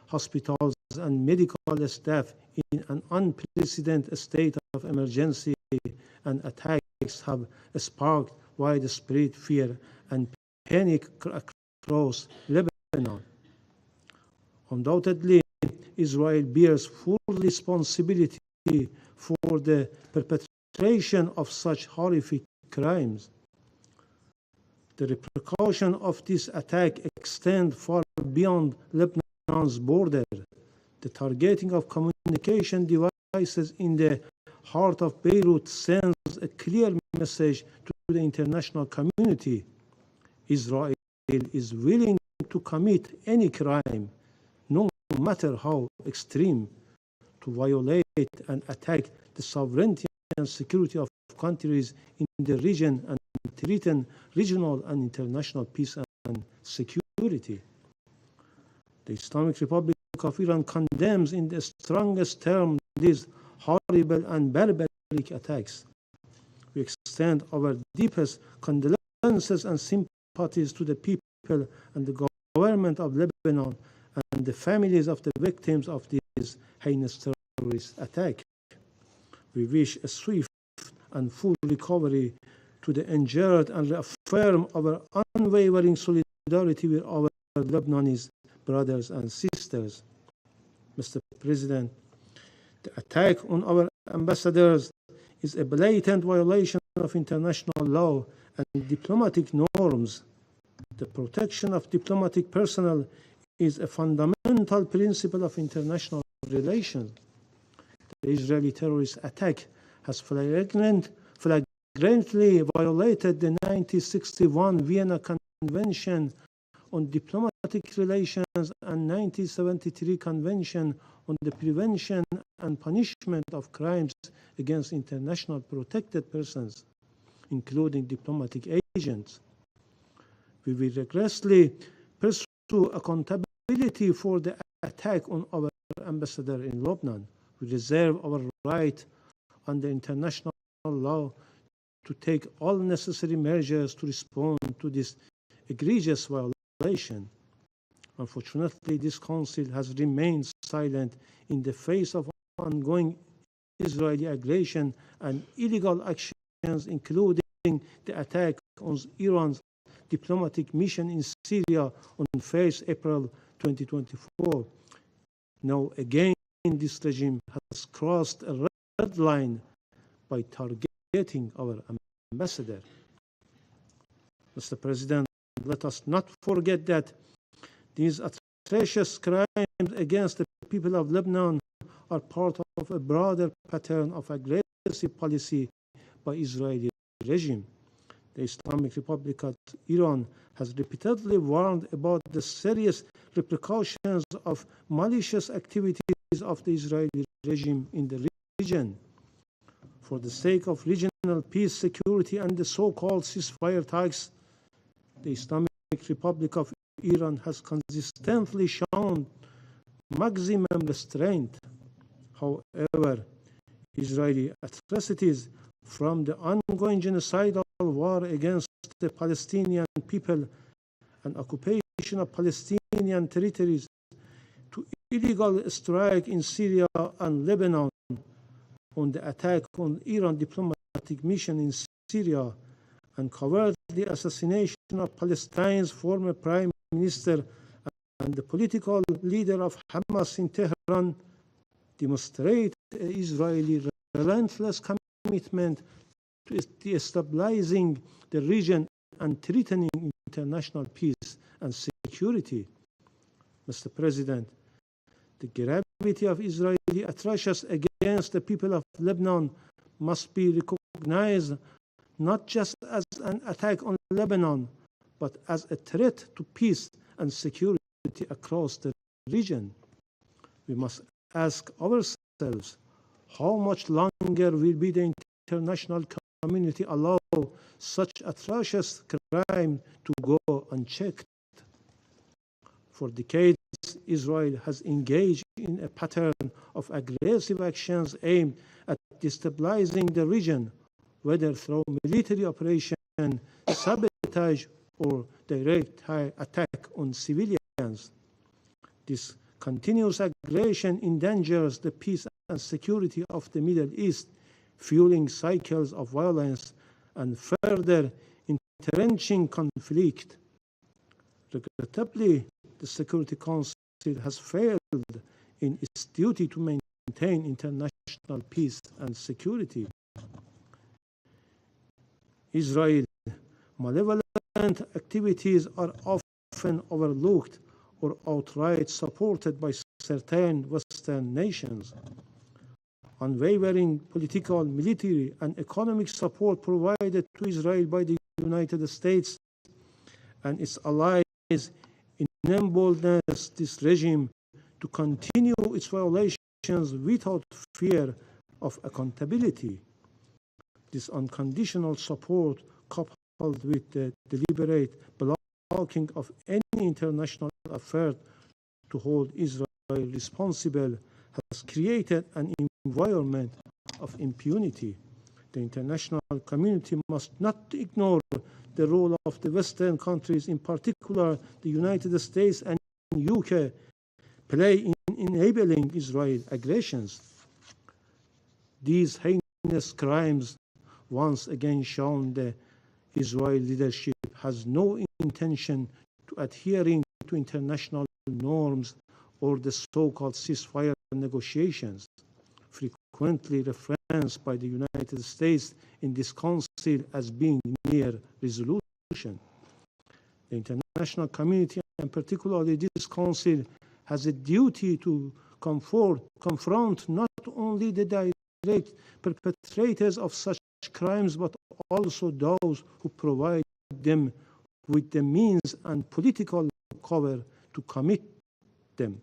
hospitals and medical staff in an unprecedented state of emergency, and attacks have sparked widespread fear and panic across Lebanon. Undoubtedly, Israel bears full responsibility for the perpetration of such horrific crimes. The repercussions of this attack extend far beyond Lebanon's border. The targeting of communication devices in the heart of Beirut sends a clear message to the international community. Israel is willing to commit any crime, no matter how extreme, to violate and attack the sovereignty and security of countries in the region and threaten regional and international peace and security. The Islamic Republic of Iran condemns in the strongest terms these horrible and barbaric attacks. We extend our deepest condolences and sympathies to the people and the government of Lebanon and the families of the victims of this heinous terrorist attack. We wish a swift and full recovery to the injured and reaffirm our unwavering solidarity with our Lebanese brothers and sisters. Mr. President, the attack on our ambassadors is a blatant violation of international law and diplomatic norms. The protection of diplomatic personnel is a fundamental principle of international relations. The Israeli terrorist attack has flagrantly violated the 1961 Vienna Convention on Diplomatic Relations and 1973 Convention on the Prevention and Punishment of Crimes against International Protected Persons, including diplomatic agents. We will rigorously pursue accountability for the attack on our ambassador in Lebanon. We reserve our right under international law to take all necessary measures to respond to this egregious violation. Unfortunately, this Council has remained silent in the face of ongoing Israeli aggression and illegal actions, including the attack on Iran's diplomatic mission in Syria on 1st April 2024. Now again, this regime has crossed a red line by targeting our ambassador. Mr. President, let us not forget that these atrocious crimes against the people of Lebanon are part of a broader pattern of aggressive policy by Israeli regime. The Islamic Republic of Iran has repeatedly warned about the serious repercussions of malicious activities of the Israeli regime in the region. For the sake of regional peace, security, and the so-called ceasefire talks, the Islamic Republic of Iran has consistently shown maximum restraint. However, Israeli atrocities from the ongoing genocidal war against the Palestinian people and occupation of Palestinian territories to illegal strike in Syria and Lebanon, on the attack on Iran diplomatic mission in Syria, and cowardly assassination of Palestine's former prime minister and the political leader of Hamas in Tehran demonstrate Israeli relentless commitment to destabilizing the region and threatening international peace and security. Mr. President, the gravity of Israeli atrocities against the people of Lebanon must be recognized not just as an attack on Lebanon, but as a threat to peace and security across the region. We must ask ourselves, how much longer will be the international community allow such atrocious crime to go unchecked? For decades, Israel has engaged in a pattern of aggressive actions aimed at destabilizing the region, whether through military operation, sabotage, or direct attack on civilians. This continuous aggression endangers the peace and security of the Middle East, fueling cycles of violence and further entrenching conflict. Regrettably, the Security Council has failed in its duty to maintain international peace and security. Israel's malevolent activities are often overlooked or outright supported by certain Western nations. Unwavering political, military, and economic support provided to Israel by the United States and its allies emboldens this regime to continue its violations without fear of accountability. This unconditional support, coupled with the deliberate blocking of any international effort to hold Israel responsible, has created an environment of impunity. The international community must not ignore the role of the Western countries, in particular the United States and UK, play in enabling Israel's aggressions. These heinous crimes once again shown the Israeli leadership has no intention to adhering to international norms or the so-called ceasefire negotiations, frequently referenced by the United States in this council as being near resolution. The international community, and particularly this council, has a duty to confront not only the direct perpetrators of such crimes, but also those who provide them with the means and political cover to commit them.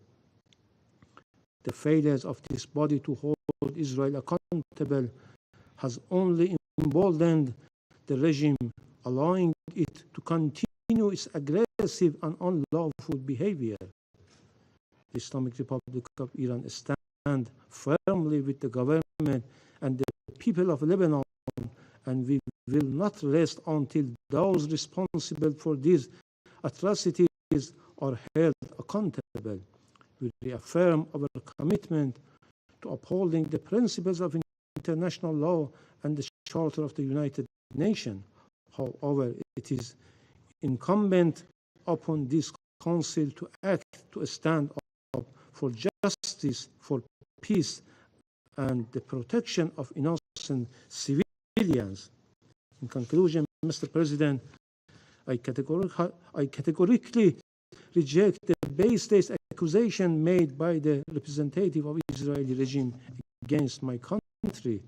The failures of this body to hold Israel accountable has only emboldened the regime, allowing it to continue its aggressive and unlawful behavior. The Islamic Republic of Iran stands firmly with the government and the people of Lebanon, and we will not rest until those responsible for these atrocities are held accountable. We reaffirm our commitment to upholding the principles of international law and the Charter of the United Nations. However, it is incumbent upon this Council to act, to stand up for justice, for peace, and the protection of innocent civilians. In conclusion, Mr. President, I categorically reject the baseless accusation made by the representative of Israeli regime against my country.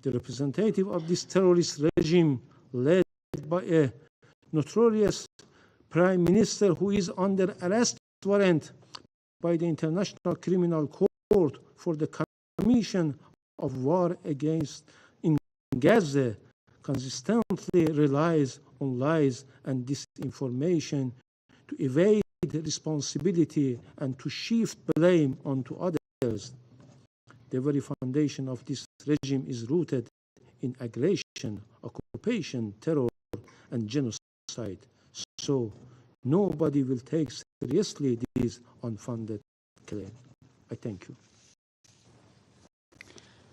The representative of this terrorist regime, led by a notorious prime minister who is under arrest warrant by the International Criminal Court for the commission of war against in Gaza, consistently relies on lies and disinformation to evade responsibility and to shift blame onto others. The very foundation of this regime is rooted in aggression, occupation, terror, and genocide. So nobody will take seriously these unfounded claims. I thank you.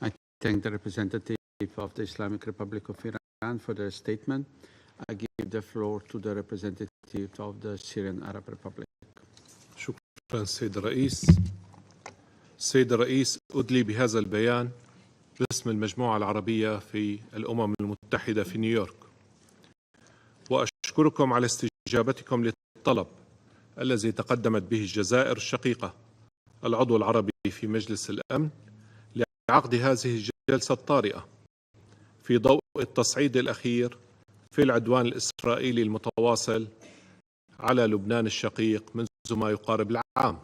I thank the representative of the Islamic Republic of Iran for their statement. I give the floor to the representative of the Syrian Arab Republic. شكرا سيد الرئيس. سيد الرئيس، أدلي بهذا البيان باسم المجموعة العربية في الأمم المتحدة في نيويورك، وأشكركم على استجابتكم للطلب الذي تقدمت به الجزائر الشقيقة العضو العربي في مجلس الأمن لعقد هذه الجلسة الطارئة في ضوء التصعيد الأخير في العدوان الإسرائيلي المتواصل على لبنان الشقيق منذ ما يقارب العام.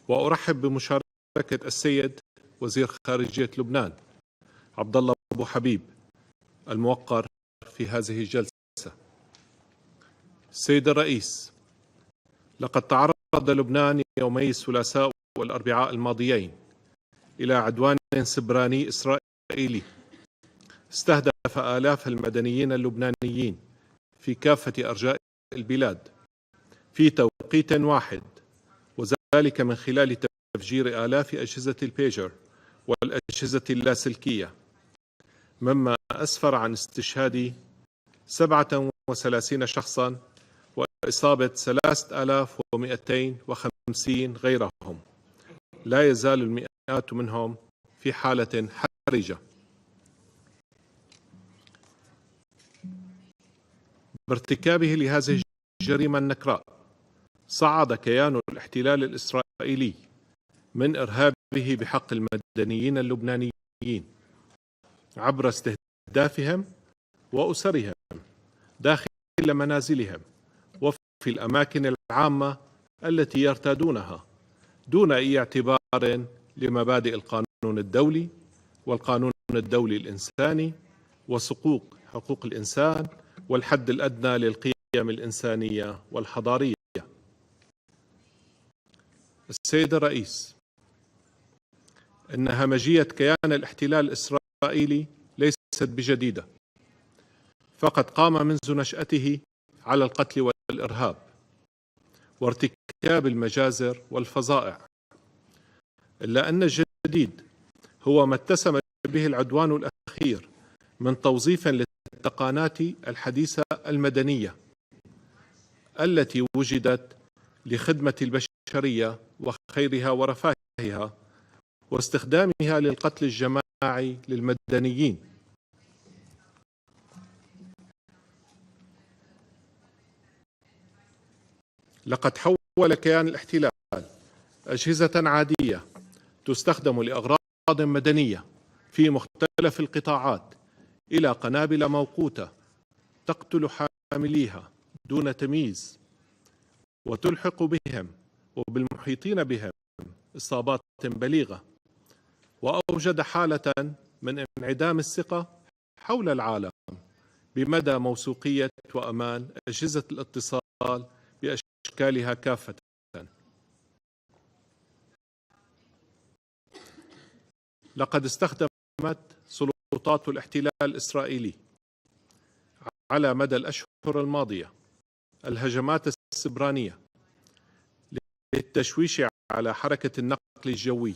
وأرحب بمشاركة السيد وزير خارجية لبنان عبد الله أبو حبيب الموقر في هذه الجلسة. سيد الرئيس، لقد تعرض لبنان يومي الثلاثاء والأربعاء الماضيين إلى عدوان سبراني إسرائيلي استهدف آلاف المدنيين اللبنانيين في كافة أرجاء البلاد في توقيت واحد، وذلك من خلال تفجير آلاف أجهزة البيجر والأجهزة اللاسلكية، مما أسفر عن استشهاد 37 شخصا وإصابة 3250 غيرهم، لا يزال المئات منهم في حالة حرجة. بارتكابه لهذه الجريمة النكراء صعد كيان الاحتلال الإسرائيلي من إرهابه بحق المدنيين اللبنانيين عبر استهدافهم وأسرهم داخل منازلهم وفي الأماكن العامة التي يرتادونها دون أي اعتبار لمبادئ القانون الدولي والقانون الدولي الإنساني وحقوق الإنسان والحد الأدنى للقيم الإنسانية والحضارية. السيد الرئيس، إن همجية كيان الاحتلال الإسرائيلي ليست بجديدة، فقد قام منذ نشأته على القتل والإرهاب وارتكاب المجازر والفظائع، إلا أن الجديد هو ما اتسم به العدوان الأخير من توظيف للتقنيات الحديثة المدنية التي وجدت لخدمة البشرية وخيرها ورفاهها واستخدامها للقتل الجماعي للمدنيين. لقد حول كيان الاحتلال أجهزة عادية تستخدم لأغراض مدنية في مختلف القطاعات إلى قنابل موقوتة تقتل حامليها دون تمييز وتلحق بهم وبالمحيطين بهم إصابات بليغة، وأوجد حالة من انعدام الثقة حول العالم بمدى موثوقية وأمان أجهزة الاتصال بأشكالها كافة. لقد استخدمت سلطات الاحتلال الإسرائيلي على مدى الأشهر الماضية الهجمات السبرانية للتشويش على حركة النقل الجوي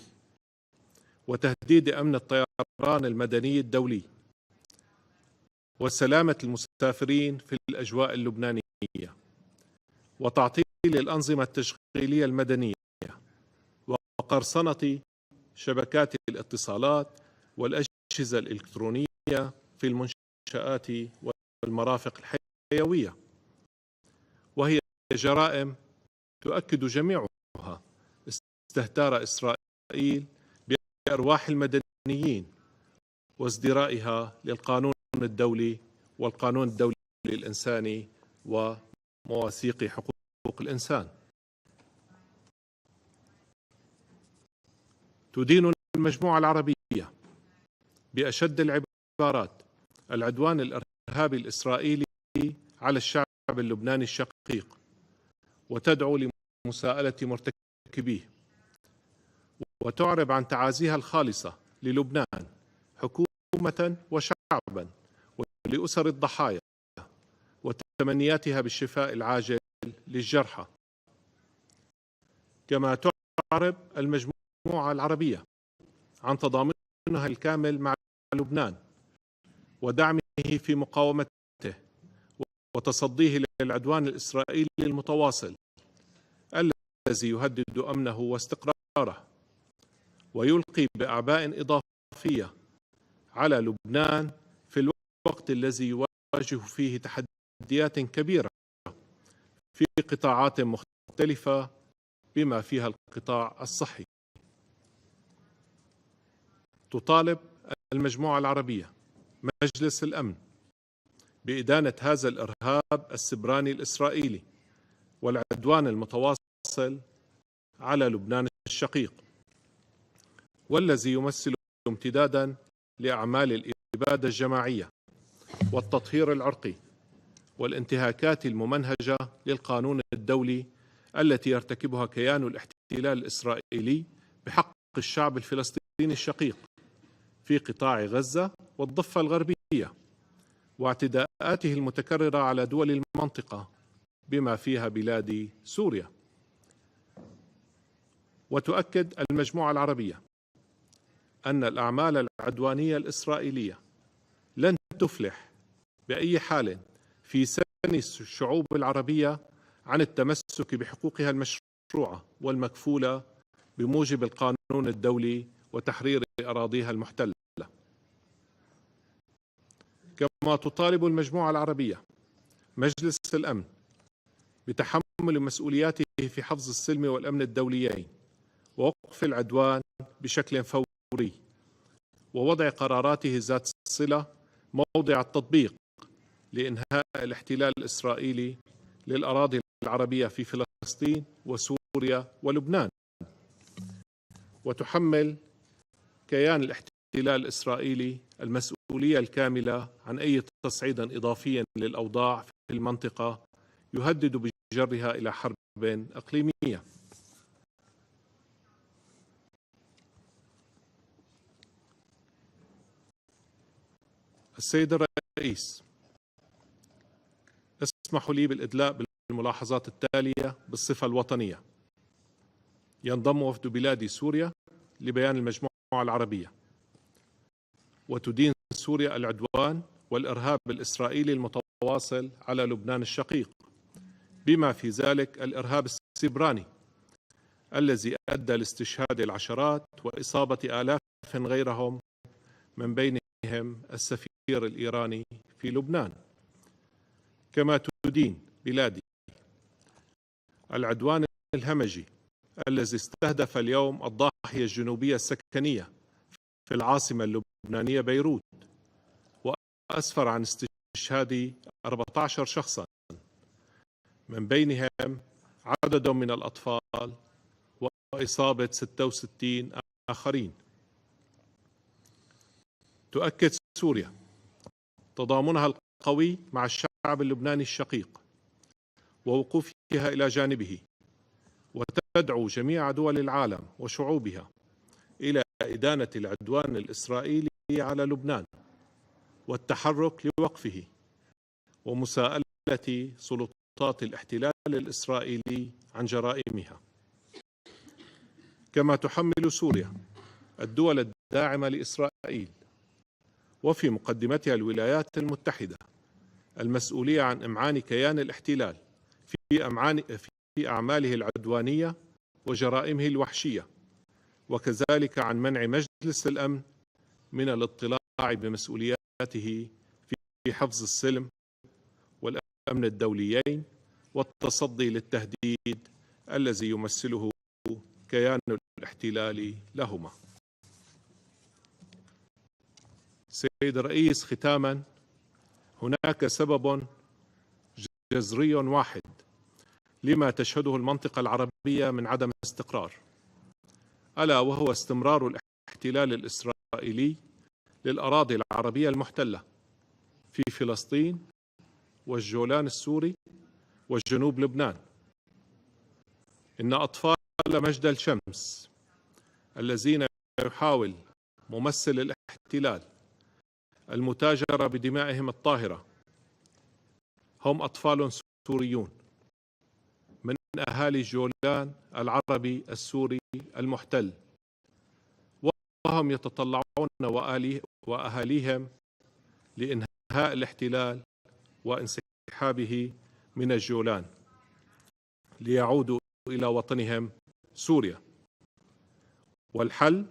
وتهديد أمن الطيران المدني الدولي وسلامة المسافرين في الأجواء اللبنانية وتعطيل الأنظمة التشغيلية المدنية وقرصنة شبكات الاتصالات والأجهزة الإلكترونية في المنشآت والمرافق الحيوية، وهي جرائم تؤكد جميعها استهتار إسرائيل بأرواح المدنيين وازدرائها للقانون الدولي والقانون الدولي الإنساني ومواثيق حقوق الإنسان. تدين المجموعة العربية بأشد العبارات العدوان الإرهابي الإسرائيلي على الشعب اللبناني الشقيق وتدعو لمساءلة مرتكبيه، وتعرب عن تعازيها الخالصة للبنان حكومة وشعبا ولأسر الضحايا وتمنياتها بالشفاء العاجل للجرحى. كما تعرب المجموعة العربية عن تضامنها الكامل مع لبنان ودعمه في مقاومته وتصديه للعدوان الإسرائيلي المتواصل الذي يهدد أمنه واستقراره ويلقي بأعباء إضافية على لبنان في الوقت الذي يواجه فيه تحديات كبيرة في قطاعات مختلفة بما فيها القطاع الصحي. تطالب المجموعة العربية مجلس الأمن بإدانة هذا الإرهاب السبراني الإسرائيلي والعدوان المتواصل على لبنان الشقيق، والذي يمثل امتدادا لأعمال الإبادة الجماعية والتطهير العرقي والانتهاكات الممنهجة للقانون الدولي التي يرتكبها كيان الاحتلال الإسرائيلي بحق الشعب الفلسطيني الشقيق في قطاع غزة والضفة الغربية، واعتداءاته المتكررة على دول المنطقة بما فيها بلاد سوريا. وتؤكد المجموعة العربية أن الأعمال العدوانية الإسرائيلية لن تفلح بأي حال في سن الشعوب العربية عن التمسك بحقوقها المشروعة والمكفولة بموجب القانون الدولي وتحرير أراضيها المحتلة. كما تطالب المجموعة العربية مجلس الأمن بتحمل مسؤولياته في حفظ السلم والأمن الدوليين ووقف العدوان بشكل فوري، ووضع قراراته ذات الصلة موضع التطبيق لإنهاء الاحتلال الإسرائيلي للأراضي العربية في فلسطين وسوريا ولبنان، وتحمل كيان الاحتلال الإسرائيلي المسؤولية الكاملة عن أي تصعيد إضافي للأوضاع في المنطقة يهدد بجرها إلى حرب إقليمية. السيد الرئيس، اسمحوا لي بالإدلاء بالملاحظات التالية بالصفة الوطنية. ينضم وفد بلاد سوريا لبيان المجموعة العربية، وتدين سوريا العدوان والإرهاب الإسرائيلي المتواصل على لبنان الشقيق، بما في ذلك الإرهاب السبراني الذي أدى لاستشهاد العشرات وإصابة آلاف غيرهم، من بينهم السفير الإيراني في لبنان. كما تدين بلادي العدوان الهمجي الذي استهدف اليوم الضاحية الجنوبية السكنية في العاصمة اللبنانية بيروت، وأسفر عن استشهاد 14 شخصا، من بينهم عدد من الأطفال، وإصابة 66 آخرين. تؤكد سوريا تضامنها القوي مع الشعب اللبناني الشقيق ووقوفها إلى جانبه، وتدعو جميع دول العالم وشعوبها إلى إدانة العدوان الإسرائيلي على لبنان والتحرك لوقفه ومساءلة سلطات الاحتلال الإسرائيلي عن جرائمها. كما تحمل سوريا الدول الداعمة لإسرائيل وفي مقدمتها الولايات المتحدة المسؤولية عن إمعان كيان الاحتلال في أعماله العدوانية وجرائمه الوحشية، وكذلك عن منع مجلس الأمن من الاطلاع بمسؤولياته في حفظ السلم والأمن الدوليين والتصدي للتهديد الذي يمثله كيان الاحتلال لهما. سيد الرئيس، ختاما، هناك سبب جذري واحد لما تشهده المنطقة العربية من عدم استقرار، ألا وهو استمرار الاحتلال الإسرائيلي للأراضي العربية المحتلة في فلسطين والجولان السوري وجنوب لبنان. إن أطفال مجد الشمس الذين يحاول ممثل الاحتلال المتاجرة بدمائهم الطاهرة هم أطفال سوريون من أهالي جولان العربي السوري المحتل، وهم يتطلعون وأهاليهم لإنهاء الاحتلال وانسحابه من الجولان ليعودوا إلى وطنهم سوريا. والحل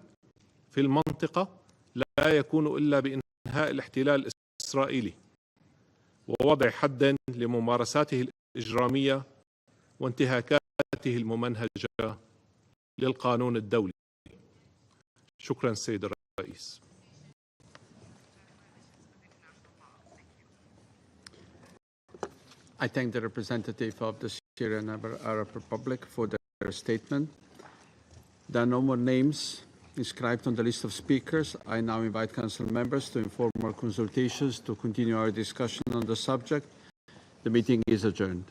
في المنطقة لا يكون إلا بإنهاء الاحتلال الإسرائيلي ووضع حد لممارساته الإجرامية وانتهاكاته الممنهجة للقانون الدولي. شكرا سيد الرئيس. I thank the representative of the Syrian Arab Republic for their statement. There are no more names inscribed on the list of speakers. I now invite Council members to informal consultations to continue our discussion on the subject. The meeting is adjourned.